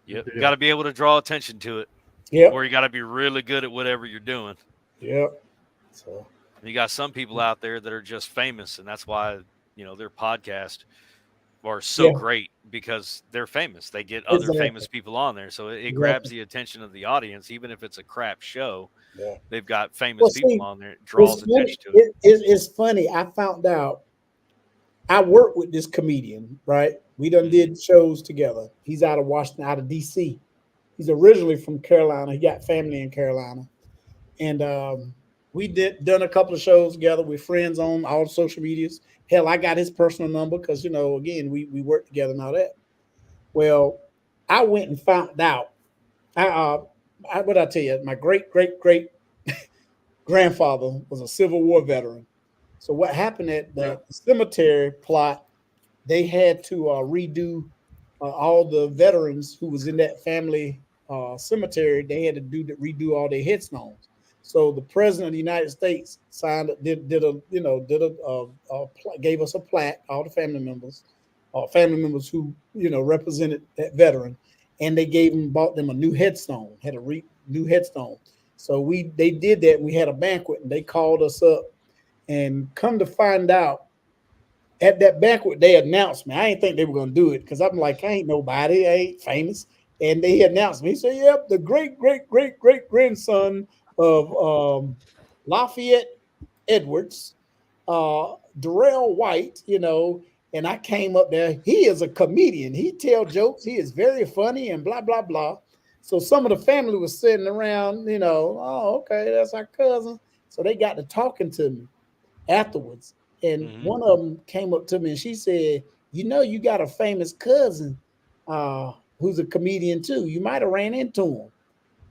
Yep. You got to be able to draw attention to it. Yeah. Or you got to be really good at whatever you're doing. Yep. So you got some people out there that are just famous, and that's why, you know, their podcast are so great because they're famous. They get other famous people on there, so it grabs the attention of the audience, even if it's a crap show. Yeah. They've got famous people on there. It draws attention to it. It's funny. I found out I work with this comedian, right? We done did shows together. He's out of Washington, out of D.C. He's originally from Carolina. He got family in Carolina. And we done a couple of shows together. We're friends on all the social medias. Hell, I got his personal number because, you know, again, we work together and all that. Well, I went and found out. What I tell you, my great grandfather was a Civil War veteran. So what happened at the cemetery plot, they had to redo all the veterans who was in that family cemetery. They had to redo all their headstones. So the president of the United States gave us a plaque, all the family members who, you know, represented that veteran, and they bought them a new headstone, had a new headstone. So they did that. And we had a banquet, and they called us up, and come to find out, at that banquet they announced me. I didn't think they were going to do it because I'm like, I ain't nobody, I ain't famous, and they announced me. So, yep, the great grandson of Lafayette Edwards, Derrel White, and I came up there. He is a comedian. He tell jokes. He is very funny and blah, blah, blah. So some of the family was sitting around, oh, okay, that's our cousin. So they got to talking to me afterwards. And one of them came up to me and she said, you got a famous cousin who's a comedian too. You might have ran into him.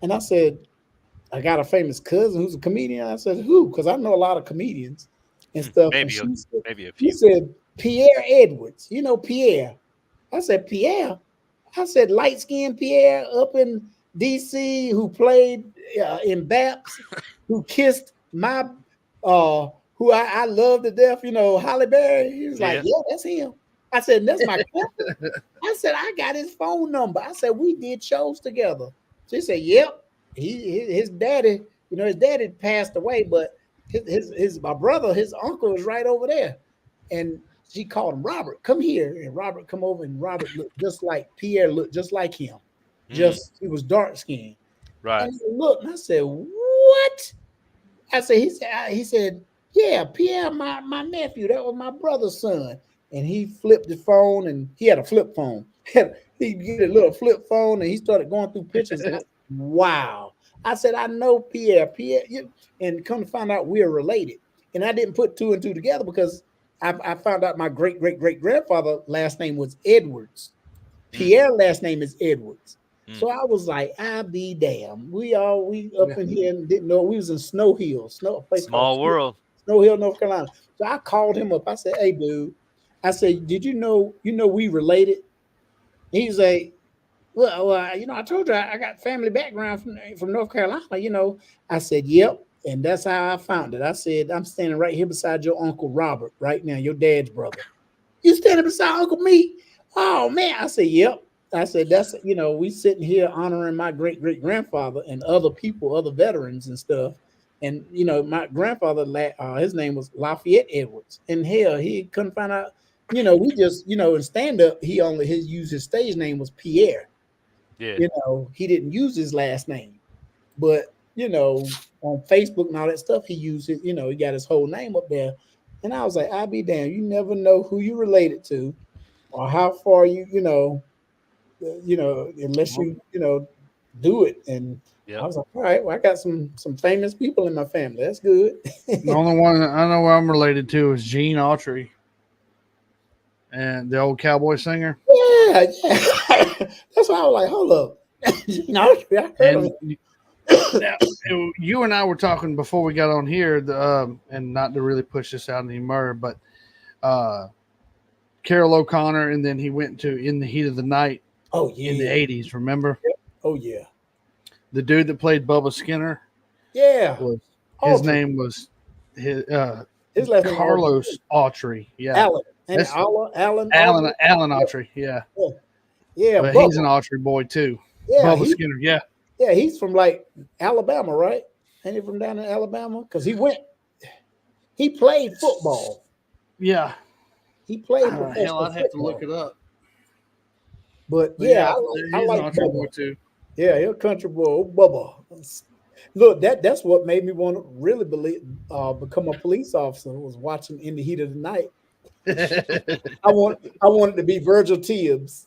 And I said, I got a famous cousin who's a comedian. I said, who? Because I know a lot of comedians and stuff. Maybe and maybe a she few. said, Pierre Edwards. You know Pierre. I said, Pierre? I said, light-skinned Pierre up in D.C. who played in BAPS, who kissed my, who I love to death, Halle Berry. He was like, yeah, that's him. I said, that's my cousin. I said, I got his phone number. I said, we did shows together. She said, yep. His daddy, his daddy passed away, but my brother, his uncle is right over there. And she called him Robert, come here. And Robert come over, and Robert looked just like Pierre, looked just like him. Just he was dark skinned. Right. And I looked, and I said, what? I said, he said, yeah, Pierre, my nephew, that was my brother's son. And he flipped the phone, and he had a flip phone. He get a little flip phone, and he started going through pictures. And wow. I said, I know Pierre, and come to find out we're related. And I didn't put two and two together because I found out my great-great-great-grandfather last name was Edwards. Pierre last name is Edwards. So I was like, I be damn. We up in here and didn't know. We was in Snow Hill, a place Small world. Snow Hill, North Carolina. So I called him up. I said, hey, dude. I said, did you know we related? He's like, well, I told you I got family background from North Carolina, I said, yep. And that's how I found it. I said, I'm standing right here beside your Uncle Robert right now, your dad's brother. You standing beside Uncle me? Oh, man. I said, yep. I said, that's, we sitting here honoring my great-great-grandfather and other people, other veterans and stuff. And, my grandfather, his name was Lafayette Edwards. And hell, he couldn't find out, we just, in stand-up, he used his stage name was Pierre. Yeah. He didn't use his last name. But, on Facebook and all that stuff, he used it, he got his whole name up there. And I was like, I'll be damned. You never know who you related to or how far you, unless you, do it. And I was like, all right, well, I got some famous people in my family. That's good. The only one I know I'm related to is Gene Autry, and the old cowboy singer. Yeah. That's why I was like, hold up. Gene Autry, I heard of him. Now, you and I were talking before we got on here, and not to really push this out anymore, but Carol O'Connor, and then he went to In the Heat of the Night. Oh yeah, in the 80s, remember? Oh yeah. The dude that played Bubba Skinner. Yeah. His name was his last name Carlos Autry. Yeah. Alan Autry. Yeah. Yeah. But he's an Autry boy too. Yeah. Bubba Skinner. Yeah. Yeah, he's from like Alabama, right? Ain't he from down in Alabama? Because he played football. Yeah. He played hell, I'd have to look it up. But yeah, I like Bubba. Boy too. Yeah, he's a country boy, old Bubba. Look, that's what made me want to really become a police officer. Was watching In the Heat of the Night. I wanted to be Virgil Tibbs.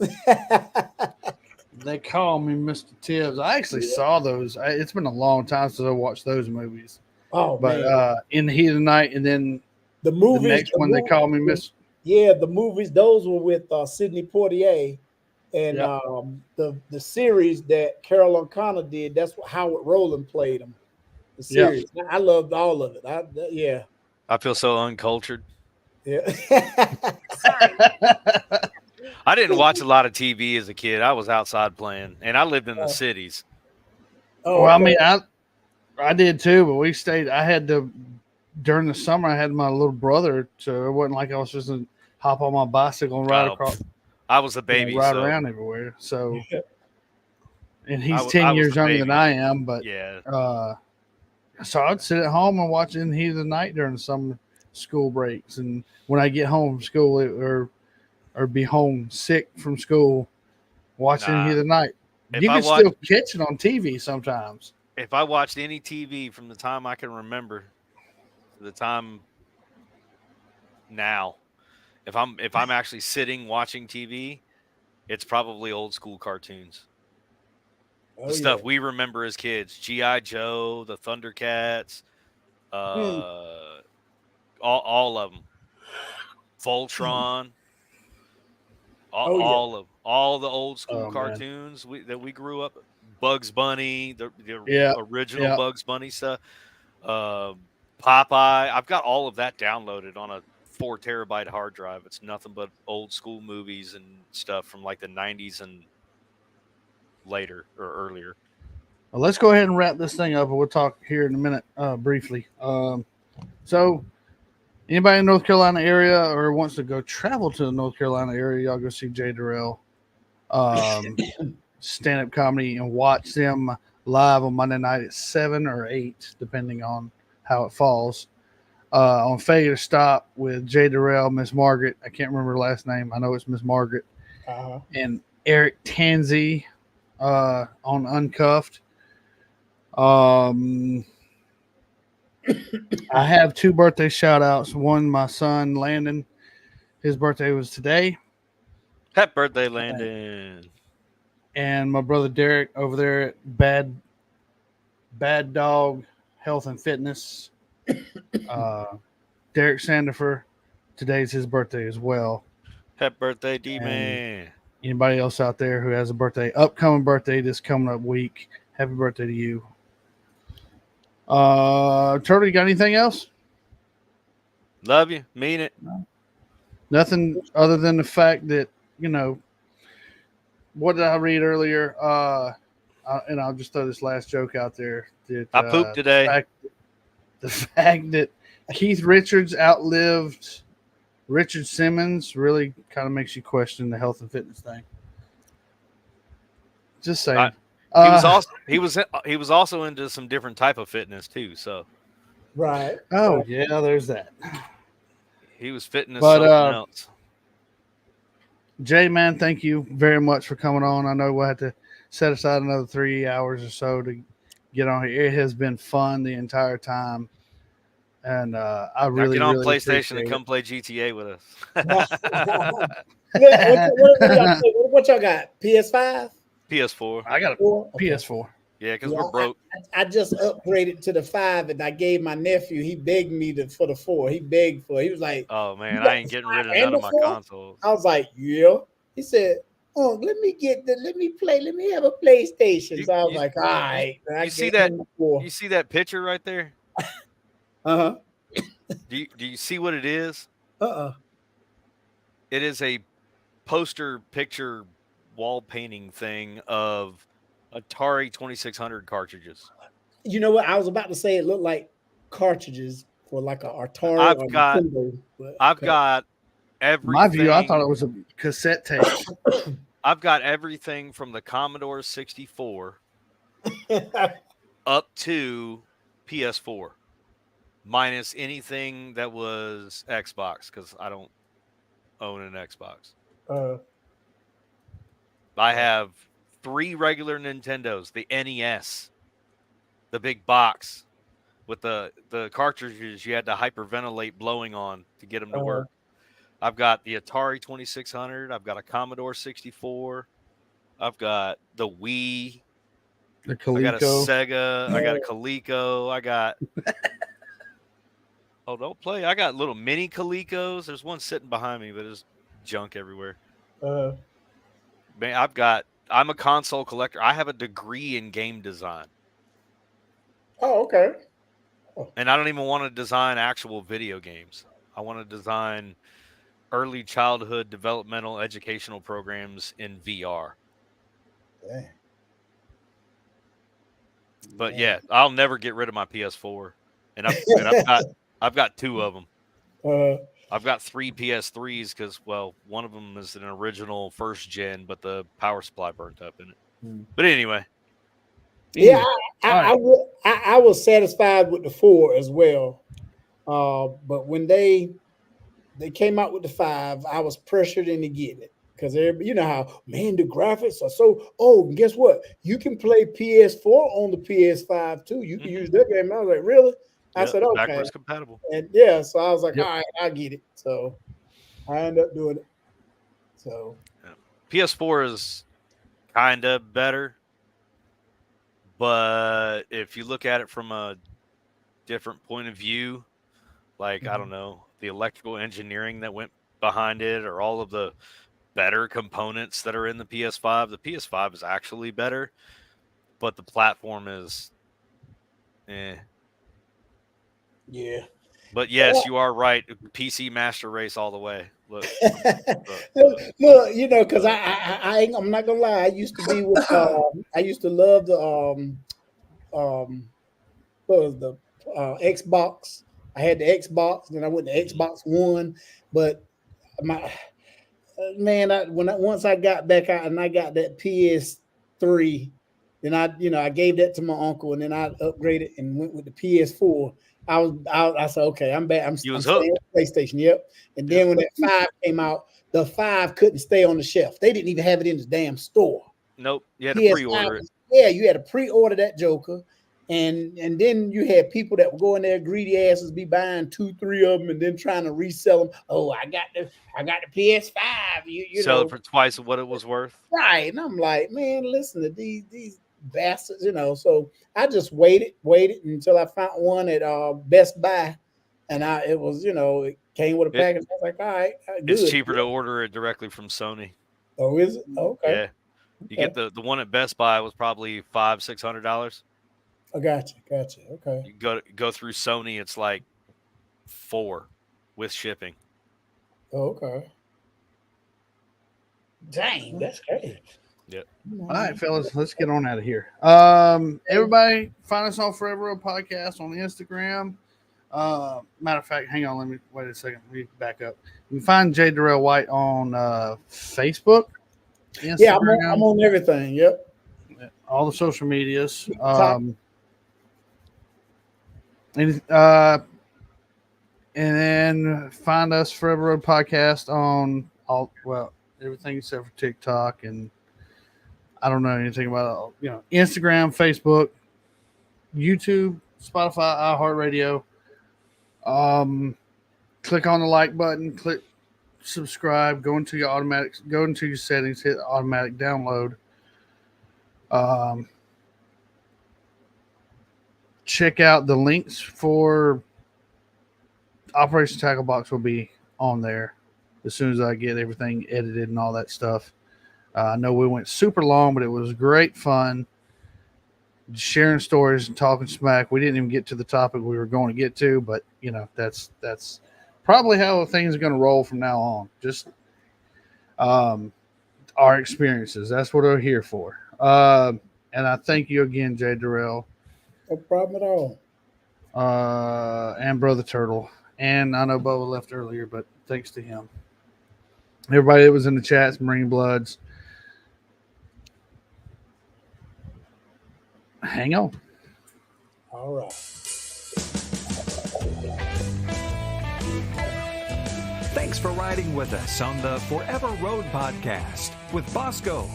They call me Mr. Tibbs. I actually saw those. It's been a long time since I watched those movies. Oh, but man. In the Heat of the Night, and then the movies. The next one, they call me Mr. Yeah, the movies. Those were with Sidney Poitier, and the series that Carol O'Connor did. That's what Howard Rowland played them. The series. Yep. I loved all of it. I feel so uncultured. Yeah. I didn't watch a lot of TV as a kid. I was outside playing, and I lived in the cities. Oh, well, I mean, I did too, but we stayed. I had to during the summer. I had my little brother, so it wasn't like I was just gonna hop on my bicycle and ride across. I was a baby, ride around everywhere. So, and he's 10 years younger than I am, but so I'd sit at home and watch In the Heat of the Night during the summer school breaks, and when I get home from school or be home sick from school, watching In the Heat of the Night. You can still catch it on TV sometimes. If I watched any TV from the time I can remember, the time now, if I'm actually sitting watching TV, it's probably old school cartoons. The stuff we remember as kids: G.I. Joe, the Thundercats, all of them, Voltron, all the old school cartoons that we grew up. Bugs Bunny, the original Bugs Bunny stuff. Popeye. I've got all of that downloaded on a 4 terabyte hard drive. It's nothing but old school movies and stuff from like the 90s and later or earlier. Well, let's go ahead and wrap this thing up, and we'll talk here in a minute briefly. So, anybody in North Carolina area or wants to go travel to the North Carolina area, y'all go see J Derrel stand-up comedy and watch them live on Monday night at 7 or 8, depending on how it falls. On Failure to Stop with J Derrel, Miss Margaret. I can't remember her last name. I know it's Miss Margaret. And Eric Tansey on Uncuffed. I have 2 birthday shout outs. One, my son Landon. His birthday was today. Happy birthday, Landon. And my brother Derek over there at Bad Dog Health and Fitness. Derek Sandifer. Today's his birthday as well. Happy birthday, D-Man. Anybody else out there who has a upcoming birthday this coming up week, happy birthday to you. Turtle, you got anything else? Love you. Mean it. Nothing other than the fact that, what did I read earlier? And I'll just throw this last joke out there. That, I pooped today. The fact that Keith Richards outlived Richard Simmons really kind of makes you question the health and fitness thing. Just saying. He was also into some different type of fitness too. So, right. Oh yeah, there's that. He was fitting as something else. Jay, man, thank you very much for coming on. I know we'll have to set aside another 3 hours or so to get on here. It has been fun the entire time. And I really get on really PlayStation and come play GTA with us. What y'all got? PS5? PS4. I got a PS4. Yeah, because we're broke. I just upgraded to the 5, and I gave my nephew. He begged me for the 4. He begged for it. He was like, "Oh man, I ain't getting rid of none of my consoles." I was like, "Yeah." He said, "Oh, let me play. Let me have a PlayStation." So I was like, "All right." You see that? You see that picture right there? Uh-huh. Do you see what it is? Uh-uh. It is a poster picture wall painting thing of Atari 2600 cartridges. You know what? I was about to say it looked like cartridges for like a Atari. I've got everything. My view, I thought it was a cassette tape. I've got everything from the Commodore 64 up to PS4. Minus anything that was Xbox, because I don't own an Xbox. I have 3 regular Nintendos, the NES, the big box with the cartridges you had to hyperventilate blowing on to get them to work. I've got the Atari 2600. I've got a Commodore 64. I've got the Wii. The Coleco. I got a Sega. I got a Coleco. I got... Oh, don't play. I got little mini Colecos. There's one sitting behind me, but there's junk everywhere. Man, I'm a console collector. I have a degree in game design. Oh, okay. And I don't even want to design actual video games. I want to design early childhood developmental educational programs in VR. Dang. But yeah, I'll never get rid of my PS4. And I've got 2 of them. I've got 3 PS3s because, well, one of them is an original first gen, but the power supply burnt up in it. But anyway. Yeah, I was satisfied with the 4 as well. But when they came out with the 5, I was pressured into getting it. Because you know how, man, the graphics are so... Oh, and guess what? You can play PS4 on the PS5, too. You can use that game. I was like, really? I said, okay. Backwards compatible. And yeah, so I was like, Yep. all right, I get it. So I ended up doing it. So PS4 is kind of better, but if you look at it from a different point of view, like I don't know, the electrical engineering that went behind it, or all of the better components that are in the PS5, the PS5 is actually better, but the platform is, yeah. But yes, you are right. PC Master Race all the way. Look, Look, you know, because I'm not gonna lie. I used to be with. I used to love the what was the Xbox. I had the Xbox, then I went to Xbox One, but my man, once I got back out and I got that PS3, then I gave that to my uncle, and then I upgraded and went with the PS4. I said, okay, I'm back. I'm was staying with PlayStation. Yep. And then when that 5 came out, the 5 couldn't stay on the shelf. They didn't even have it in the damn store. Nope. You had to pre-order it. Yeah, you had to pre-order that Joker. And then you had people that would go in there, greedy asses, be buying 2, 3 of them, and then trying to resell them. Oh, I got the PS5. You sell know, it for twice of what it was worth. right? And I'm like, man, listen to these bastards, you know. So I just waited until I found one at Best Buy, and it came with a package. I was like, all right, good. It's cheaper to order it directly from Sony. Oh, is it? Okay. Yeah, you get the one at Best Buy was probably $500-$600. I gotcha. Okay. You go through Sony, it's like $4 with shipping. Oh, okay. Dang, that's crazy. Yep. All right, fellas, let's get on out of here. Everybody, find us on Forever Road Podcast on Instagram. Matter of fact, hang on, let me wait a second. Let me back up. You can find J Derrel White on Facebook, Instagram. Yeah, I'm on everything. Yep. All the social medias. And then find us Forever Road Podcast on everything except for TikTok, and I don't know anything about Instagram, Facebook, YouTube, Spotify, iHeartRadio. Click on the like button, click subscribe, go into your settings, hit automatic download. Check out the links for Operation Tackle Box will be on there as soon as I get everything edited and all that stuff. I know we went super long, but it was great fun sharing stories and talking smack. We didn't even get to the topic we were going to get to, but that's probably how things are going to roll from now on. Just our experiences. That's what we're here for. And I thank you again, J Derrel. No problem at all. And Brother Turtle. And I know Boa left earlier, but thanks to him. Everybody that was in the chats, Marine Bloods. Hang on. All right. Thanks for riding with us on the Forever Road Podcast with Bosco.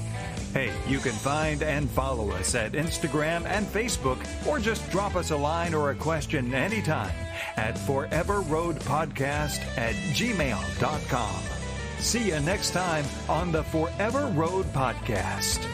Hey, you can find and follow us at Instagram and Facebook, or just drop us a line or a question anytime at foreverroadpodcast@gmail.com. See you next time on the Forever Road Podcast.